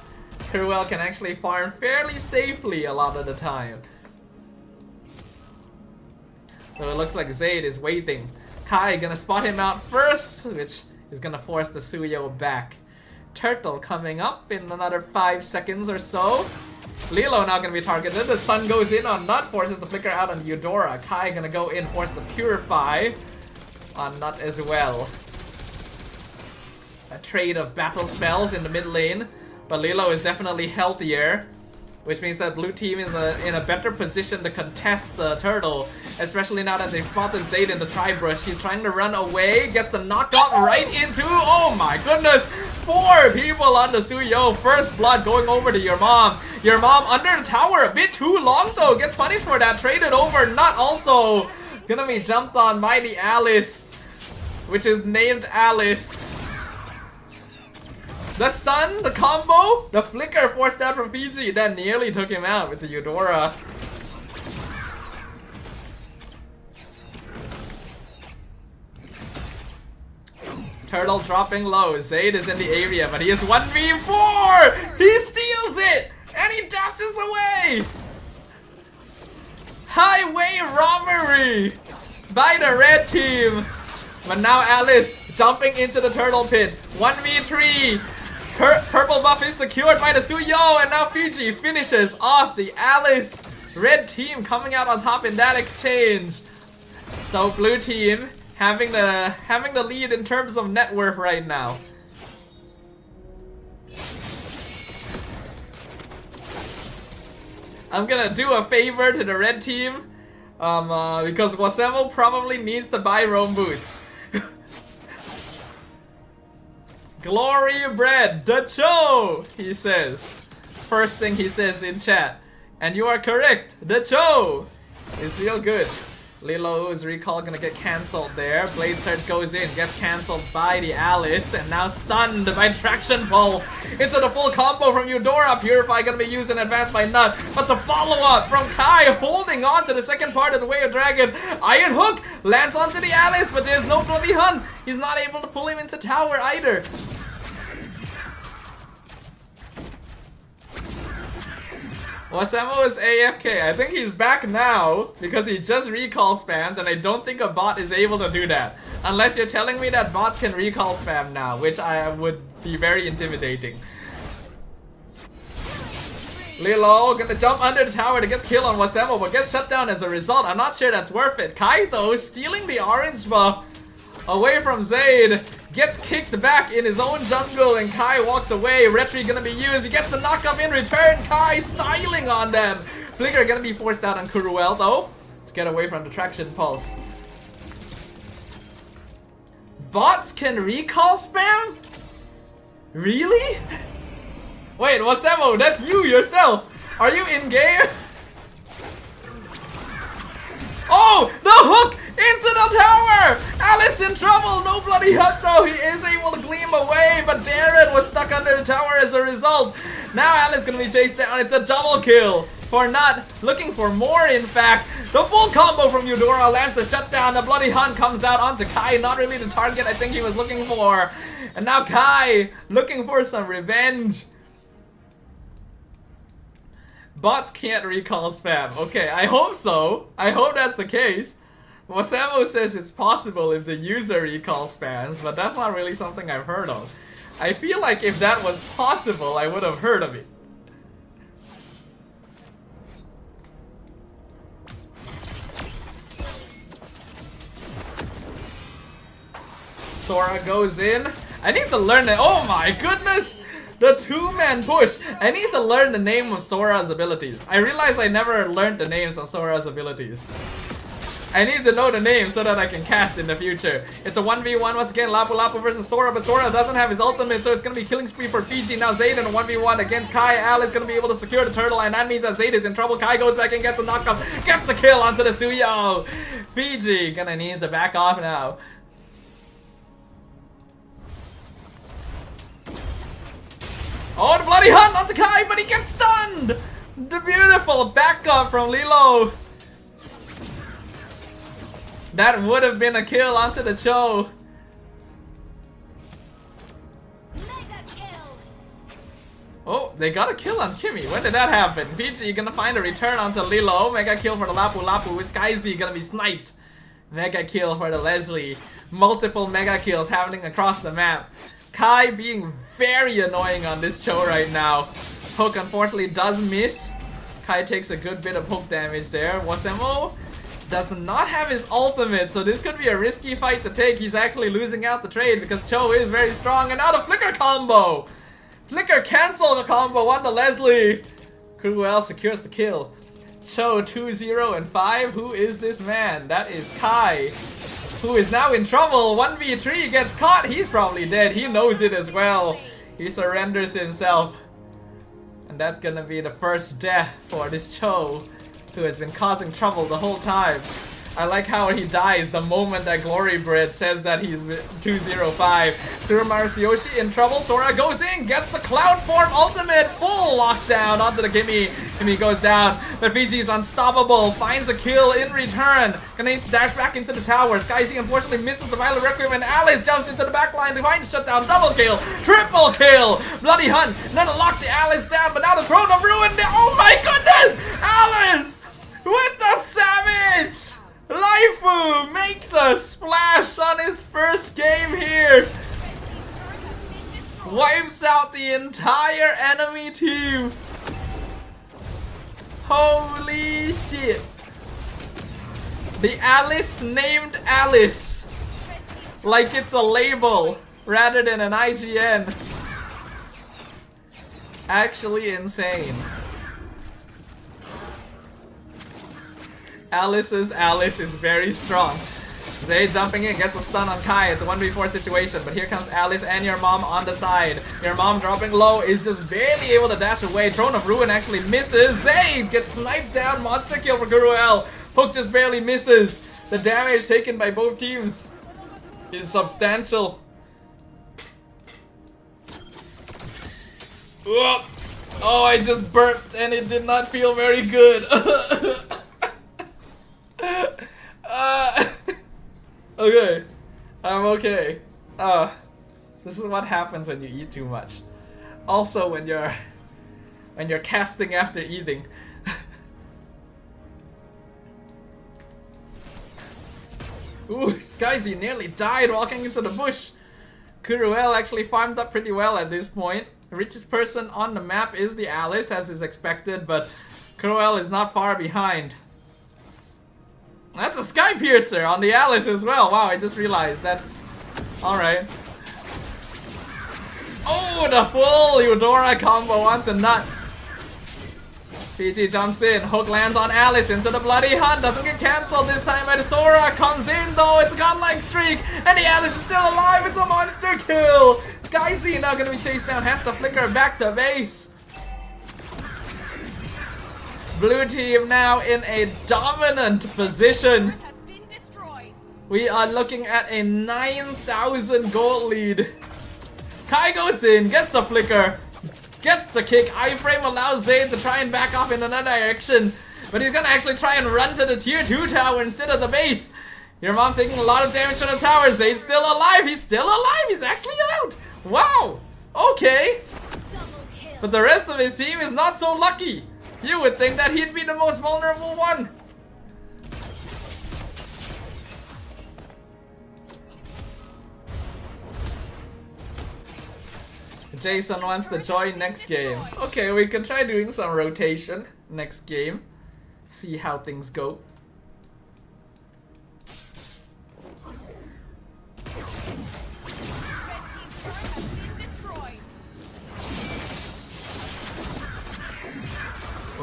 Kuruel can actually farm fairly safely a lot of the time. So it looks like Zaid is waiting. Kai gonna spot him out first, which is gonna force the Suyo back. Turtle coming up in another 5 seconds or so. Lilo now gonna be targeted. The stun goes in on Nut, forces the flicker out on Eudora. Kai gonna go in, force the Purify on Nut as well. A trade of battle spells in the mid lane. But Lilo is definitely healthier, which means that blue team is in a better position to contest the turtle, especially now that they spotted Zayd in the tri-brush. He's trying to run away, gets the knockout right into, oh my goodness, 4 people on the Suyo. First blood going over to your mom. Your mom under the tower, a bit too long though, gets punished for that, traded over, not also gonna be jumped on by the Alice, which is named Alice. The stun, the combo, the flicker forced out from Fiji, that nearly took him out with the Eudora. Turtle dropping low, Zayd is in the area, but he is 1v4! He steals it! And he dashes away! Highway robbery by the red team! But now Alice jumping into the turtle pit. 1v3. Purple buff is secured by the Suyo, and now Fiji finishes off the Alice. Red team coming out on top in that exchange. So blue team having the lead in terms of net worth right now. I'm gonna do a favor to the red team, because Wasemo probably needs to buy Rome boots. Glory bread, Dacho, he says. First thing he says in chat. And you are correct, Dacho is real good. Lilo's recall gonna get cancelled there. Blade Surge goes in, gets cancelled by the Alice, and now stunned by Traction Pulse. Into the full combo from Eudora. Purify gonna be used in advance by Nut. But the follow-up from Kai holding on to the second part of the Way of Dragon. Iron Hook lands onto the Alice, but there's no bloody hunt. He's not able to pull him into tower either. Wasemo is AFK. I think he's back now because he just recall spammed, and I don't think a bot is able to do that. Unless you're telling me that bots can recall spam now, which I would be very intimidating. Lilo gonna jump under the tower to get kill on Wasemo, but gets shut down as a result. I'm not sure that's worth it. Kai though stealing the orange buff away from Zayd. Gets kicked back in his own jungle, and Kai walks away. Retry gonna be used. He gets the knockup in return. Kai styling on them. Flicker gonna be forced out on Kuruel though to get away from the Traction Pulse. Bots can recall spam? Really? Wait, Wasemo, that's you yourself. Are you in game? Oh, the hook into the tower! Alice in trouble, no bloody hunt though. He is able to gleam away, but Darren was stuck under the tower as a result. Now Alice gonna be chased down. It's a double kill for not looking for more, in fact. The full combo from Eudora lands a shutdown. The bloody hunt comes out onto Kai, not really the target I think he was looking for. And now Kai looking for some revenge. Bots can't recall spam. Okay, I hope so. I hope that's the case. Wasemo says it's possible if the user recall spams, but that's not really something I've heard of. I feel like if that was possible, I would have heard of it. Sora goes in. I need to learn it. Oh my goodness! The two-man push! I need to learn the name of Sora's abilities. I realize I never learned the names of Sora's abilities. I need to know the name so that I can cast in the future. It's a 1v1 once again, Lapu Lapu versus Sora, but Sora doesn't have his ultimate, so it's gonna be killing spree for Fiji. Now Zayd in a 1v1 against Kai. Al is gonna be able to secure the turtle, and that means that Zayd is in trouble. Kai goes back and gets a knockup, gets the kill onto the Suyo. Fiji gonna need to back off now. Oh, the bloody hunt onto Kai, but he gets stunned! The beautiful backup from Lilo. That would have been a kill onto the Cho. Oh, they got a kill on Kimmy. When did that happen? Peachy gonna find a return onto Lilo. Mega kill for the Lapu Lapu. With Skyzy gonna be sniped. Mega kill for the Leslie. Multiple mega kills happening across the map. Kai being very annoying on this Cho right now. Hook unfortunately does miss. Kai takes a good bit of hook damage there. Wasemo does not have his ultimate, so this could be a risky fight to take. He's actually losing out the trade because Cho is very strong, and now the flicker combo Flicker cancel the combo 1 to Leslie. Cruel secures the kill. Cho 2-0 and 5. Who is this man? That is Kai, who is now in trouble. 1v3 gets caught. He's probably dead. He knows it as well. He surrenders himself. And that's gonna be the first death for this Cho, who has been causing trouble the whole time. I like how he dies the moment that Glory Bread says that he's 205. Tsurumaru Yoshi in trouble. Sora goes in, gets the Cloud Form ultimate, full lockdown onto the Gimme. Gimme goes down, but Fiji's unstoppable, finds a kill in return. Gonna dash back into the tower. SkyZ unfortunately misses the Violet Requiem, and Alice jumps into the back line, finds shutdown, double kill, triple kill. Bloody Hunt, then to lock the Alice down, but now the Throne of Ruin. Oh my goodness! Alice with the savage! Laifu makes a splash on his first game here. Wipes out the entire enemy team. Holy shit. The Alice named Alice. Like it's a label rather than an IGN. Actually insane. Alice's Alice is very strong. Zay jumping in, gets a stun on Kai. It's a 1v4 situation, but here comes Alice and your mom on the side. Your mom dropping low is just barely able to dash away. Throne of Ruin actually misses. Zay gets sniped down. Monster kill for Guruel. Hook just barely misses. The damage taken by both teams is substantial. Ugh. Oh, I just burped and it did not feel very good. Okay, I'm okay. This is what happens when you eat too much. Also, when you're casting after eating. Ooh, SkyZ nearly died walking into the bush. Kuruel actually farmed up pretty well at this point. The richest person on the map is the Alice, as is expected, but Kuruel is not far behind. That's a Sky Piercer on the Alice as well. Wow, I just realized that's alright. Oh, the full Eudora combo onto Nut. PG jumps in, hook lands on Alice into the Bloody Hunt, doesn't get cancelled this time by the Sora, comes in though, it's a godlike streak, and the Alice is still alive, it's a monster kill! SkyZ now gonna be chased down, has to flicker back to base. Blue team now in a dominant position. We are looking at a 9,000 gold lead. Kai goes in, gets the flicker, gets the kick. Iframe allows Zayd to try and back off in another direction, but he's gonna actually try and run to the tier 2 tower instead of the base. Your mom taking a lot of damage from the tower. Zayd's still alive. He's still alive. He's actually out. Wow. Okay. But the rest of his team is not so lucky. You would think that he'd be the most vulnerable one. Jason wants to join next game. Okay, we can try doing some rotation next game. See how things go.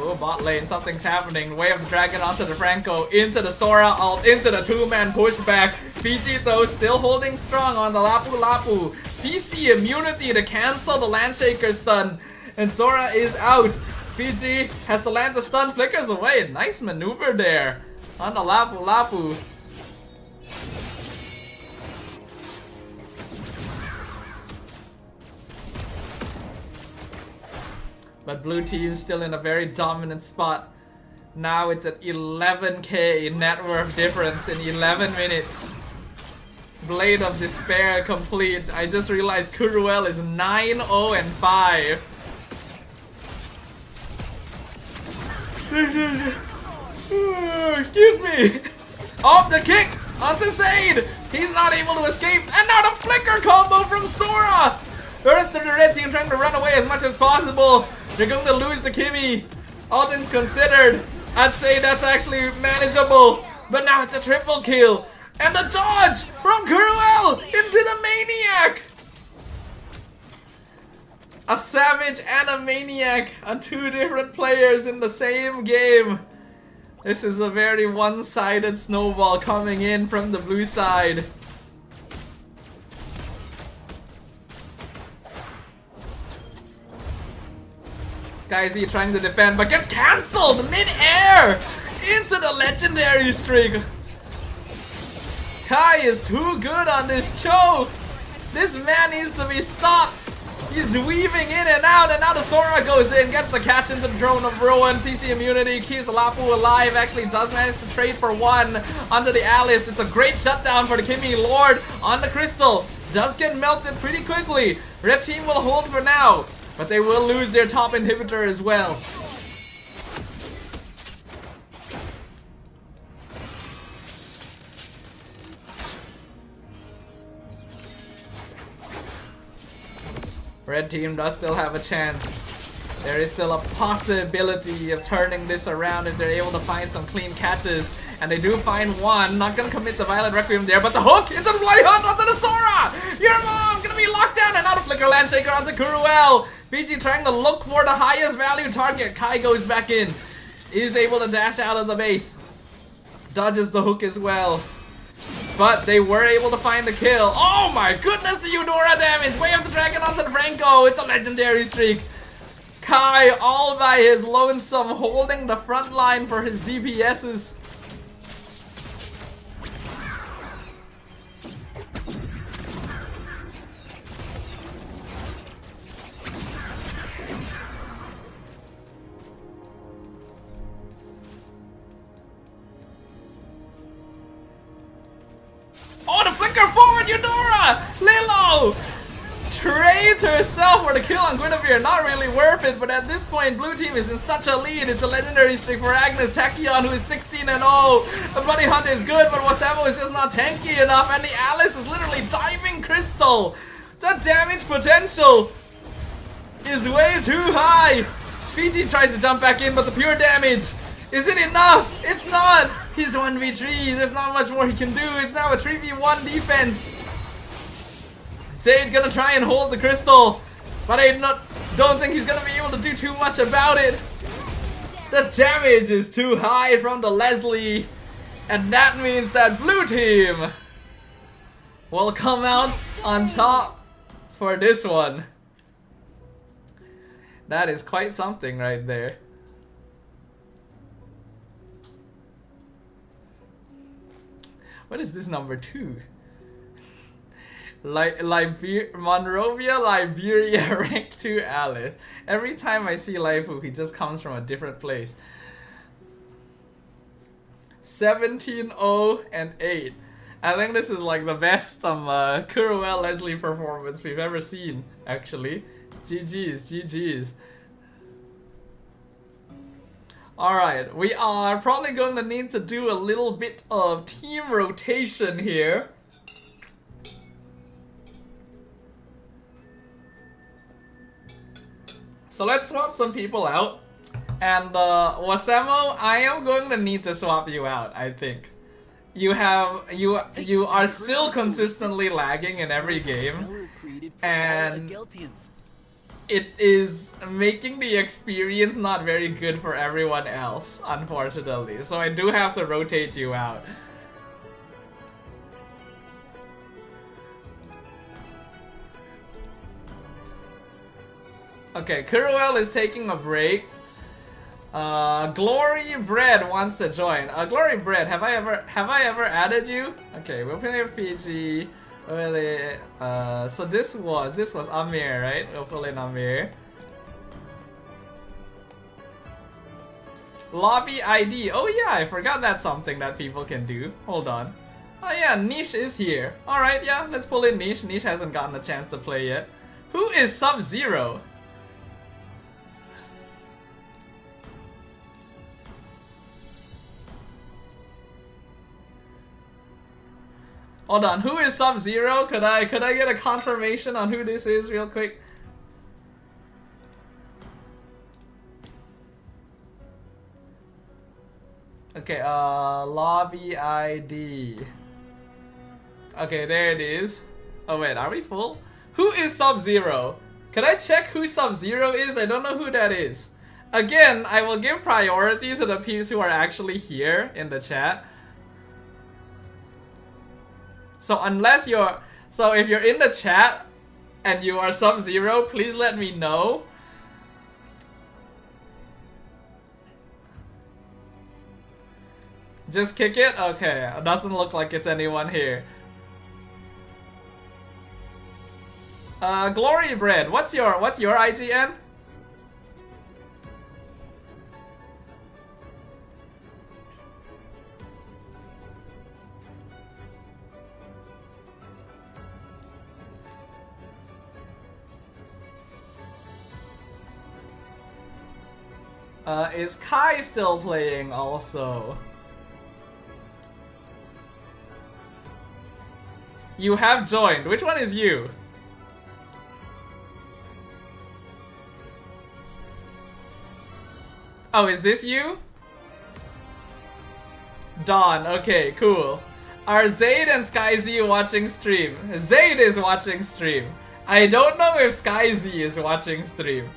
Oh, bot lane, something's happening. Way of the Dragon onto the Franco, into the Sora ult, into the two-man pushback. Fiji though still holding strong on the Lapu Lapu. CC immunity to cancel the Landshaker stun. And Sora is out. Fiji has to land the stun, flickers away. Nice maneuver there on the Lapu Lapu. But blue team still in a very dominant spot. Now it's at 11k net worth difference in 11 minutes. Blade of Despair complete. I just realized Kuruel is 9-0 and 5. Excuse me. Oh, the kick onto Zayd. He's not able to escape. And now the flicker combo from Sora. The rest of the red team trying to run away as much as possible. They're going to lose the Kimmy. All things considered, I'd say that's actually manageable. But now it's a triple kill. And the dodge from Kuruel into the Maniac. A savage and a maniac are two different players in the same game. This is a very one-sided snowball coming in from the blue side. Skyzy trying to defend but gets cancelled mid-air into the legendary streak. Kai is too good on this choke. This man needs to be stopped. He's weaving in and now the Sora goes in, gets the catch into the Throne of Ruin. CC immunity, keeps Lapu alive, actually does manage to trade for one onto the Alice. It's a great shutdown for the Kimi Lord on the Crystal. Does get melted pretty quickly. Red team will hold for now, but they will lose their top inhibitor as well. Red team does still have a chance. There is still a possibility of turning this around if they're able to find some clean catches. And they do find one. Not gonna commit the Violet Requiem there, but the hook into the Bloody Hunt onto the Sora! Your mom gonna be locked down, and now the Flicker Landshaker onto Kuruel. Fiji trying to look for the highest value target. Kai goes back in. Is able to dash out of the base. Dodges the hook as well. But they were able to find the kill. Oh my goodness, the Eudora damage! Way of the Dragon onto the Franco. It's a legendary streak. Kai all by his lonesome, holding the front line for his DPSs. Oh, the flicker forward, Eudora! Lilo trades herself for the kill on Guinevere. Not really worth it, but at this point, blue team is in such a lead. It's a legendary streak for Agnes. Tachyon, who is 16-0. The Bloody Hunt is good, but Wasamo is just not tanky enough, and the Alice is literally diving Crystal. The damage potential is way too high. Fiji tries to jump back in, but the pure damage. Is it enough? It's not! He's 1v3, there's not much more he can do. It's now a 3v1 defense. Zayd gonna try and hold the Crystal, but I don't think he's gonna be able to do too much about it. The damage is too high from the Leslie, and that means that blue team will come out on top for this one. That is quite something right there. What is this number 2? Monrovia, Liberia, rank 2 Alice. Every time I see Laifu, he just comes from a different place. 17-0 and 8. I think this is like the best Kuruel Leslie performance we've ever seen, actually. GG's, GG's. Alright, we are probably going to need to do a little bit of team rotation here. So let's swap some people out. And Wasamo, I am going to need to swap you out, I think. You are still consistently lagging in every game. And it is making the experience not very good for everyone else, unfortunately. So I do have to rotate you out. Okay, Kuruel is taking a break. Glory Bread wants to join. Glory Bread, have I ever added you? Okay, we'll play Fiji. So this was Amir, right? We'll pull in Amir. Lobby ID. Oh yeah, I forgot that's something that people can do. Hold on. Oh yeah, Niche is here. Alright, yeah, let's pull in Niche. Niche hasn't gotten a chance to play yet. Who is Sub-Zero? Hold on, who is Sub-Zero? Could I get a confirmation on who this is real quick? Okay, lobby ID. Okay, there it is. Oh wait, are we full? Who is Sub-Zero? Could I check who Sub-Zero is? I don't know who that is. Again, I will give priority to the peeps who are actually here in the chat. So unless you're... So if you're in the chat and you are Sub-Zero, please let me know. Just kick it? Okay, it doesn't look like it's anyone here. Glory Bread, what's your IGN? Is Kai still playing also? You have joined. Which one is you? Oh, is this you? Dawn, okay, cool. Are Zayd and SkyZ watching stream? Zayd is watching stream. I don't know if SkyZ is watching stream.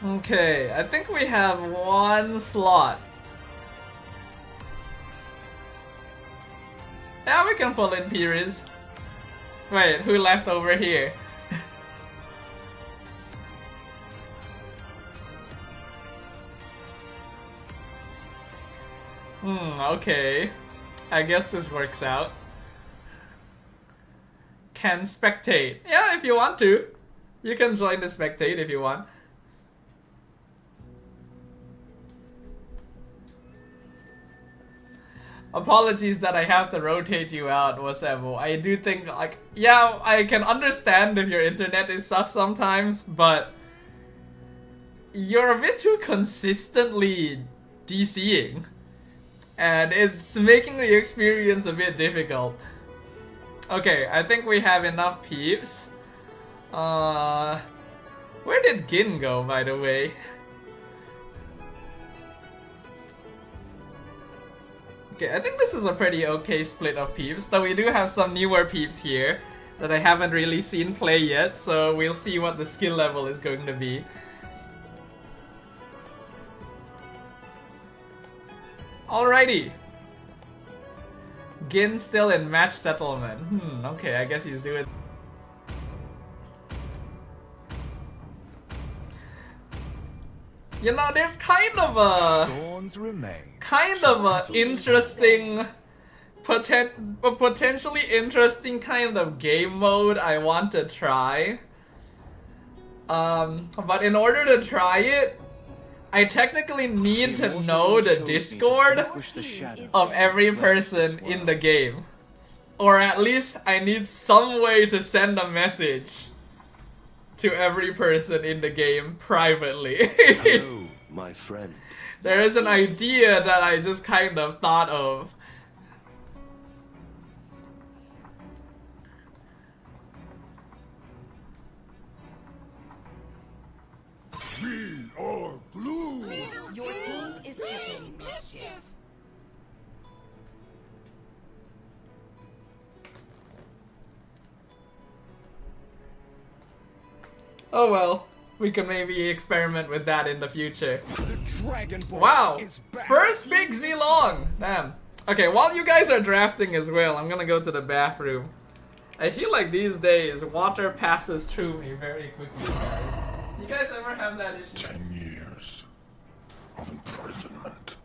Okay, I think we have one slot. Yeah, we can pull in Pires. Wait, who left over here? Okay. I guess this works out. Can spectate. Yeah, if you want to. You can join the spectate if you want. Apologies that I have to rotate you out, Wasebo. I do think, like, yeah, I can understand if your internet is sus sometimes, but you're a bit too consistently DCing, and it's making the experience a bit difficult. Okay, I think we have enough peeps. Where did Gin go, by the way? Okay, I think this is a pretty okay split of peeps, though we do have some newer peeps here that I haven't really seen play yet, so we'll see what the skill level is going to be. Alrighty. Gin still in match settlement. Okay, I guess he's doing... You know, there's kind of a... Thorns remain. Kind of a interesting... potentially interesting kind of game mode I want to try. But in order to try it, I technically need to know the Discord of every person in the game. Or at least I need some way to send a message to every person in the game privately. Hello, my friend. There is an idea that I just kind of thought of. We are glue. Your team is picking mischief. Oh well, we can maybe experiment with that in the future. The Dragon Ball Wow, is back. first big Z-Long! Damn. Okay, while you guys are drafting as well, I'm gonna go to the bathroom. I feel like these days, water passes through me very quickly, guys. You guys ever have that issue? 10 years of imprisonment.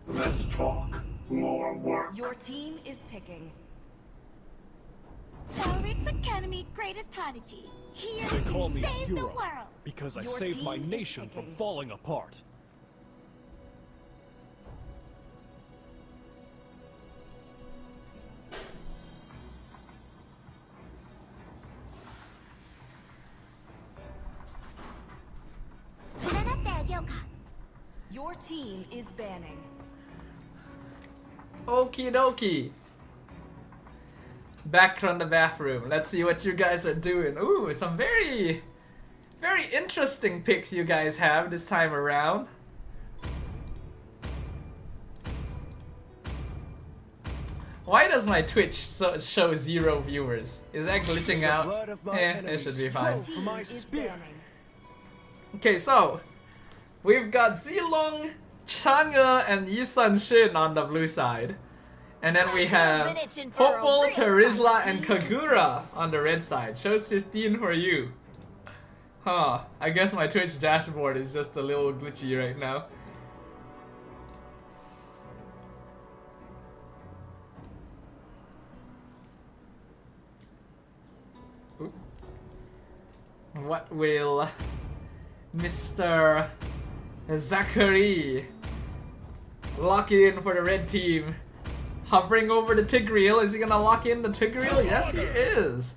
Less talk, more work. Your team is picking. Celebrates Academy greatest prodigy. Here They to call me a save the hero world. because I Your saved my team is nation from picking. falling apart. Your team is banning. Okie dokie. Back from the bathroom. Let's see what you guys are doing. Ooh, some very interesting picks you guys have this time around. Why does my Twitch show 0 viewers? Is that glitching out? It should be fine. Okay, so we've got Zilong, Chang'e, and Yisun Shin on the blue side. And then we have Popol, Terizla, and Kagura on the red side. Shows 15 for you. Huh, I guess my Twitch dashboard is just a little glitchy right now. Oop. What will Mr. Zachary lock in for the red team? Hovering over the Tigreal. Is he gonna lock in the Tigreal? Yes, he is.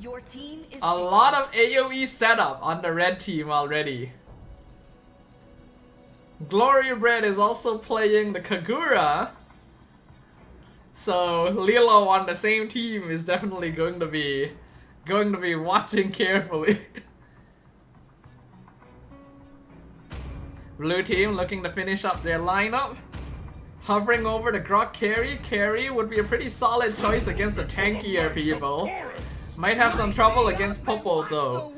Your team is a lot of AoE setup on the red team already. Glory Bread is also playing the Kagura. So Lilo on the same team is definitely going to be watching carefully. Blue team looking to finish up their lineup. Hovering over the Grok carry. Carry would be a pretty solid choice against the tankier people. Might have some trouble against Popol though.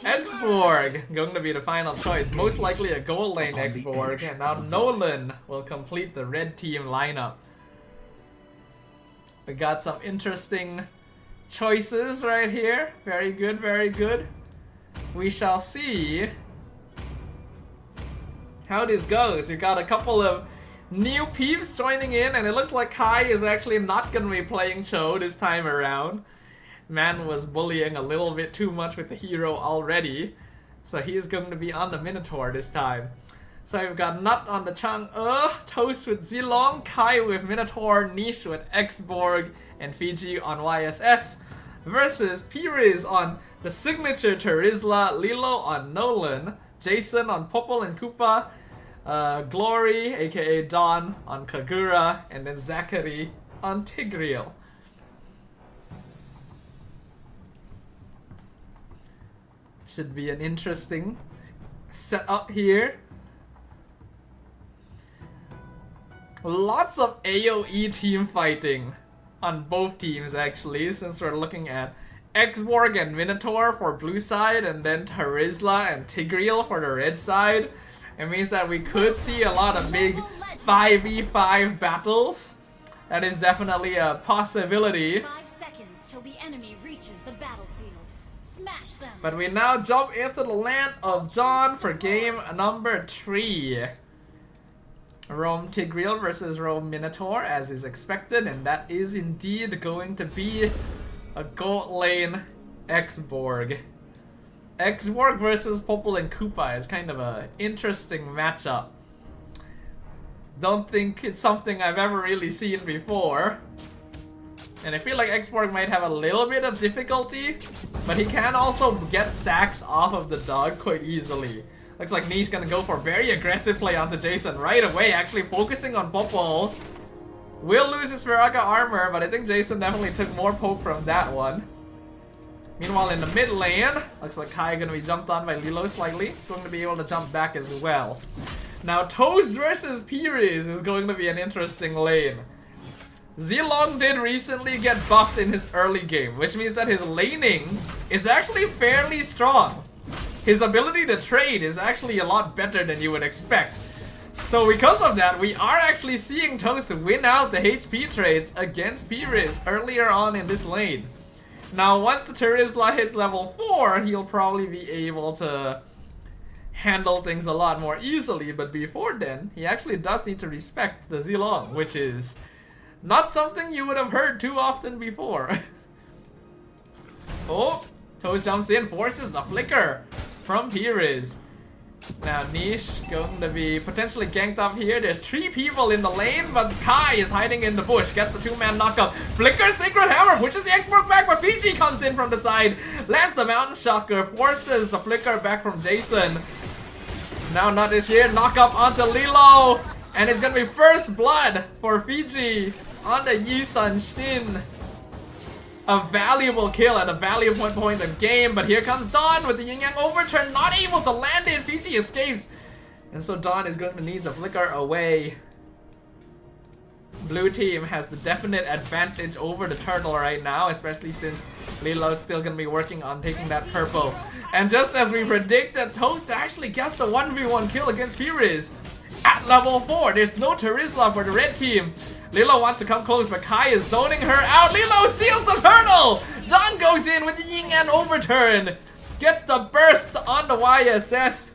X-Borg going to be the final choice. Most likely a gold lane X-Borg. And now Nolan will complete the red team lineup. We got some interesting choices right here. Very good, very good. We shall see how this goes. You got a couple of new peeps joining in, and it looks like Kai is actually not gonna be playing Cho this time around. Man was bullying a little bit too much with the hero already, so he's going to be on the Minotaur this time. So we've got Nut on the Chang'e, Toast with Zilong, Kai with Minotaur, Niche with X-Borg, and Fiji on YSS, versus Piriz on the signature Terizla, Lilo on Nolan, Jason on Popol and Koopa, Glory, aka Dawn, on Kagura, and then Zachary on Tigreal. Should be an interesting setup here. Lots of AoE team fighting on both teams actually, since we're looking at X-Borg and Minotaur for blue side, and then Terizla and Tigreal for the red side. It means that we could see a lot of big 5v5 battles. That is definitely a possibility. 5 seconds till the enemy reaches the battlefield. Smash them. But we now jump into the land of Dawn for game number 3. Rome Tigreal versus Rome Minotaur, as is expected, and that is indeed going to be a gold lane X-Borg. X-Borg versus Popol and Koopa is kind of an interesting matchup. Don't think it's something I've ever really seen before. And I feel like X-Borg might have a little bit of difficulty, but he can also get stacks off of the dog quite easily. Looks like Niche gonna go for a very aggressive play onto Jason right away, actually focusing on Popol. Will lose his Viraga armor, but I think Jason definitely took more poke from that one. Meanwhile, in the mid lane, looks like Kai gonna be jumped on by Lilo slightly. Going to be able to jump back as well. Now, Toast versus Piriz is going to be an interesting lane. Zilong did recently get buffed in his early game, which means that his laning is actually fairly strong. His ability to trade is actually a lot better than you would expect. So because of that, we are actually seeing Toast win out the HP trades against Piriz earlier on in this lane. Now, once the Terizla hits level 4, he'll probably be able to handle things a lot more easily, but before then, he actually does need to respect the Zilong, which is not something you would have heard too often before. Oh, Toast jumps in, forces the flicker from Piriz. Now Niche going to be potentially ganked up here. There's 3 people in the lane, but Kai is hiding in the bush. Gets the 2-man knockup. Flicker Sacred Hammer pushes the X-Borg back, but Fiji comes in from the side. Lands the Mountain Shocker, forces the flicker back from Jason. Now Nut is here, knock up onto Lilo, and it's gonna be first blood for Fiji on the Yisun Shin. A valuable kill at a valuable point of game, but here comes Dawn with the Yin Yang overturn, not able to land it. Fiji escapes, and so Dawn is going to need to flicker away. Blue team has the definite advantage over the turtle right now, especially since Lilo's still gonna be working on taking that purple. And just as we predicted, Toast actually gets the 1v1 kill against Pires. At level 4, there's no Terizla for the red team. Lilo wants to come close, but Kai is zoning her out. Lilo steals the turtle! Dawn goes in with the Yin Yang overturn. Gets the burst on the YSS.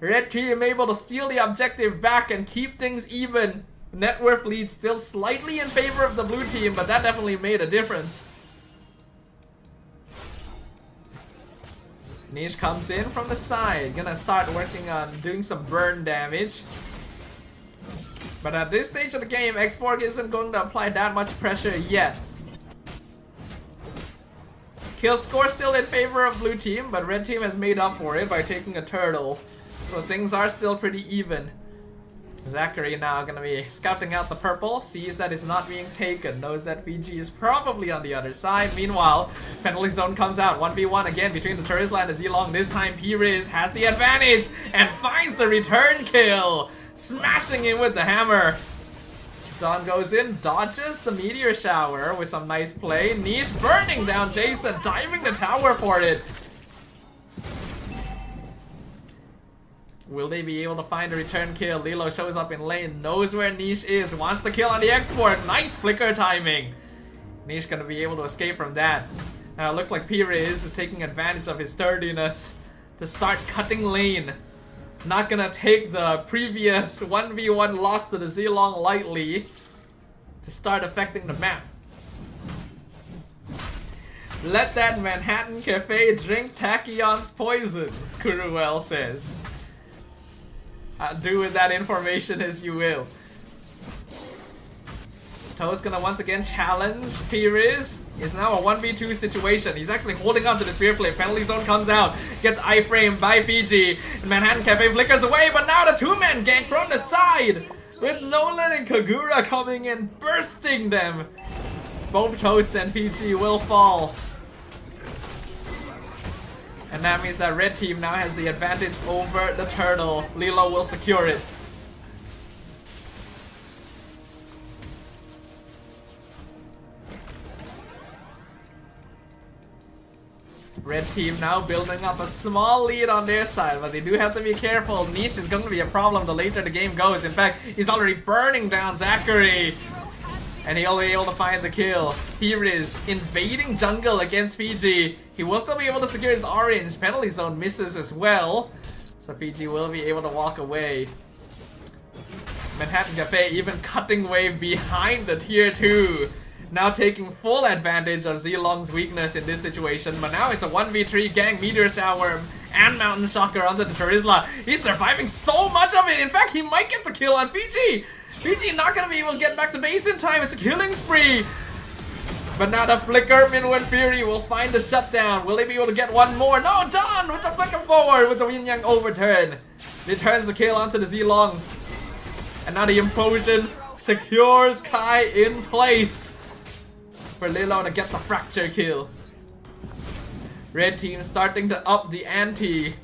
Red team able to steal the objective back and keep things even. Net worth lead still slightly in favor of the blue team, but that definitely made a difference. Niche comes in from the side, gonna start working on doing some burn damage. But at this stage of the game, Xborg isn't going to apply that much pressure yet. Kill score still in favor of blue team, but red team has made up for it by taking a turtle. So things are still pretty even. Zachary now gonna be scouting out the purple, sees that it's not being taken, knows that Fiji is probably on the other side. Meanwhile, penalty zone comes out, 1v1 again between the Terizla and the Zilong. This time Pires has the advantage and finds the return kill, smashing him with the hammer. Dawn goes in, dodges the meteor shower with some nice play. Niche burning down Jason, diving the tower for it. Will they be able to find a return kill? Lilo shows up in lane, knows where Niche is, wants the kill on the export. Nice flicker timing. Niche gonna be able to escape from that. Now it looks like Pires is taking advantage of his sturdiness to start cutting lane. Not gonna take the previous 1v1 loss to the Zilong lightly to start affecting the map. Let that Manhattan Cafe drink Tachyon's poisons, Kuruel says. Do with that information as you will. Toe's gonna once again challenge Pires. It's now a 1v2 situation. He's actually holding on to the spear flip. Penalty zone comes out. Gets iframed by Fiji. And Manhattan Cafe flickers away, but now the two-man gank from the side. With Nolan and Kagura coming in, bursting them. Both Toast and Fiji will fall. And that means that red team now has the advantage over the turtle. Lilo will secure it. Red team now building up a small lead on their side, but they do have to be careful. Niche is going to be a problem the later the game goes. In fact, he's already burning down Zachary. And he'll be able to find the kill. Here is invading jungle against Fiji. He will still be able to secure his orange. Penalty zone misses as well. So Fiji will be able to walk away. Manhattan Cafe even cutting wave behind the tier 2. Now taking full advantage of Zilong's weakness in this situation. But now it's a 1v3 gang, meteor shower, and mountain shocker onto the Terizla. He's surviving so much of it. In fact, he might get the kill on Fiji. Fiji not gonna be able to get back to base in time. It's a killing spree. But now the flicker, Minwen Fury will find the shutdown. Will they be able to get one more? No, Dawn with the flicker forward with the Yin Yang overturn. Returns the kill onto the Zilong. And now the implosion secures Kai in place for Lilo to get the fracture kill. Red team starting to up the ante.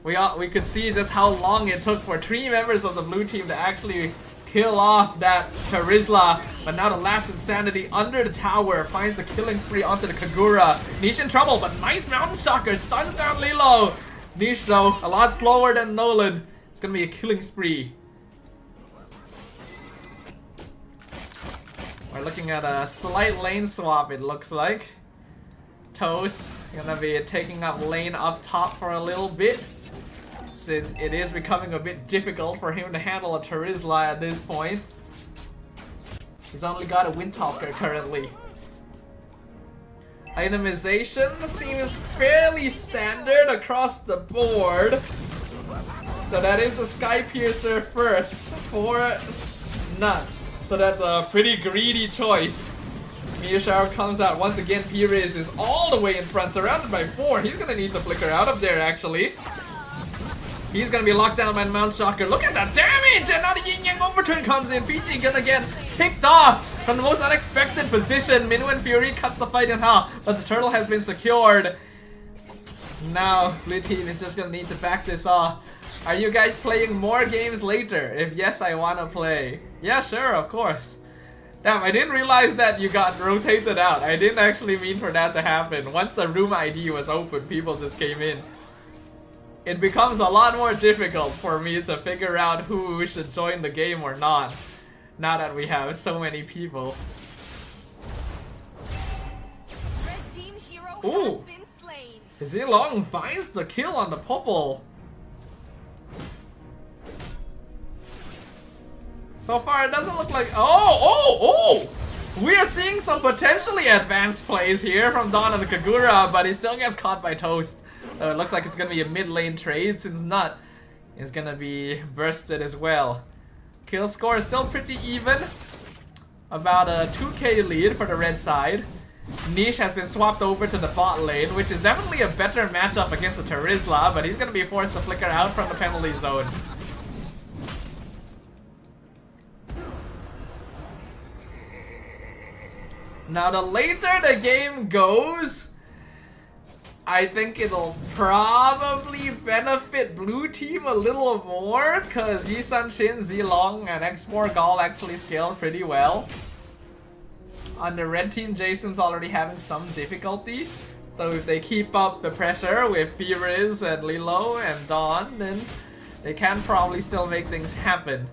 We could see just how long it took for 3 members of the blue team to actually kill off that Terizla, but now the last insanity under the tower finds the killing spree onto the Kagura. Niche in trouble, but nice mountain shocker stuns down Lilo. Niche though, a lot slower than Nolan. It's gonna be a killing spree. We're looking at a slight lane swap, it looks like. Toast gonna be taking up lane up top for a little bit, since it is becoming a bit difficult for him to handle a Terizla at this point. He's only got a Windtalker currently. Itemization seems fairly standard across the board. So that is the Sky Piercer first for none. So that's a pretty greedy choice. Meteor Shower comes out once again. Pires is all the way in front, surrounded by 4. He's gonna need to flicker out of there actually. He's gonna be locked down by Mount Shocker. Look at that damage! And now the Yin Yang Overturn comes in. PG gonna get picked off from the most unexpected position. Minwu and Fury cuts the fight in half, but the turtle has been secured. Now, blue team is just gonna need to back this off. Are you guys playing more games later? If yes, I wanna play. Yeah, sure, of course. Damn, I didn't realize that you got rotated out. I didn't actually mean for that to happen. Once the room ID was open, people just came in. It becomes a lot more difficult for me to figure out who should join the game or not, now that we have so many people. Red team hero Ooh. has been slain. Zilong finds the kill on the Popple. So far, it doesn't look like. Oh! We are seeing some potentially advanced plays here from Dawn and the Kagura, but he still gets caught by Toast. It looks like it's gonna be a mid lane trade, since Nut is gonna be bursted as well. Kill score is still pretty even. About a 2k lead for the red side. Niche has been swapped over to the bot lane, which is definitely a better matchup against the Terizla, but he's gonna be forced to flicker out from the penalty zone. Now, the later the game goes, I think it'll probably benefit blue team a little more, because Yisun Shin, Zilong, and X4 Gall actually scale pretty well. On the red team, Jason's already having some difficulty. So if they keep up the pressure with P-Riz and Lilo and Dawn, then they can probably still make things happen.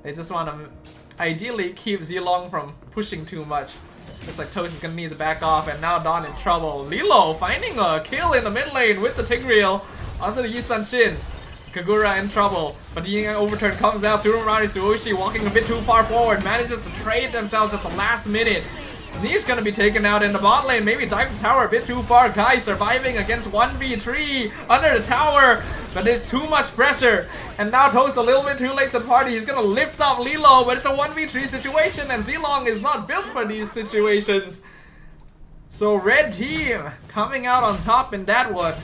They just want to ideally keep Zilong from pushing too much. Looks like Toast is gonna need to back off, and now Dawn in trouble. Lilo finding a kill in the mid lane with the Tigreal onto the Yisun Shin. Kagura in trouble, but the Yin Yang Overturn comes out. Tsurumari Tsuyoshi walking a bit too far forward, manages to trade themselves at the last minute. He's gonna be taken out in the bot lane, maybe dive the tower a bit too far. Kai surviving against 1v3 under the tower, but it's too much pressure. And now Toast a little bit too late to the party. He's gonna lift up Lilo, but it's a 1v3 situation, and Zilong is not built for these situations. So red team coming out on top in that one.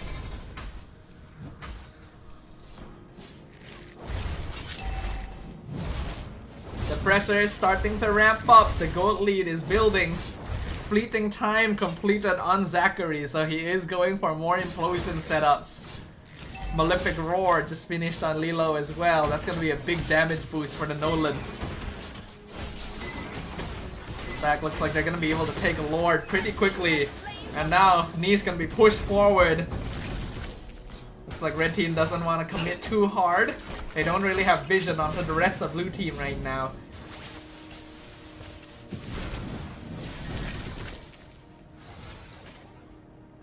The pressure is starting to ramp up. The gold lead is building. Fleeting time completed on Zachary, so he is going for more implosion setups. Malefic Roar just finished on Lilo as well. That's going to be a big damage boost for the Nolan. In fact, looks like they're going to be able to take Lord pretty quickly. And now Niche going to be pushed forward. Looks like red team doesn't want to commit too hard. They don't really have vision onto the rest of blue team right now.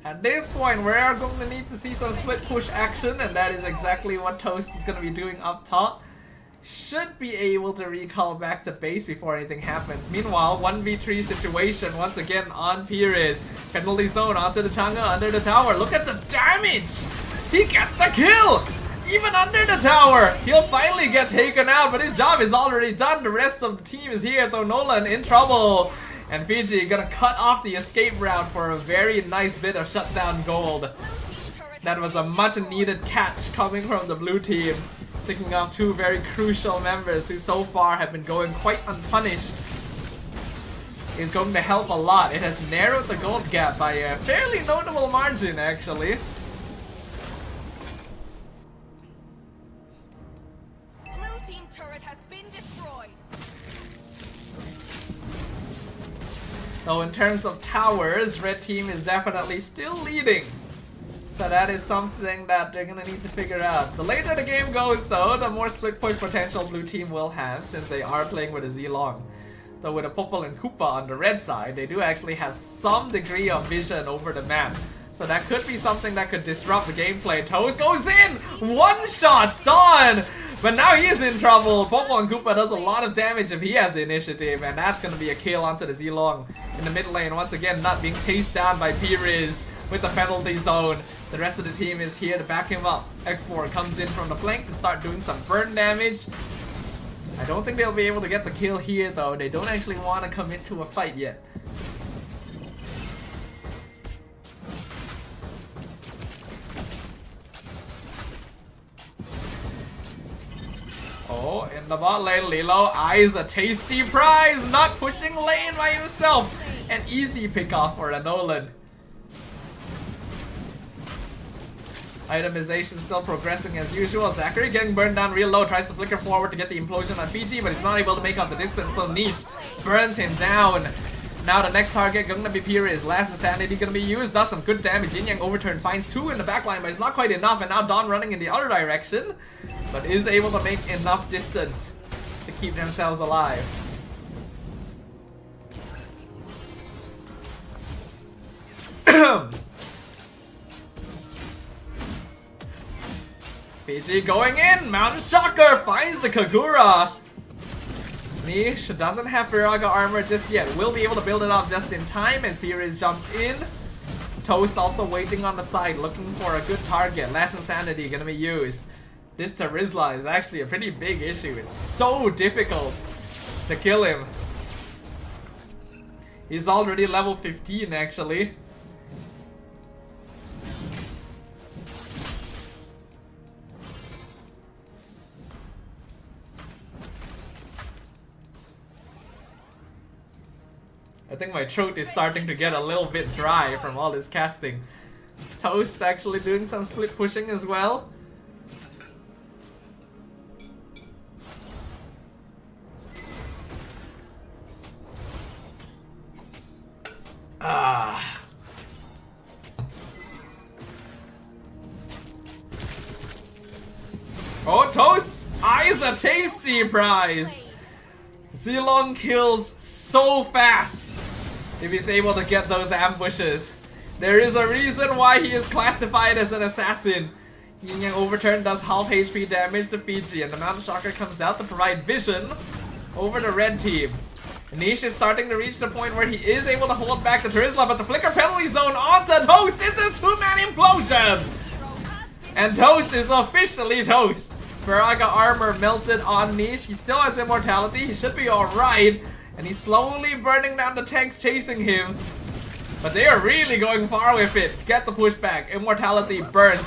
At this point, we are going to need to see some split push action, and that is exactly what Toast is going to be doing up top. Should be able to recall back to base before anything happens. Meanwhile, 1v3 situation once again on Pires. Penalty zone onto the Chang'e under the tower. Look at the damage! He gets the kill! Even under the tower! He'll finally get taken out, but his job is already done. The rest of the team is here, though Nolan in trouble. And Fiji gonna cut off the escape route for a very nice bit of shutdown gold. That was a much needed catch coming from the blue team. Picking up two very crucial members who so far have been going quite unpunished. Is going to help a lot. It has narrowed the gold gap by a fairly notable margin, actually. Blue team turret has been destroyed. So in terms of towers, red team is definitely still leading. So that is something that they're gonna need to figure out. The later the game goes though, the more split push potential blue team will have, since they are playing with a Zilong. Though with a Popple and Koopa on the red side, they do actually have some degree of vision over the map. So that could be something that could disrupt the gameplay. Toast goes in! One shot's done! But now he is in trouble. Popple and Koopa does a lot of damage if he has the initiative, and that's gonna be a kill onto the Zilong in the mid lane. Once again, not being chased down by Piriz with the penalty zone. The rest of the team is here to back him up. X4 comes in from the flank to start doing some burn damage. I don't think they'll be able to get the kill here though. They don't actually want to commit to a fight yet. Oh, in the bot lane, Lilo eyes a tasty prize, not pushing lane by himself. An easy pick off for a Nolan. Itemization still progressing as usual. Zachary getting burned down real low, tries to flicker forward to get the implosion on Fiji, but he's not able to make up the distance, so Niche burns him down. Now the next target gonna be Pyrrhus. Last Insanity gonna be used, does some good damage. Yin Yang overturn, finds 2 in the backline, but it's not quite enough, and now Dawn running in the other direction, but is able to make enough distance to keep themselves alive. Fiji going in, Mountain Shocker finds the Kagura. Niche doesn't have Firaga armor just yet, will be able to build it up just in time as Pyrrhus jumps in. Toast also waiting on the side, looking for a good target. Last Insanity gonna be used. This Terizla is actually a pretty big issue. It's so difficult to kill him. He's already level 15 actually. I think my throat is starting to get a little bit dry from all this casting. Toast actually doing some split pushing as well. Oh, Toast eyes a tasty prize. Zilong kills so fast if he's able to get those ambushes. There is a reason why he is classified as an assassin. Yin Yang Overturn does half HP damage to Fiji, and the Mountain Shocker comes out to provide vision over the red team. Niche is starting to reach the point where he is able to hold back the Terizla, but the flicker penalty zone onto Toast is a 2-man implosion! And Toast is officially toast. Firaga armor melted on Niche. He still has immortality. He should be alright. And he's slowly burning down the tanks chasing him. But they are really going far with it. Get the pushback. Immortality burned.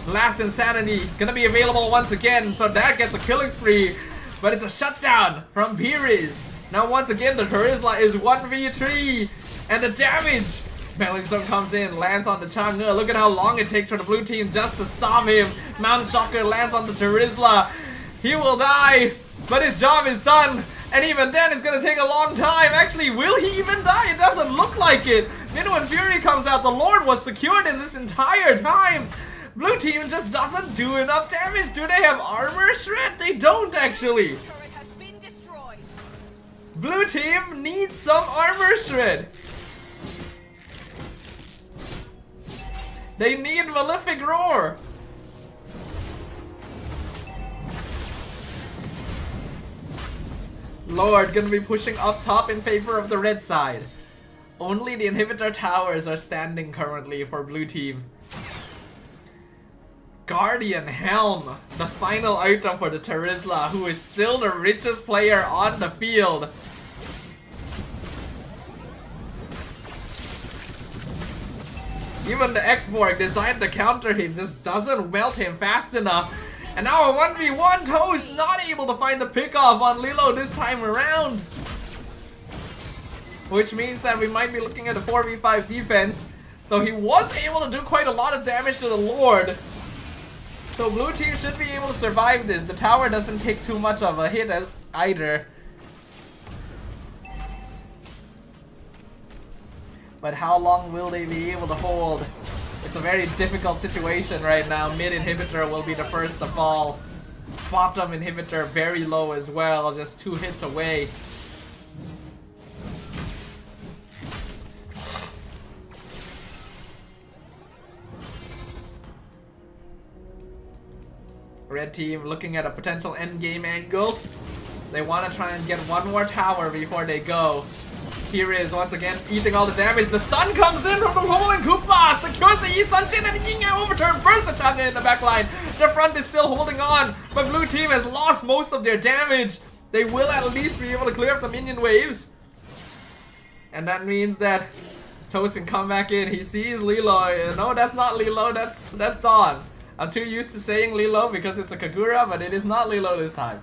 Last Insanity gonna be available once again. So that gets a killing spree. But it's a shutdown from Pyrrhus. Now once again the Terizla is 1v3. And the damage. Penalty zone comes in, lands on the Chang'e. Look at how long it takes for the blue team just to stop him. Mountain Shocker lands on the Terizla. He will die, but his job is done. And even then, it's gonna take a long time. Actually, will he even die? It doesn't look like it. Minnow and Fury comes out. The Lord was secured in this entire time. Blue team just doesn't do enough damage. Do they have armor shred? They don't actually. Blue team needs some armor shred. They need Malefic Roar! Lord gonna be pushing up top in favor of the red side. Only the inhibitor towers are standing currently for blue team. Guardian Helm, the final item for the Terizla, who is still the richest player on the field. Even the X-Borg designed to counter him just doesn't melt him fast enough. And now a 1v1, Toast not able to find the pickoff on Lilo this time around. Which means that we might be looking at a 4v5 defense. Though he was able to do quite a lot of damage to the Lord. So blue team should be able to survive this. The tower doesn't take too much of a hit either. But how long will they be able to hold? It's a very difficult situation right now. Mid inhibitor will be the first to fall. Bottom inhibitor very low as well, just 2 hits away. Red team looking at a potential endgame angle. They want to try and get one more tower before they go. Here is once again eating all the damage. The stun comes in from the Homelin Koopa, secures the Yi Sun-Shin, and the Yin Yang Overturn bursts the Chang'e in the backline. The front is still holding on, but blue team has lost most of their damage. They will at least be able to clear up the minion waves. And that means that Toast can come back in. He sees Lilo. No, that's not Lilo, that's Dawn. I'm too used to saying Lilo because it's a Kagura, but it is not Lilo this time.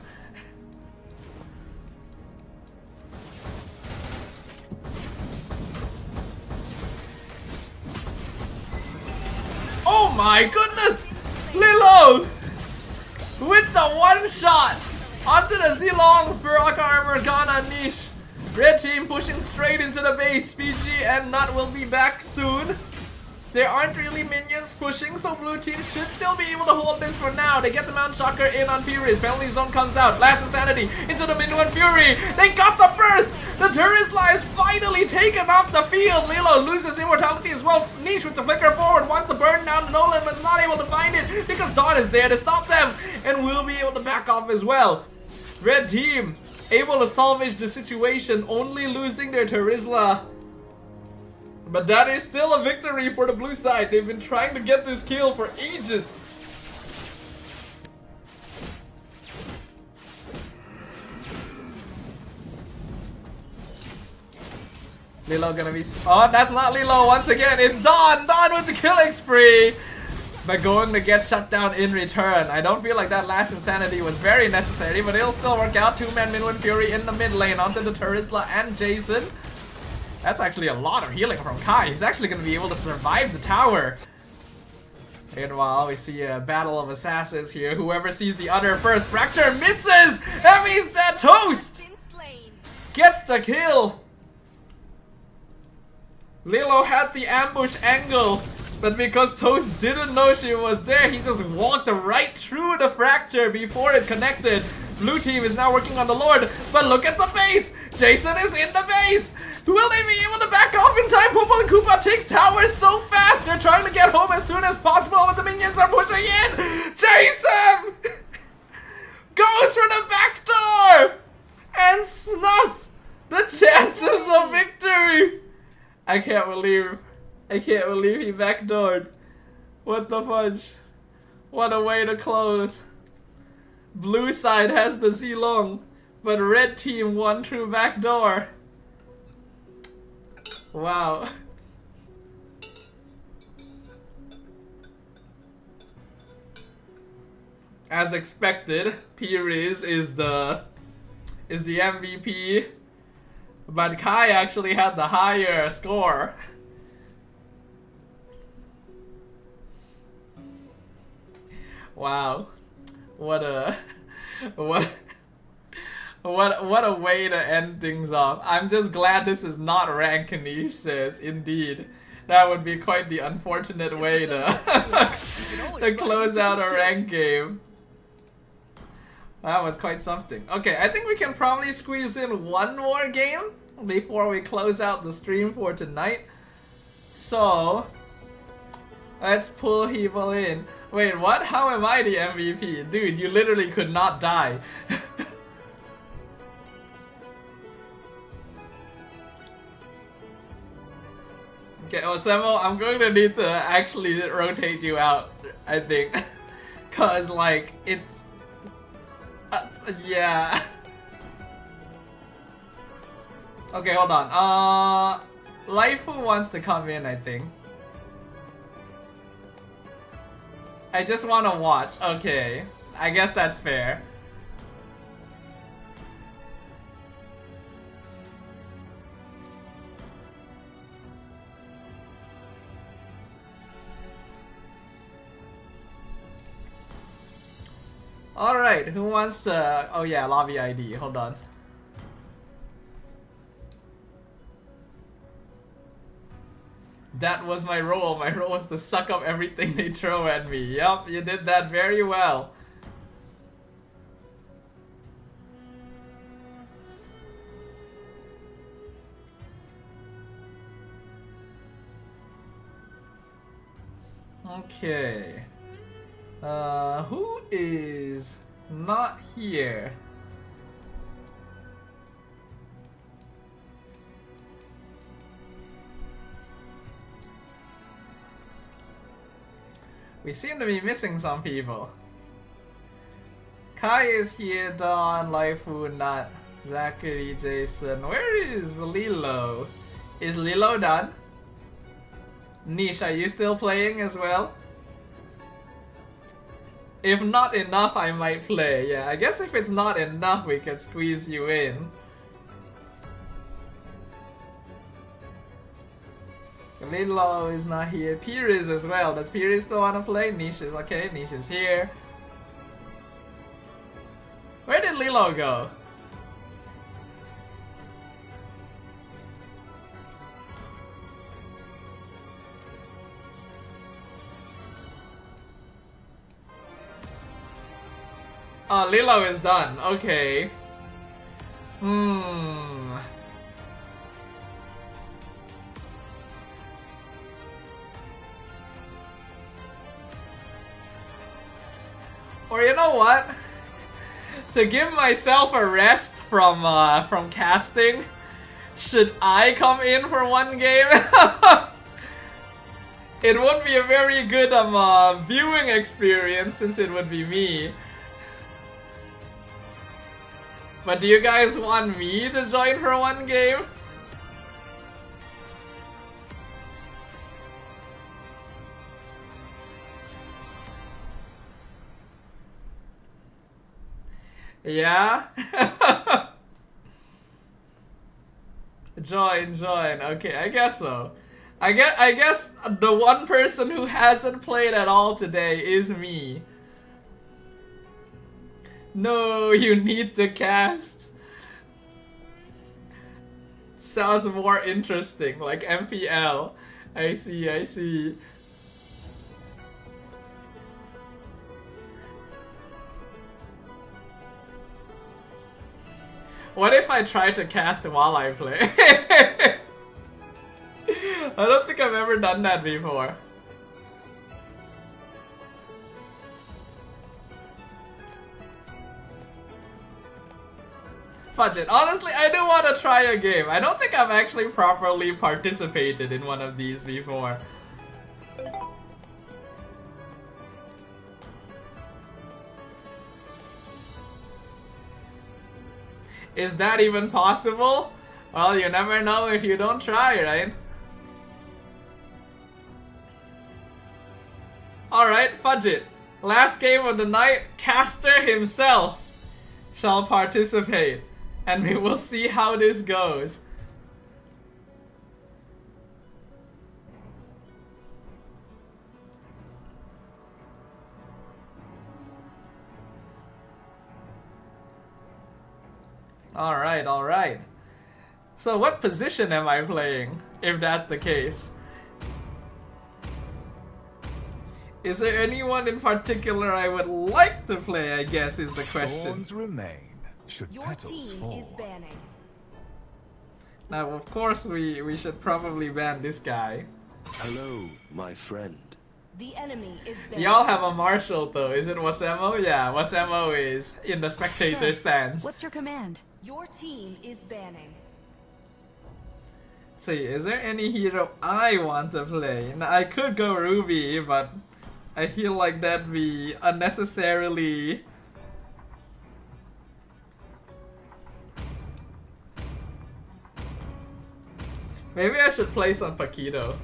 my goodness! Lilo! With the one shot! Onto the Zilong, Baraka Armor gone unleashed. Red team pushing straight into the base. PG and Nut will be back soon. There aren't really minions pushing, so blue team should still be able to hold this for now. They get the Mount Shocker in on Furies. Penalty zone comes out. Last Insanity into the Min 1 Fury. They got the burst! The Turisla is finally taken off the field. Lilo loses immortality as well. Niche with the flicker forward wants to burn down. Nolan was not able to find it because Dawn is there to stop them and will be able to back off as well. Red team able to salvage the situation, only losing their Turisla. But that is still a victory for the blue side. They've been trying to get this kill for ages. Lilo gonna be... Oh, that's not Lilo once again. It's Dawn. Dawn with the killing spree. But going to get shut down in return. I don't feel like that last Insanity was very necessary, but it'll still work out. Two-man Min 1 Fury in the mid lane onto the Turisla and Jason. That's actually a lot of healing from Kai. He's actually going to be able to survive the tower. Meanwhile, we see a battle of assassins here. Whoever sees the other first. Fracture misses! Heavy's dead. Toast gets the kill. Lilo had the ambush angle, but because Toast didn't know she was there, he just walked right through the fracture before it connected. Blue team is now working on the Lord, but look at the base! Jason is in the base! Will they be able to back off in time? Poopa and Koopa takes towers so fast! They're trying to get home as soon as possible, but the minions are pushing in! Jason! Goes for the back door! And snuffs the chances of victory! I can't believe he backdoored. What the fudge? What a way to close. Blue side has the Zilong, but red team won through backdoor. Wow. As expected, Piriz is the MVP, but Kai actually had the higher score. Wow. What a way to end things off. I'm just glad this is not rank, Kanish says. Indeed. That would be quite the unfortunate way to, to close out a rank game. That was quite something. Okay, I think we can probably squeeze in one more game before we close out the stream for tonight. So, let's pull people in. Wait, what? How am I the MVP? Dude, you literally could not die. Okay, Osemo, I'm going to need to actually rotate you out, I think. Cause, like, it's... yeah. Okay, hold on. Laifu wants to come in, I think. I just want to watch. Okay. I guess that's fair. Alright, who wants to... Oh yeah, lobby ID. Hold on. That was my role. My role was to suck up everything they throw at me. Yup, you did that very well. Okay. Who is not here? We seem to be missing some people. Kai is here, Dawn, Laifu, Nut, Zachary, Jason. Where is Lilo? Is Lilo done? Niche, are you still playing as well? If not enough, I might play. Yeah, I guess if it's not enough, we can squeeze you in. Lilo is not here. Pyrrhus as well. Does Pyrrhus still want to play? Niche is okay. Niche is here. Where did Lilo go? Oh, Lilo is done. Okay. Or you know what? To give myself a rest from casting, should I come in for one game? It won't be a very good viewing experience since it would be me. But do you guys want me to join for one game? Yeah? Join. Okay, I guess so. I guess the one person who hasn't played at all today is me. No, you need to cast. Sounds more interesting, like MPL. I see. What if I try to cast while I play? I don't think I've ever done that before. Fudge it. Honestly, I do want to try a game. I don't think I've actually properly participated in one of these before. Is that even possible? Well, you never know if you don't try, right? Alright, fudge it. Last game of the night, Caster himself shall participate. And we will see how this goes. Alright. So what position am I playing, if that's the case? Is there anyone in particular I would like to play, I guess, is the question. Thorns remain. Should Your petals team fall. is banning. Now, of course, we should probably ban this guy. Hello, my friend. The enemy is banning. Y'all have a marshal though. Is it Wasemo? Yeah, Wasemo is in the spectator stance. What's your command? Your team is banning. Let's see, is there any hero I want to play? Now, I could go Ruby, but I feel like that'd be unnecessarily... Maybe I should play some Paquito.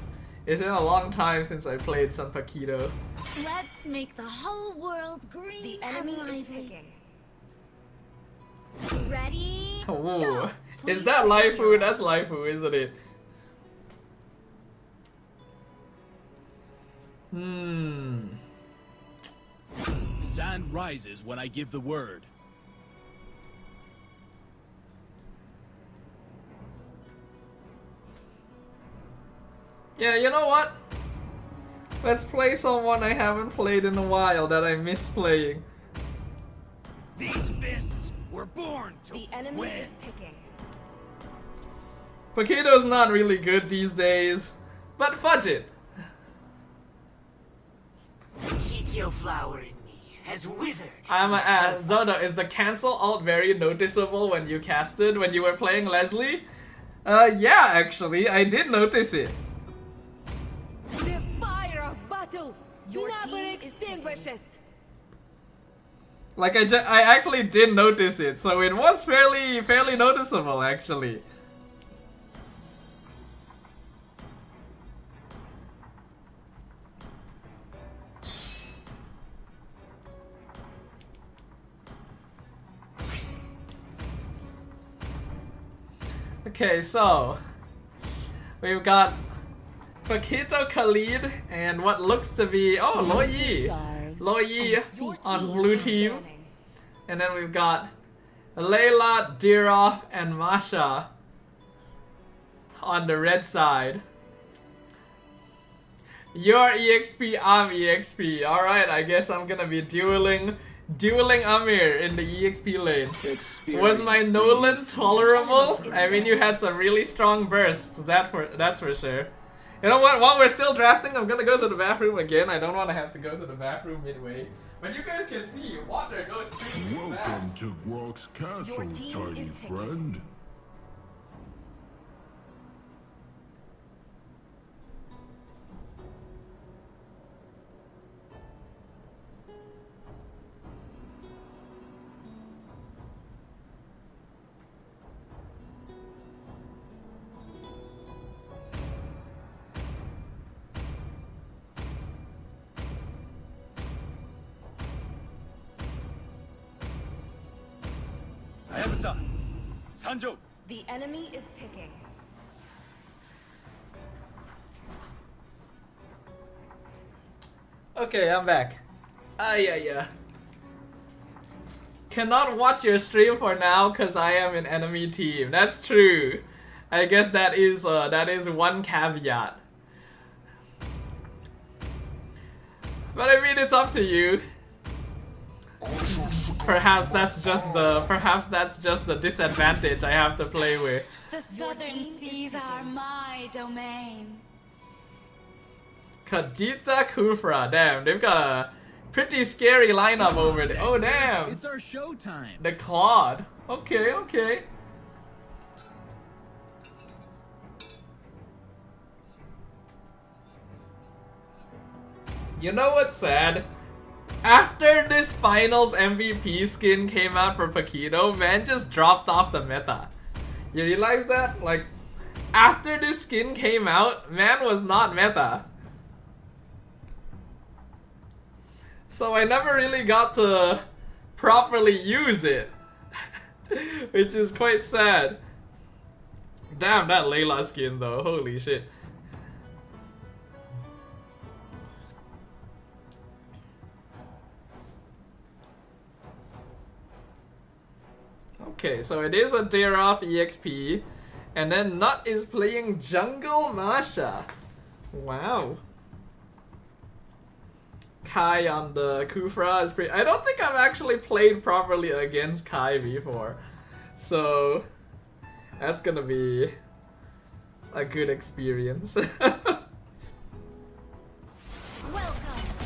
It's been a long time since I played some Paquito. Let's make the whole world green. The enemy is picking. Ready? Ooh. Is that Laifu? That's Laifu, isn't it? Sand rises when I give the word. Yeah, you know what? Let's play someone I haven't played in a while that I miss playing. These fists were born to The enemy win. is picking. Paquito's not really good these days, but fudge it. Hikyo flower in me has withered. I'm a ass. Dodo, is the cancel alt very noticeable when you casted when you were playing Leslie? Yeah, actually, I did notice it. The fire of battle Your never team is extinguishes. Like I actually did notice it, so it was fairly noticeable actually. Okay, so we've got Paquito Khalid and what looks to be Lo Yi. Lo Yi on blue team. And then we've got Layla, Dirov, and Masha on the red side. You're EXP, I'm EXP. Alright, I guess I'm gonna be dueling Amir in the EXP lane. Was my Nolan tolerable? I mean, you had some really strong bursts, that's for sure. You know what, while we're still drafting, I'm gonna go to the bathroom again. I don't want to have to go to the bathroom midway. But you guys can see, water goes straight to the bath. Welcome to Grok's castle, tiny friend. The enemy is picking. Okay, I'm back. Yeah. Cannot watch your stream for now because I am in enemy team. That's true. I guess that is one caveat. But I mean, it's up to you. Perhaps that's just the disadvantage I have to play with. The southern seas are my domain. Kadita Kufra, damn, they've got a pretty scary lineup over there. Oh damn! It's our showtime. The Claude. Okay. You know what's sad? After this finals MVP skin came out for Paquito, man just dropped off the meta. You realize that? Like, after this skin came out, man was not meta. So I never really got to properly use it. Which is quite sad. Damn, that Layla skin though, holy shit. Okay, so it is a Dirov EXP, and then Nut is playing Jungle Masha. Wow. Kai on the Kufra is pretty. I don't think I've actually played properly against Kai before, so that's gonna be a good experience. Welcome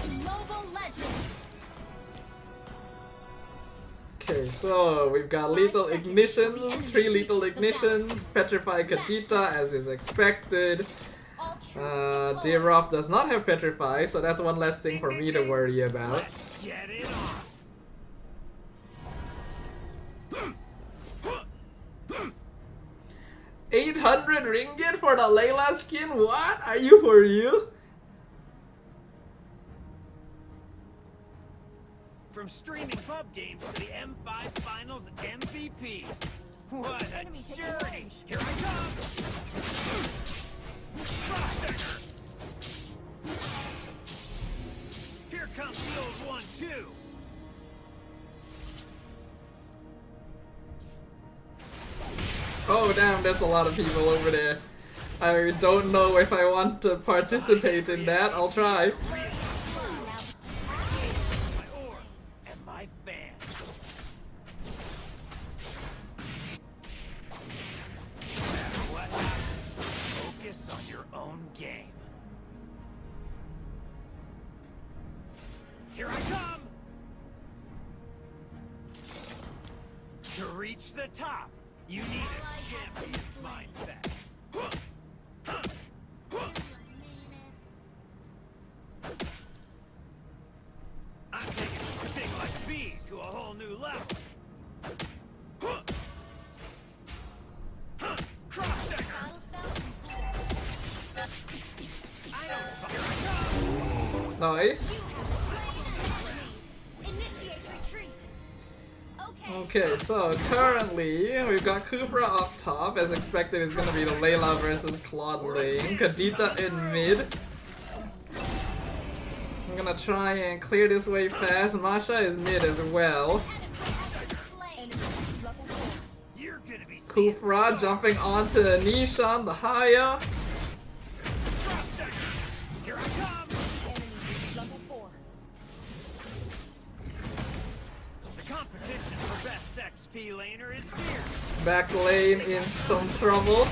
to Mobile Legends. Okay, so we've got lethal ignitions, 3 lethal ignitions, petrify Kadita as is expected. Dirov does not have petrify, so that's one less thing for me to worry about. Let's get it on. 800 ringgit for the Layla skin? What? Are you for real? From streaming pub games to the M5 Finals MVP. What a journey! Here I come! Crossfinger! Here comes the old 1-2. Oh damn, there's a lot of people over there. I don't know if I want to participate in that. I'll try. Here I come! To reach the top, you need a champion's mindset. I'm taking a thing like B to a whole new level. Crossdecker! I don't here I come! Nice. Initiate retreat. Okay. Okay, so currently we've got Kufra up top. As expected, it's gonna be the Layla versus Claude lane. Kadita in mid. I'm gonna try and clear this wave fast. Masha is mid as well. Kufra jumping onto Nishan, the Haya. Competition for best XP laner is fierce. Back lane in some trouble.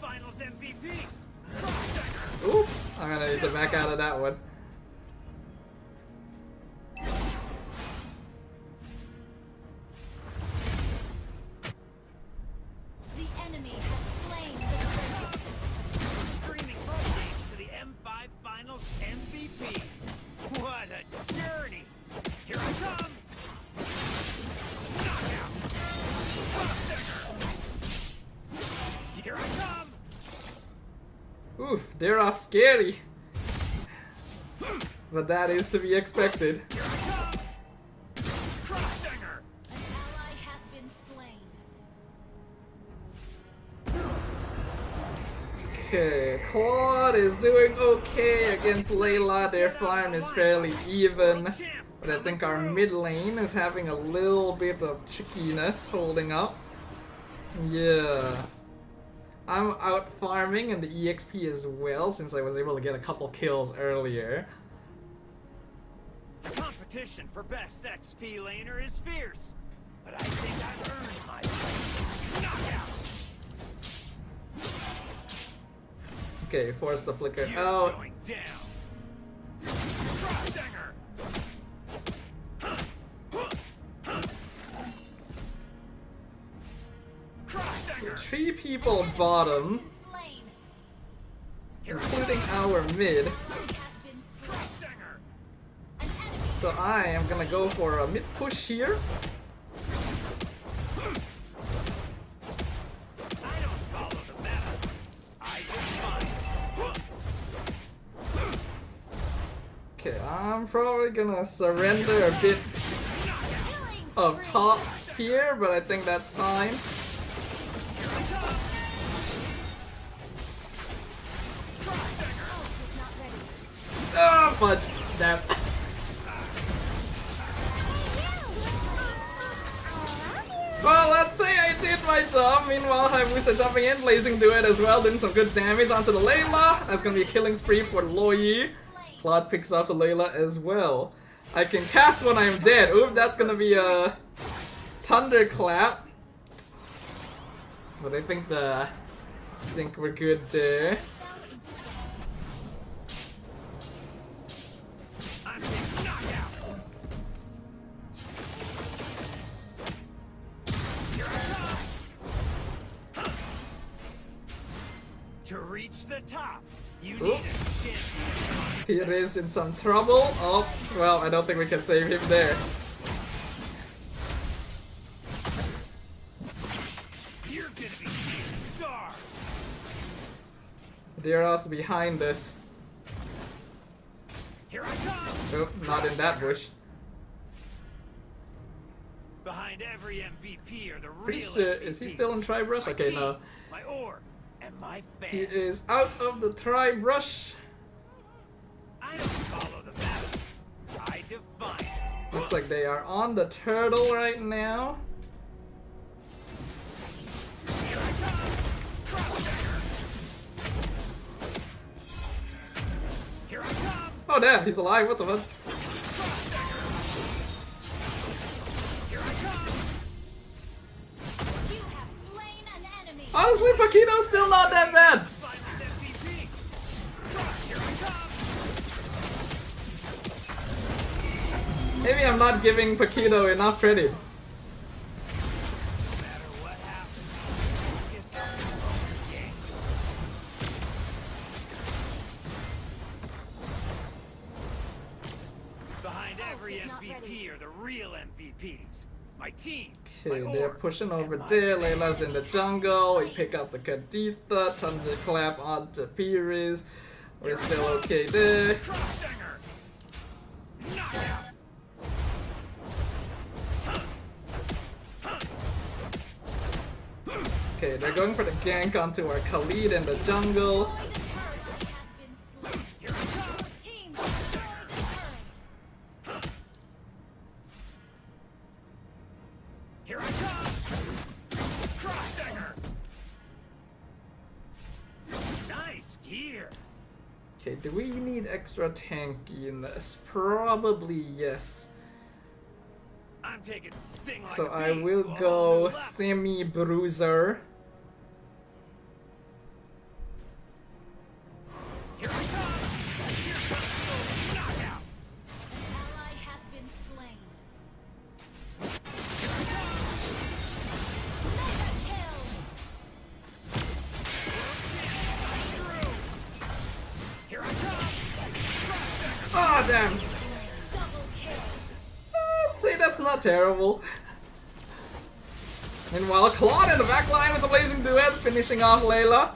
Finals MVP. Oop, I'm gonna need to back out of that one. The enemy has slain the Streaming pro games to the M5 Finals MVP. What a journey! Here I come! Knockout! Here I come! Oof, they're off scary. But that is to be expected. Here I come! Crossdinger! An ally has been slain. Okay, Claude is doing okay against Layla. Their farm is fairly even. But I think our mid lane is having a little bit of trickiness holding up. Yeah. I'm out farming and the EXP as well since I was able to get a couple kills earlier. The competition for best XP laner is fierce. But I think I've earned my place. Knockout! Okay, force the flicker You're out. going down. Crossdinger! Crossdinger! 3 people bottom, Slain. including our mid. Crossdinger! An enemy So I am gonna go for a mid push here. I don't follow the meta. I just find. Okay, I'm probably gonna surrender a bit killing of spree. top here, but I think that's fine. Oh, fudge. Damn. Well, let's say I did my job. Meanwhile, Hayabusa jumping in, blazing do it as well, doing some good damage onto the Layla. That's gonna be a killing spree for Loyi. Claude picks off the Layla as well. I can cast when I'm dead. Oof, that's gonna be a thunderclap. But I think we're good there. I'm getting knockout. Here I come. To reach the top, you need Oop. a champion. He is in some trouble. Oh, well, I don't think we can save him there. You're gonna be seeing stars. They're also behind us. Here I come. Oh, not in that bush. Behind every MVP are the Pretty real sure, is he still in MVPs. Tri-Brush? My Okay, team, no. My orb and my fans. He is out of the Tri-Brush. I don't follow the map. I define it. Looks like they are on the turtle right now. Here I come. Crossdinger. Here I come. Oh damn, he's alive, what the fuck? Here I come. You have slain an enemy. Honestly, Paquito's still not that bad. Finals MVP. Here I come. Maybe I'm not giving Paquito enough credit. No matter what happens, focus on your own game. Behind every MVP are the real MVPs. My team. Okay, my they're orb, pushing over and my there. fans. Layla's in the jungle. We pick up the Kaditha. Thunderclap onto Pires. We're still okay there. Crossdinger. Knockout. Okay, they're going for the gank onto our Khalid in the jungle. Here I come! Crossdagger! Nice gear! Okay, do we need extra tanky in this? Probably yes. I'm taking sting like So a I bee will to a whole go new level. semi-bruiser. Here I come! Here comes the knockout! An ally has been slain. Here I come! Mega kill. Here I come! Ah, damn! Double kill. I'd say that's not terrible. Meanwhile, Claude in the back line with the blazing duet, finishing off Layla.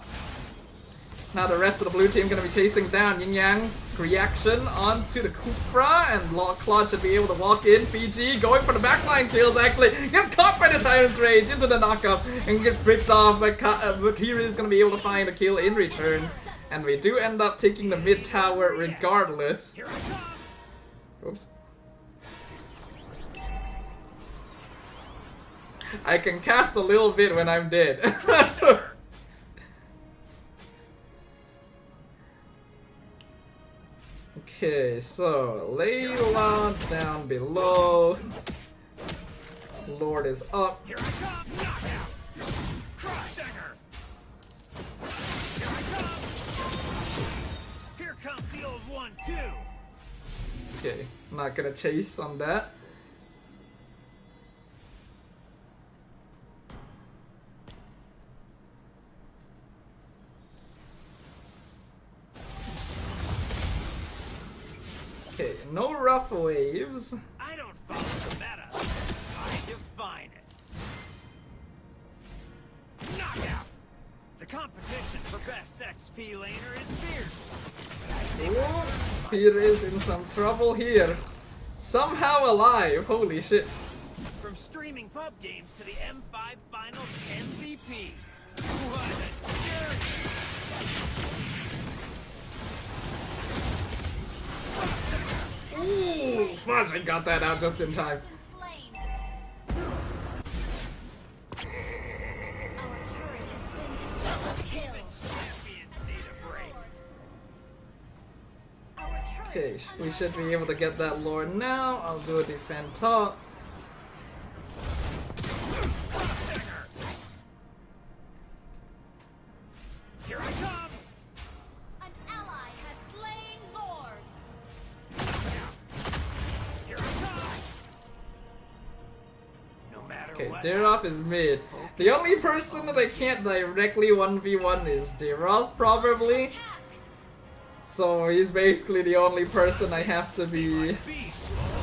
Now the rest of the blue team gonna be chasing down Yin Yang reaction onto the Kufra, and Claude should be able to walk in. Fiji going for the backline kills, actually gets caught by the Tyrant's Rage into the knockup and gets picked off, but Kira is gonna be able to find a kill in return. And we do end up taking the mid tower regardless. Oops. I can cast a little bit when I'm dead. Okay, so Layla down below. Lord is up. Here I come! Knockout! Crossdagger! Here I come! Here comes the old one too! Okay, not gonna chase on that. Okay, no rough waves. I don't follow the meta. I define it. Knockout! The competition for best XP laner is fierce. Ooh, Peter is in some trouble here. Somehow alive, holy shit. From streaming pub games to the M5 Finals MVP. What a journey! Ooh, fudge, I got that out just in time. Slain. Our turret has been destroyed. Kill. Champions need a break. Our turret Okay, is we should be able to get that Lord now. I'll do a defend top. Here I come! An ally has slain Lord. Here I come! No matter Okay, what. Deroth is mid. The only person that I can't directly 1v1 is Deroth, probably. So he's basically the only person I have to be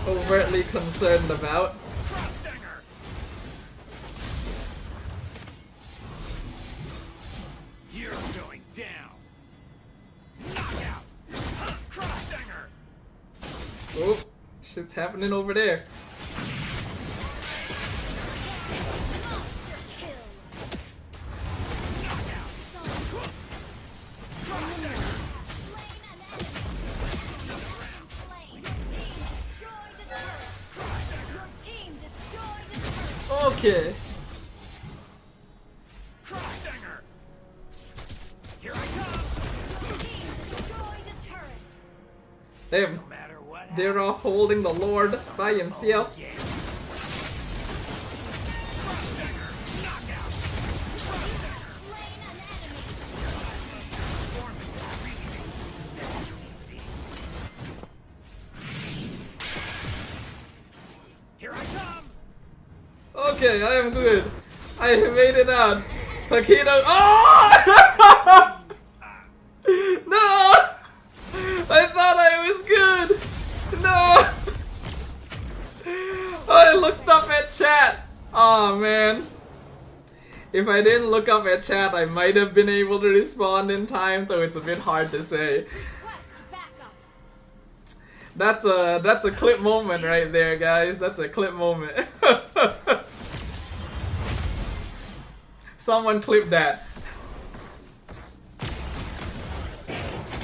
overtly concerned about. Crossdagger! You're going down. Knockout! Crossdagger! Oh, shit's happening over there. Monster kill. Knockout! Crossdagger! Slain an enemy. Slain. Your team destroyed the turret. Your team destroyed the turret. Okay. Crossdagger! Here I come! Your team destroyed the turret. Damn, No matter what they're all holding the Lord by himself. happens. Crossdagger! Knockout! Slain an enemy. Here I come! Okay, I am good. I have made it out. Paquito. Oh! No! I thought I was good. No! I looked up at chat. Oh man. If I didn't look up at chat, I might have been able to respond in time, though it's a bit hard to say. Request backup. That's a clip moment right there, guys. That's a clip moment. Someone clip that.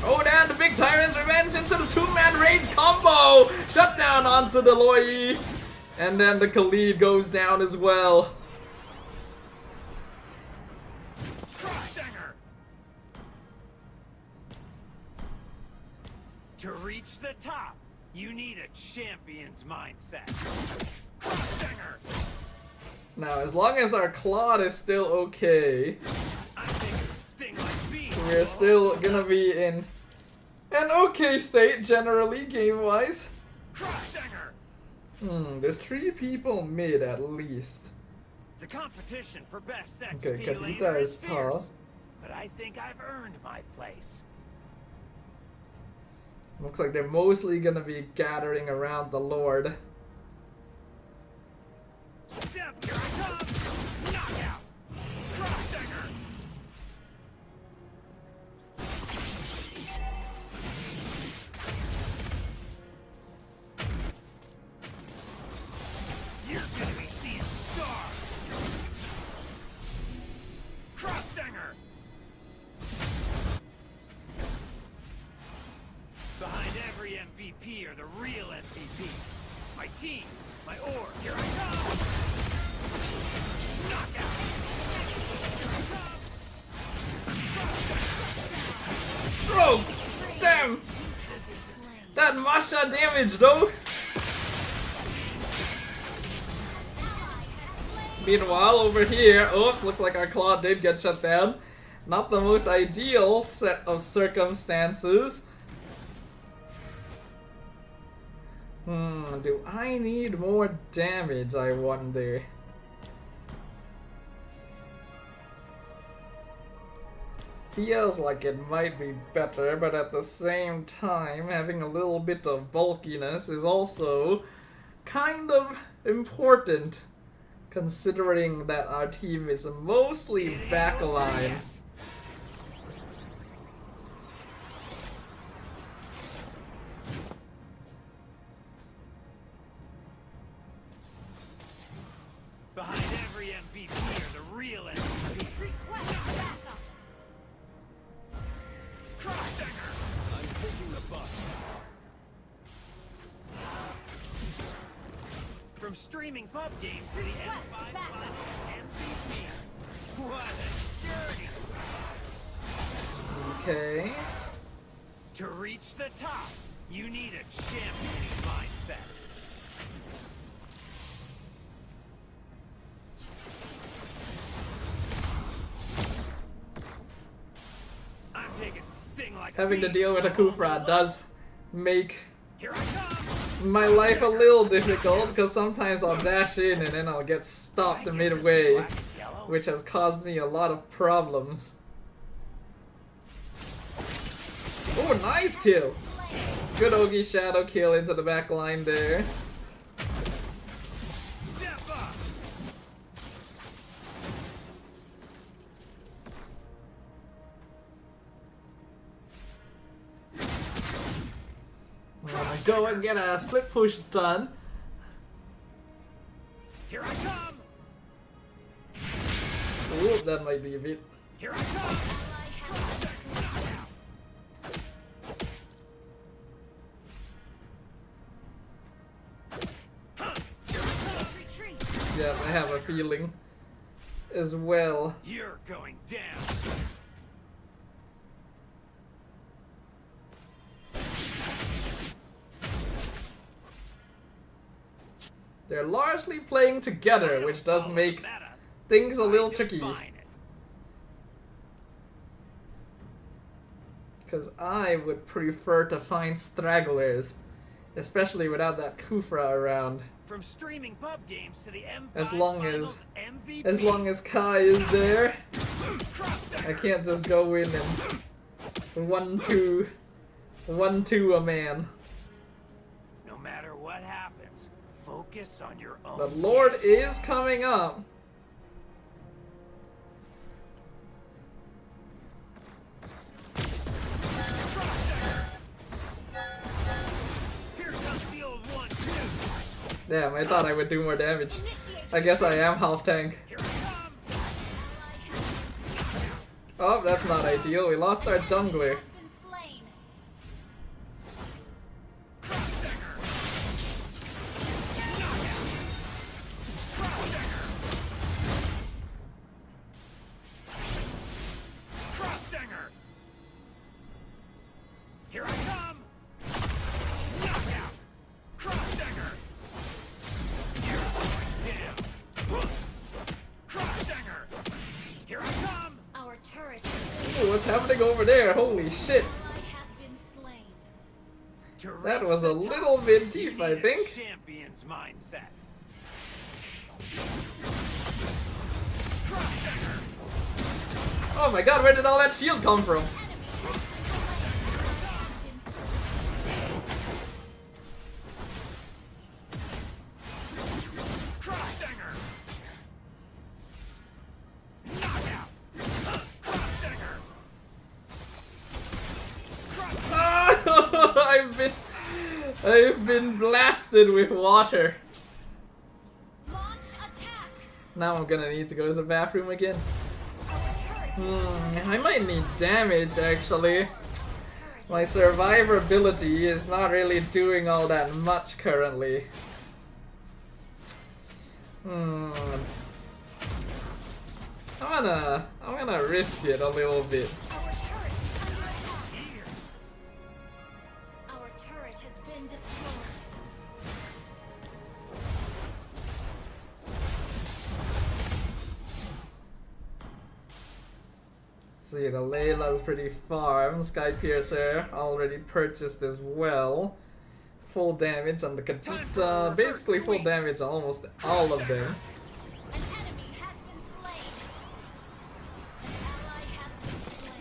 Oh, damn, the big Tyrant's Revenge into the two-man rage combo! Shut down onto the Loi. And then the Khalid goes down as well. To reach the top, you need a champion's mindset. Now, as long as our Claude is still okay, we're still gonna be in an okay state generally, game-wise. There's 3 people mid at least. The competition for best Okay, XP Kadita laner is is tall. fierce, but I think I've earned my place. Looks like they're mostly gonna be gathering around the Lord. Step, here I come! Knockout! Crosshanger! You're gonna be seeing stars! Crosshanger! Behind every MVP are the real MVPs. My team, my org, here I come! Knockout! Bro! Damn! That Masha damage though! Meanwhile, over here, oops, looks like our Claw did get shut down. Not the most ideal set of circumstances. Do I need more damage, I wonder? Feels like it might be better, but at the same time, having a little bit of bulkiness is also kind of important, considering that our team is mostly backline. Behind every MVP are the real MVPs. I'm taking the buck. From streaming pub games to the M5 MVP. What a journey! Okay. To reach the top, you need a champion's mindset. I'm taking sting like Having to deal with a Kufra does make Here I come. my life a little difficult, because sometimes I'll dash in and then I'll get stopped midway, which has caused me a lot of problems. Oh, nice kill! Good Ogi Shadow kill into the back line there. Step up. I'm gonna go and get a split push done. Here I come. Ooh, that might be a bit. Here I come. Yeah, I have a feeling as well. You're going down. They're largely playing together, which does make things a little tricky. Because I would prefer to find stragglers, especially without that Kufra around. From streaming pub games to the M5 As long MVP. as Kai is there, I can't just go in and 1-2 a man. No matter what happens, focus on your own. The Lord is coming up. Here comes the old 1-2. Damn, I thought I would do more damage. I guess I am half tank. Here I come. Oh, that's not ideal. We lost our jungler. Here I come! Knockout! Crossdinger! You're going down! Crossdinger! Here I come! Our turret Ooh, what's happening over there? Holy shit! has been slain. That was a little bit deep, I think. Champion's mindset. Oh my god, where did all that shield come from? Crossdinger! Knockout! Crossdinger! I've been blasted with water. Launch attack. Now I'm gonna need to go to the bathroom again. I might need damage actually. My survivability is not really doing all that much currently. I'm gonna risk it a little bit. Our turret has been destroyed. See, the Layla's pretty farm. Sky Piercer already purchased as well. Full damage on the Katita. Basically full damage on almost all of them. An enemy has been slain. An ally has been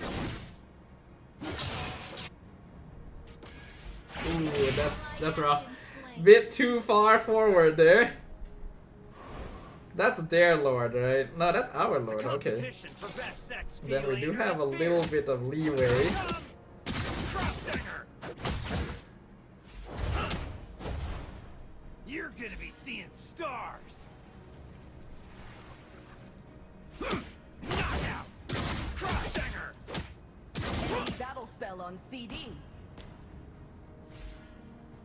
slain. Ooh, that's rough. Bit too far forward there. That's their lord, right? No, that's our lord, okay. Then we do have a little bit of leeway. You're gonna be seeing stars. Knockout! Crossdinger! Enemy battle spell on CD.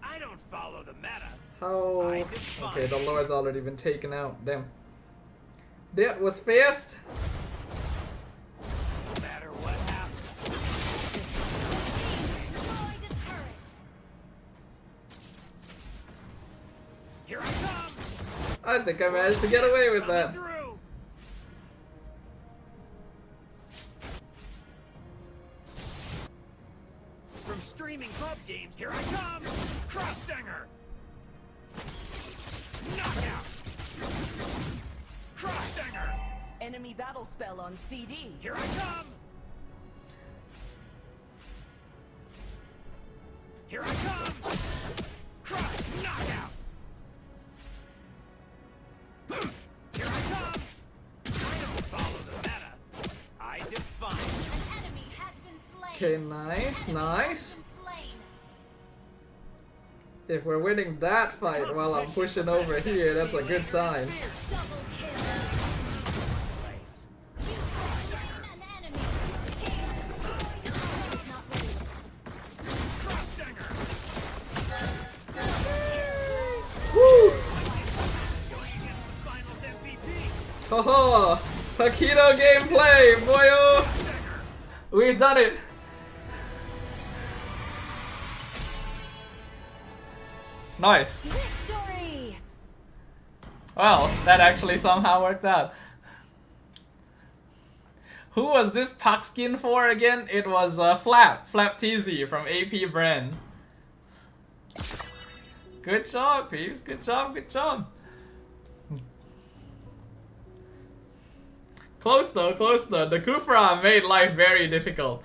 I don't follow the meta. How? Okay, the lord's already been taken out. Damn. That was fast. No matter what happens. Destroyed a turret. Here I come! I think I managed to get away with that. Through. From streaming pub games, here I come! Crossdinger! Knockout! Crossdinger! Enemy battle spell on CD. Here I come! Here I come! Cross! Knockout! Here I come! I don't follow the meta. I define. An enemy has been slain. Okay, nice, nice. Been slain. If we're winning that fight while I'm pushing over here, that's a good sign. Double kill. You have slain an enemy. Team destroyed. Not ready. Crossdinger! Woo! Going against the finals MVP. Haha! Taquito gameplay, boyo! We've done it! Nice. Victory. Well, that actually somehow worked out. Who was this pack skin for again? It was Flap TZ from AP Brand. Good job, peeps. Good job, good job. Close though, close though. The Kufra made life very difficult.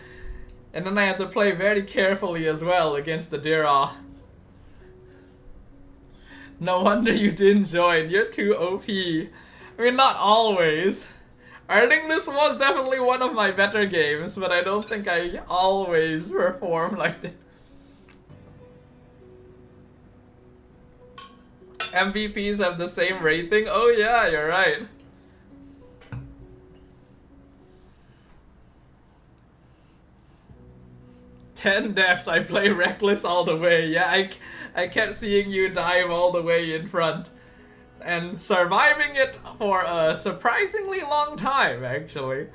And then I had to play very carefully as well against the Dira. No wonder you didn't join. You're too OP. I mean, not always. I think this was definitely one of my better games, but I don't think I always perform like this. MVPs have the same rating? Oh yeah, you're right. 10 deaths, I play reckless all the way. Yeah, I kept seeing you dive all the way in front. And surviving it for a surprisingly long time, actually.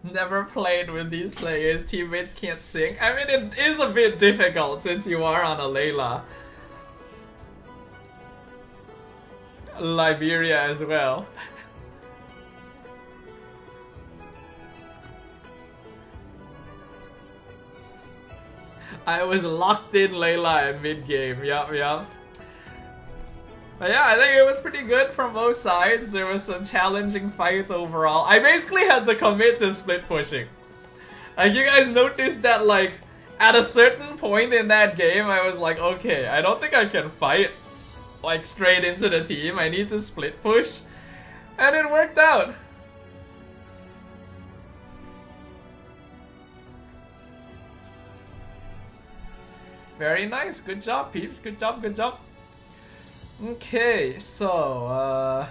Never played with these players, teammates can't sync. I mean, it is a bit difficult since you are on a Layla. Liberia as well. I was locked in Layla at mid-game, yup. But yeah, I think it was pretty good from both sides. There was some challenging fights overall. I basically had to commit to split pushing. Like, you guys noticed that, like, at a certain point in that game, I was like, okay, I don't think I can fight, like, straight into the team. I need to split push. And it worked out. Very nice. Good job, peeps. Good job, good job. Okay, so,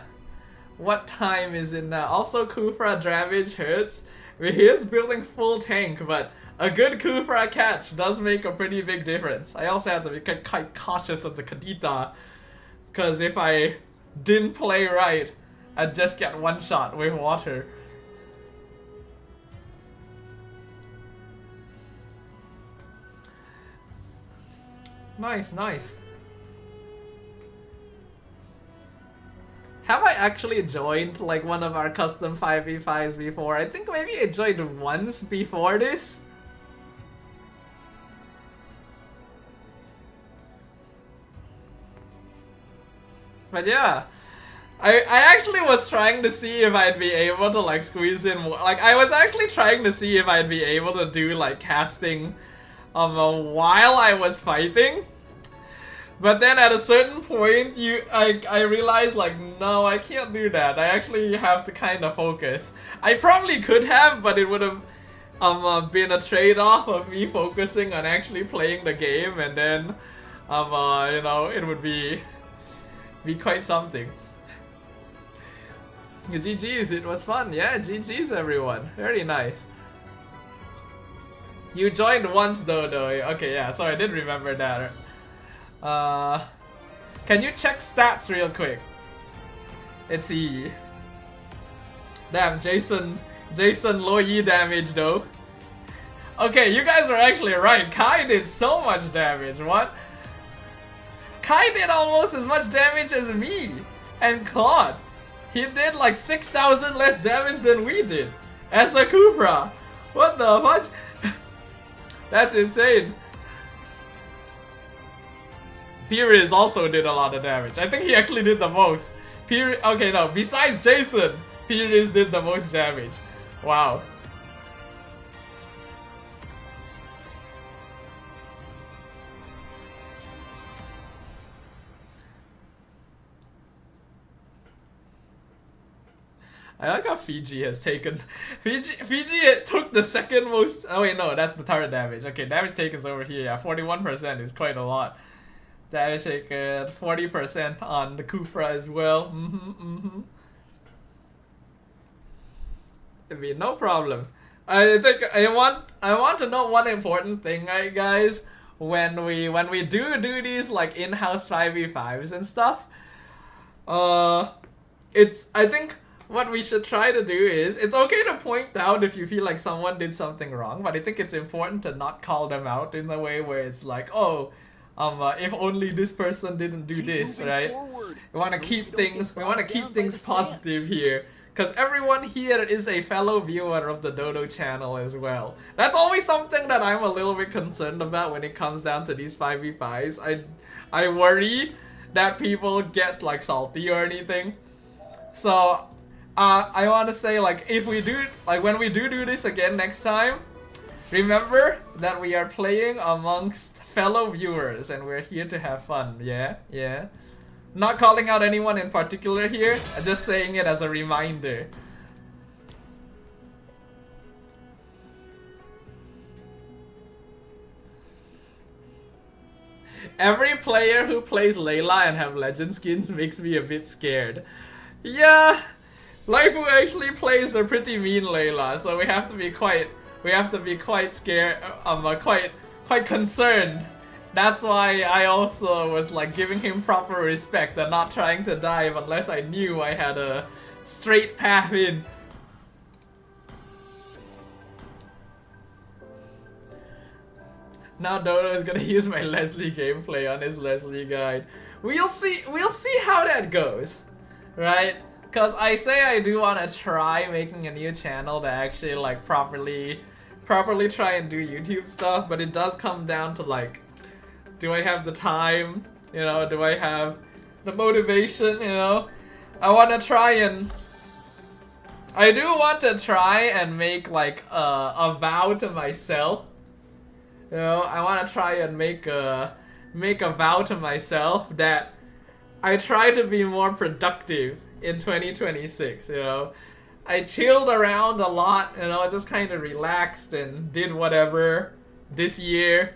what time is it now? Also, Kufra damage hurts. Here's building full tank, but a good Kufra catch does make a pretty big difference. I also have to be quite cautious of the Kadita, because if I didn't play right, I'd just get one shot with water. Nice, nice. Have I actually joined like one of our custom 5v5s before? I think maybe I joined once before this. But yeah, I actually was trying to see if I'd be able to like squeeze in more. Like, I was actually trying to see if I'd be able to do like casting while I was fighting. But then at a certain point, I realized like, no, I can't do that. I actually have to kind of focus. I probably could have, but it would have been a trade-off of me focusing on actually playing the game, and then you know, it would be quite something. GG's, it was fun. Yeah, GG's everyone. Very nice. You joined once though. Okay, yeah, so I did remember that. Can you check stats real quick? Let's see. Damn, Jason low E damage though. Okay, you guys were actually right. Kai did so much damage. What? Kai did almost as much damage as me and Claude. He did like 6,000 less damage than we did as a Kufra. What the fuck? That's insane. Pyrrhus also did a lot of damage. I think he actually did the most. Okay, no, besides Jason, Pyrrhus did the most damage. Wow. I like how Fiji has taken... Fiji took the second most... Oh wait, no, that's the turret damage. Okay, damage taken is over here. Yeah, 41% is quite a lot. Damage taken 40% on the Kufra as well. I mean, no problem. I think I want to know one important thing, right, guys? When we do these like in-house 5v5s and stuff, I think what we should try to do is, it's okay to point out if you feel like someone did something wrong, but I think it's important to not call them out in a way where it's like, oh, if only this person didn't do this, right? We want to keep things positive here, because everyone here is a fellow viewer of the Dodo channel as well. That's always something that I'm a little bit concerned about when it comes down to these 5v5s. I worry that people get like salty or anything. So I want to say, like, if we do, like, when we do this again next time, remember that we are playing amongst fellow viewers and we're here to have fun. Yeah. Not calling out anyone in particular here, just saying it as a reminder. Every player who plays Layla and have legend skins makes me a bit scared. Yeah, Laifu actually plays a pretty mean Layla, so we have to be quite scared, quite concerned. That's why I also was like giving him proper respect and not trying to dive unless I knew I had a straight path in. Now Dodo is gonna use my Leslie gameplay on his Leslie guide. We'll see how that goes, right? Cause I say I do want to try making a new channel that actually like properly try and do YouTube stuff, but it does come down to like, do I have the time? You know, do I have the motivation? You know, I do want to try and make like a vow to myself. You know, I want to try and make a vow to myself that I try to be more productive in 2026, you know. I chilled around a lot, you know, I just kind of relaxed and did whatever this year.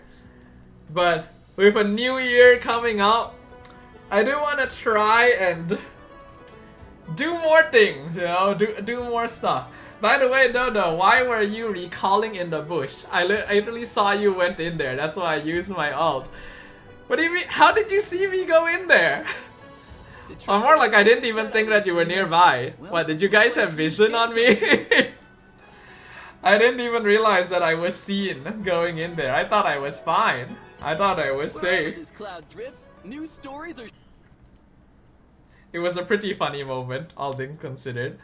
But with a new year coming up, I do want to try and do more things, you know, do more stuff. By the way, Dodo, why were you recalling in the bush? I literally saw you went in there. That's why I used my ult. What do you mean? How did you see me go in there? Or more like I didn't even think that you were nearby. What, did you guys have vision on me? I didn't even realize that I was seen going in there. I thought I was fine. I thought I was safe. This cloud drifts, new stories are... It was a pretty funny moment, all things considered.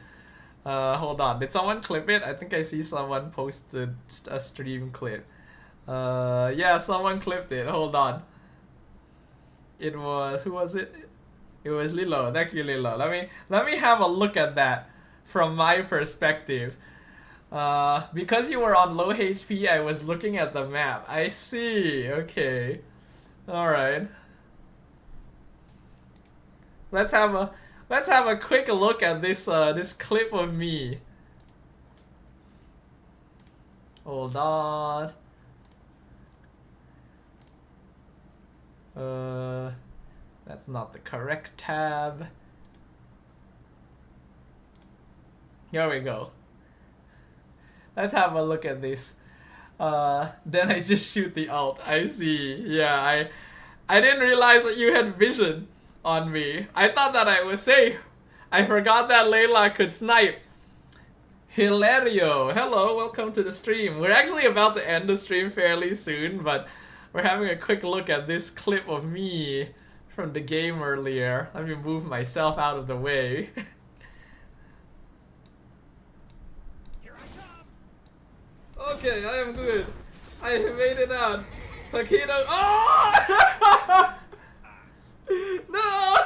Hold on, did someone clip it? I think I see someone posted a stream clip. Yeah, someone clipped it. Hold on. It was, who was it? It was Lilo. Thank you, Lilo. Let me have a look at that from my perspective. Because you were on low HP, I was looking at the map. I see. Okay. All right. Let's have a quick look at this this clip of me. Hold on. That's not the correct tab. Here we go. Let's have a look at this. Then I just shoot the ult. I see. Yeah, I didn't realize that you had vision on me. I thought that I was safe. I forgot that Layla could snipe. Hilario, hello, welcome to the stream. We're actually about to end the stream fairly soon, but we're having a quick look at this clip of me from the game earlier. Let me move myself out of the way. Okay, I am good. I have made it out. Paquito. Oh! No!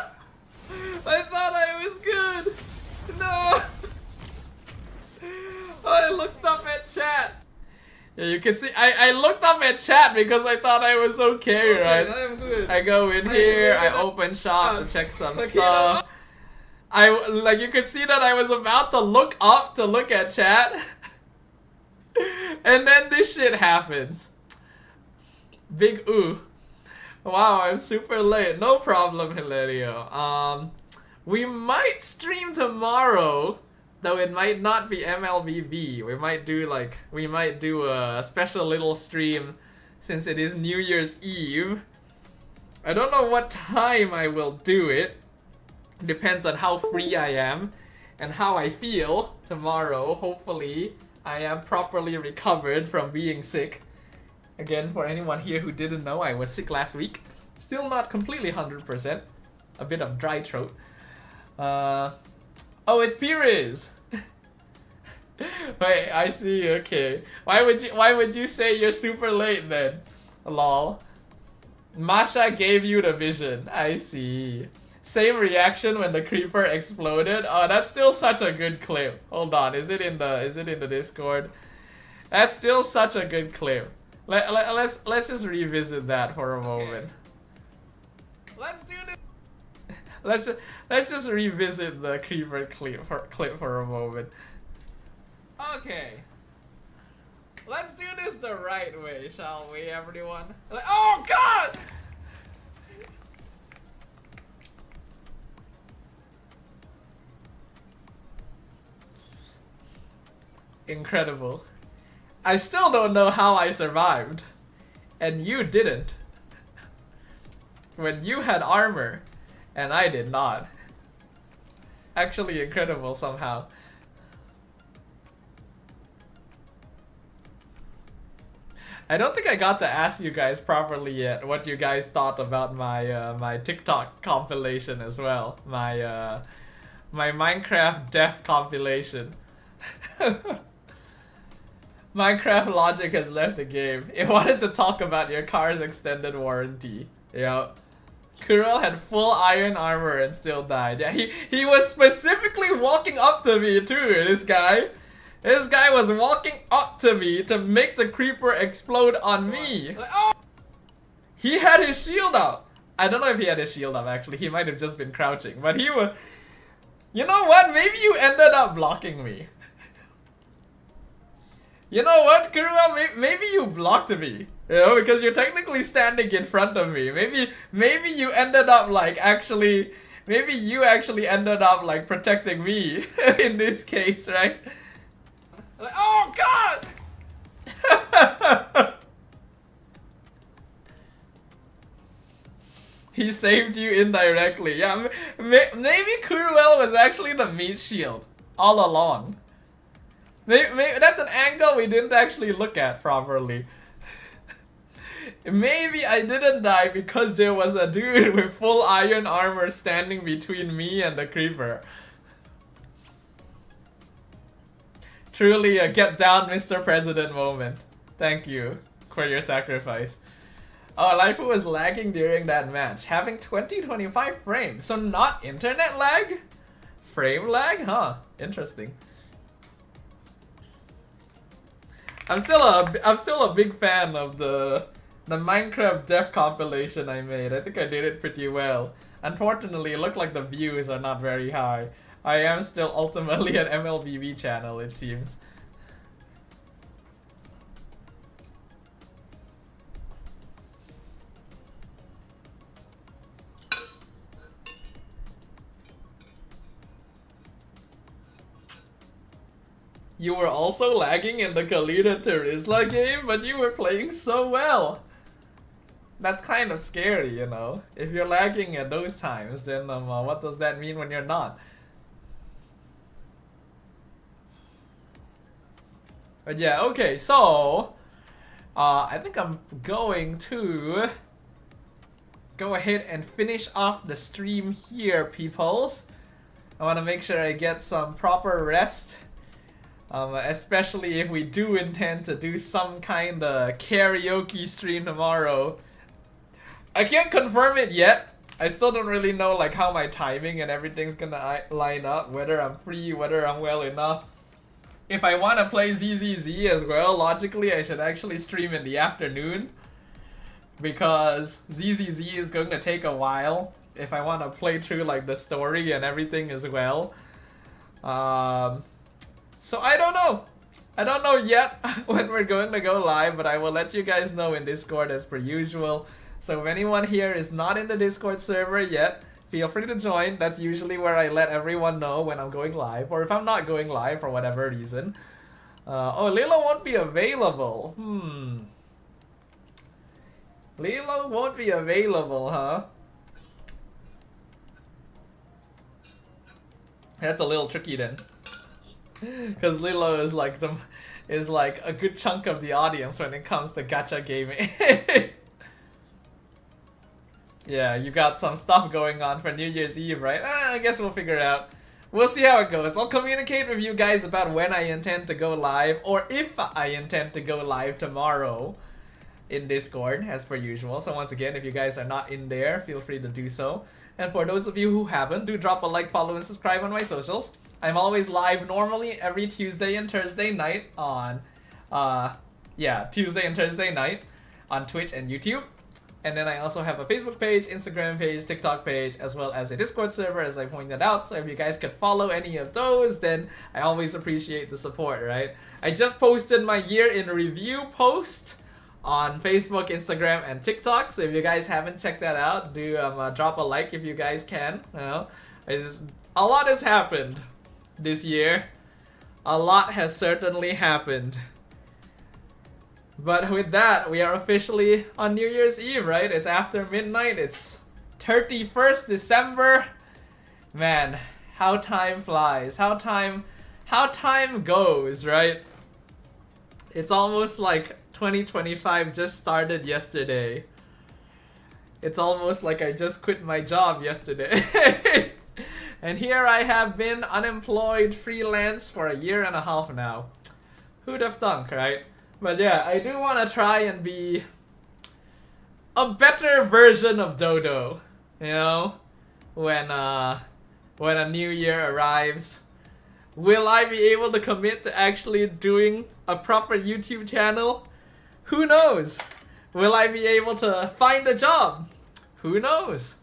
I thought I was good. No! I looked up at chat. Yeah, you can see I looked up at chat because I thought I was okay, right? I am good. I go in here, I open shop to check some stuff. Like you could see that I was about to look up to look at chat. And then this shit happens. Big ooh. Wow, I'm super late. No problem, Hilario. We might stream tomorrow, though it might not be Mlbb. We might do a special little stream since it is New Year's Eve. I don't know what time I will do it. Depends on how free I am and how I feel tomorrow. Hopefully, I am properly recovered from being sick. Again, for anyone here who didn't know, I was sick last week. Still not completely 100%. A bit of dry throat. Oh, it's Pires. Wait, I see. Okay. Why would you say you're super late then? Lol. Masha gave you the vision. I see. Same reaction when the creeper exploded. Oh, that's still such a good clip. Hold on, is it in the Discord? That's still such a good clip. Let's just revisit that for a moment. Let's do this. Let's just revisit the creeper clip for a moment. Okay. Let's do this the right way, shall we, everyone? Oh God! incredible. I still don't know how I survived. And you didn't. When you had armor, and I did not. Actually incredible somehow. I don't think I got to ask you guys properly yet what you guys thought about my my TikTok compilation as well. My my Minecraft death compilation. Minecraft Logic has left the game. It wanted to talk about your car's extended warranty. Yep. Kurel had full iron armor and still died. Yeah, he was specifically walking up to me too, this guy. This guy was walking up to me to make the creeper explode on me. Like, oh! He had his shield up. I don't know if he had his shield up actually. He might have just been crouching. But he was... You know what? Maybe you ended up blocking me. You know what, Kurua? Maybe you blocked me. You know, because you're technically standing in front of me. Maybe you ended up like actually... Maybe you actually ended up like protecting me in this case, right? Like, oh God! He saved you indirectly. Yeah, maybe Kuruel was actually the meat shield all along. Maybe that's an angle we didn't actually look at properly. Maybe I didn't die because there was a dude with full iron armor standing between me and the creeper. Truly a get down Mr. President moment. Thank you for your sacrifice. Oh, Laifu was lagging during that match, having 20-25 frames. So not internet lag? Frame lag? Huh, interesting. I'm still a big fan of the Minecraft death compilation I made. I think I did it pretty well. Unfortunately, it looked like the views are not very high. I am still ultimately an Mlbb channel, it seems. You were also lagging in the Kalida Terizla game, but you were playing so well. That's kind of scary, you know. If you're lagging at those times, then what does that mean when you're not? But yeah, okay, so I think I'm going to go ahead and finish off the stream here, peoples. I want to make sure I get some proper rest, especially if we do intend to do some kind of karaoke stream tomorrow. I can't confirm it yet. I still don't really know like how my timing and everything's gonna line up, whether I'm free, whether I'm well enough. If I want to play ZZZ as well, logically I should actually stream in the afternoon, because ZZZ is going to take a while if I want to play through like the story and everything as well. So I don't know. I don't know yet when we're going to go live, but I will let you guys know in Discord as per usual. So if anyone here is not in the Discord server yet, feel free to join. That's usually where I let everyone know when I'm going live, or if I'm not going live for whatever reason. Oh, Lilo won't be available. Lilo won't be available, huh? That's a little tricky then. Because Lilo is like a good chunk of the audience when it comes to gacha gaming. Yeah, you got some stuff going on for New Year's Eve, right? I guess we'll figure it out. We'll see how it goes. I'll communicate with you guys about when I intend to go live, or if I intend to go live tomorrow in Discord, as per usual. So once again, if you guys are not in there, feel free to do so. And for those of you who haven't, do drop a like, follow, and subscribe on my socials. I'm always live normally every Tuesday and Thursday night on, Tuesday and Thursday night on Twitch and YouTube. And then I also have a Facebook page, Instagram page, TikTok page, as well as a Discord server, as I pointed out. So if you guys could follow any of those, then I always appreciate the support, right? I just posted my year in review post on Facebook, Instagram, and TikTok. So if you guys haven't checked that out, do drop a like if you guys can. You know, a lot has happened this year. A lot has certainly happened. But with that, we are officially on New Year's Eve, right? It's after midnight. It's 31st December. Man, how time flies. How time goes, right? It's almost like 2025 just started yesterday. It's almost like I just quit my job yesterday. And here I have been unemployed freelance for a year and a half now. Who'd have thunk, right? But yeah, I do want to try and be a better version of Dodo, you know, when a new year arrives. Will I be able to commit to actually doing a proper YouTube channel? Who knows? Will I be able to find a job? Who knows?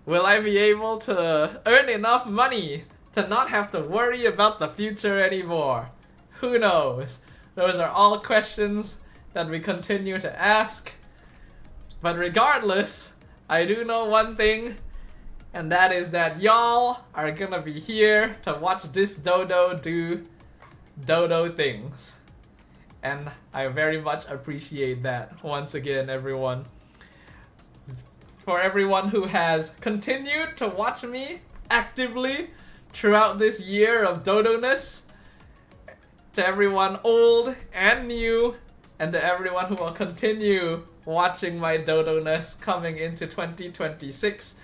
Will I be able to earn enough money to not have to worry about the future anymore? Who knows? Those are all questions that we continue to ask. But regardless, I do know one thing, and that is that y'all are gonna be here to watch this Dodo do Dodo things. And I very much appreciate that once again, everyone. For everyone who has continued to watch me actively throughout this year of Dodo-ness, to everyone old and new, and to everyone who will continue watching my Dodo-ness coming into 2026,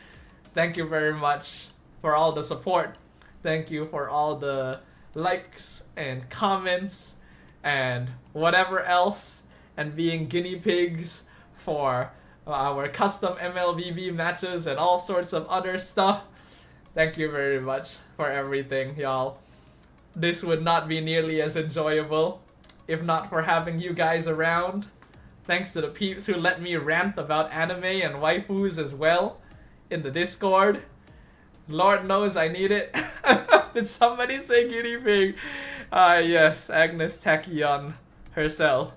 thank you very much for all the support. Thank you for all the likes and comments and whatever else, and being guinea pigs for our custom Mlbb matches and all sorts of other stuff. Thank you very much for everything, y'all. This would not be nearly as enjoyable if not for having you guys around. Thanks to the peeps who let me rant about anime and waifus as well in the Discord. Lord knows I need it. Did somebody say guinea pig? Yes, Agnes Tachyon herself.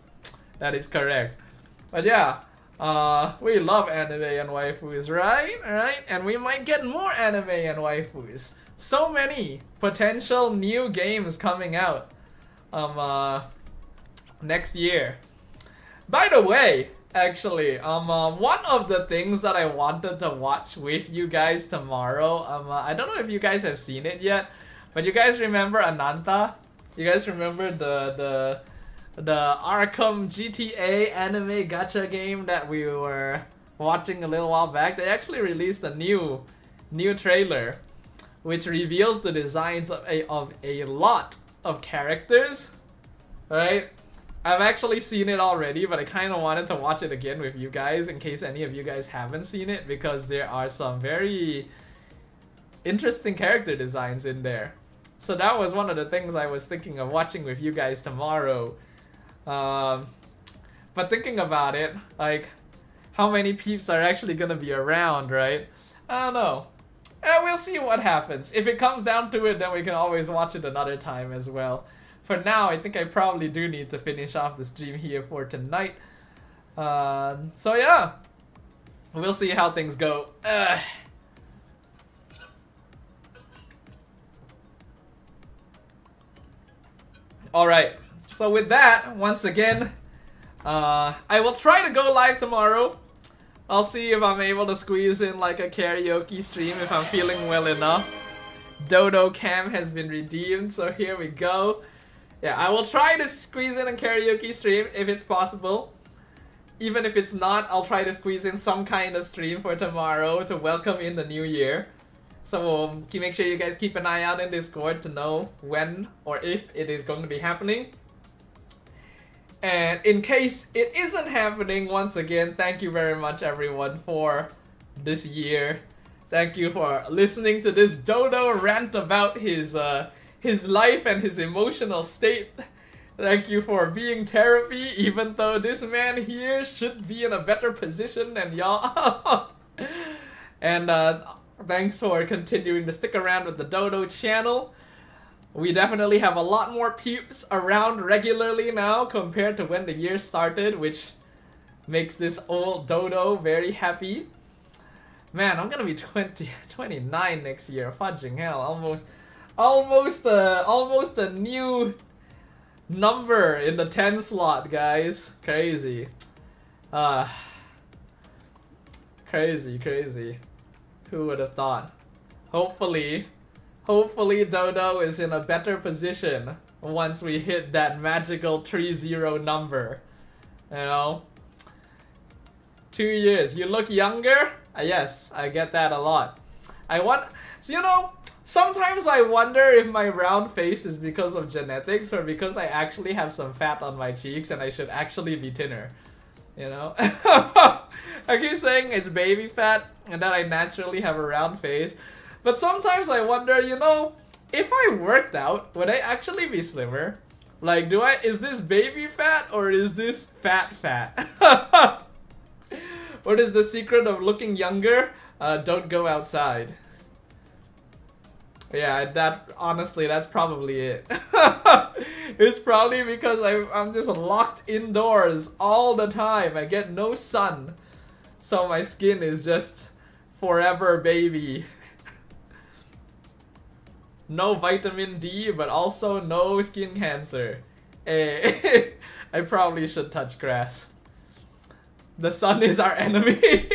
That is correct. But yeah, we love anime and waifus, right? Right? And we might get more anime and waifus. So many potential new games coming out next year. By the way, actually, one of the things that I wanted to watch with you guys tomorrow, I don't know if you guys have seen it yet, but you guys remember Ananta? You guys remember the Arkham GTA anime gacha game that we were watching a little while back? They actually released a new trailer, which reveals the designs of a lot of characters, right? I've actually seen it already, but I kind of wanted to watch it again with you guys in case any of you guys haven't seen it, because there are some very interesting character designs in there. So that was one of the things I was thinking of watching with you guys tomorrow. But thinking about it, like, how many peeps are actually gonna be around, right? I don't know. We'll see what happens. If it comes down to it, then we can always watch it another time as well. For now, I think I probably do need to finish off the stream here for tonight. So yeah, we'll see how things go. Alright, so with that, once again, I will try to go live tomorrow. I'll see if I'm able to squeeze in like a karaoke stream if I'm feeling well enough. Dodo Cam has been redeemed, so here we go. Yeah, I will try to squeeze in a karaoke stream if it's possible. Even if it's not, I'll try to squeeze in some kind of stream for tomorrow to welcome in the new year. So make sure you guys keep an eye out in Discord to know when or if it is going to be happening. And in case it isn't happening, once again, thank you very much everyone for this year. Thank you for listening to this Dodo rant about his life and his emotional state. Thank you for being therapy, even though this man here should be in a better position than y'all. And thanks for continuing to stick around with the Dodo channel. We definitely have a lot more peeps around regularly now compared to when the year started, which makes this old Dodo very happy. Man, I'm gonna be 29 next year. Fudging hell, Almost a new number in the 10 slot, guys. Crazy. Crazy. Who would have thought? Hopefully Dodo is in a better position once we hit that magical 30 number. You know? 2 years. You look younger? Yes, I get that a lot. So, you know, sometimes I wonder if my round face is because of genetics or because I actually have some fat on my cheeks and I should actually be thinner. You know? I keep saying it's baby fat and that I naturally have a round face. But sometimes I wonder, you know, if I worked out, would I actually be slimmer? Like, is this baby fat or is this fat? What is the secret of looking younger? Don't go outside. Yeah, honestly, that's probably it. It's probably because I'm just locked indoors all the time. I get no sun. So my skin is just forever baby. No vitamin D, but also no skin cancer. Hey, I probably should touch grass. The sun is our enemy.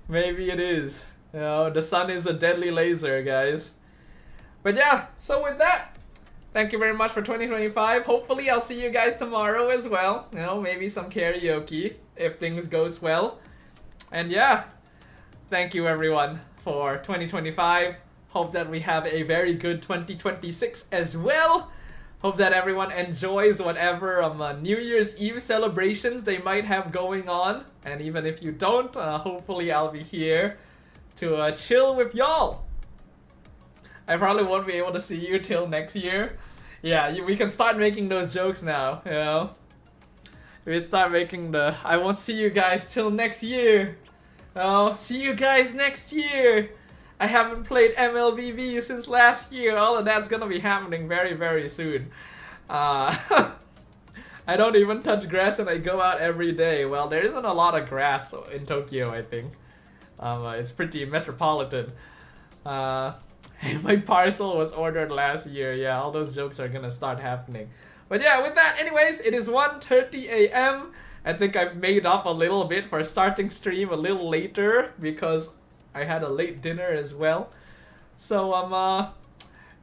Maybe it is. You know, the sun is a deadly laser, guys. But yeah, so with that, thank you very much for 2025. Hopefully I'll see you guys tomorrow as well. You know, maybe some karaoke if things goes well. And yeah, thank you everyone for 2025. Hope that we have a very good 2026 as well. Hope that everyone enjoys whatever New Year's Eve celebrations they might have going on. And even if you don't, hopefully I'll be here to chill with y'all. I probably won't be able to see you till next year. Yeah, we can start making those jokes now, you know? We start making I won't see you guys till next year. Oh, see you guys next year. I haven't played Mlbb since last year. All of that's gonna be happening very, very soon. I don't even touch grass and I go out every day. Well, there isn't a lot of grass in Tokyo, I think. It's pretty metropolitan. My parcel was ordered last year. Yeah, all those jokes are gonna start happening. But yeah, with that, anyways, it is 1:30 a.m. I think I've made up a little bit for starting stream a little later because I had a late dinner as well. So,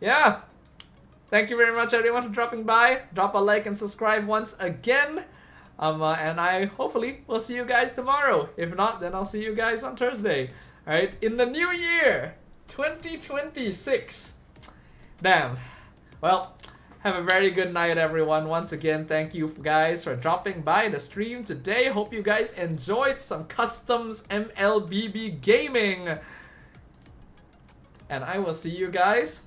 yeah. Thank you very much everyone for dropping by. Drop a like and subscribe once again. And I hopefully will see you guys tomorrow. If not, then I'll see you guys on Thursday. Alright, in the new year, 2026. Damn. Well, have a very good night everyone. Once again, thank you guys for dropping by the stream today. Hope you guys enjoyed some customs Mlbb gaming. And I will see you guys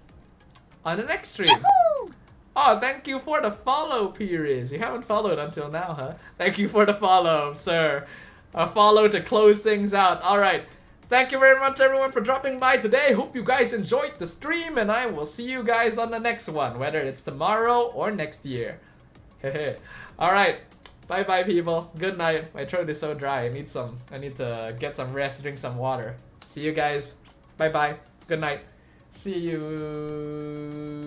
on the next stream. Yahoo! Oh, thank you for the follow, Pires. You haven't followed until now, huh? Thank you for the follow, sir. A follow to close things out. Alright. Thank you very much everyone for dropping by today. Hope you guys enjoyed the stream and I will see you guys on the next one, whether it's tomorrow or next year. Alright. Bye bye people. Good night. My throat is so dry. I need to get some rest, drink some water. See you guys. Bye bye. Good night. See you.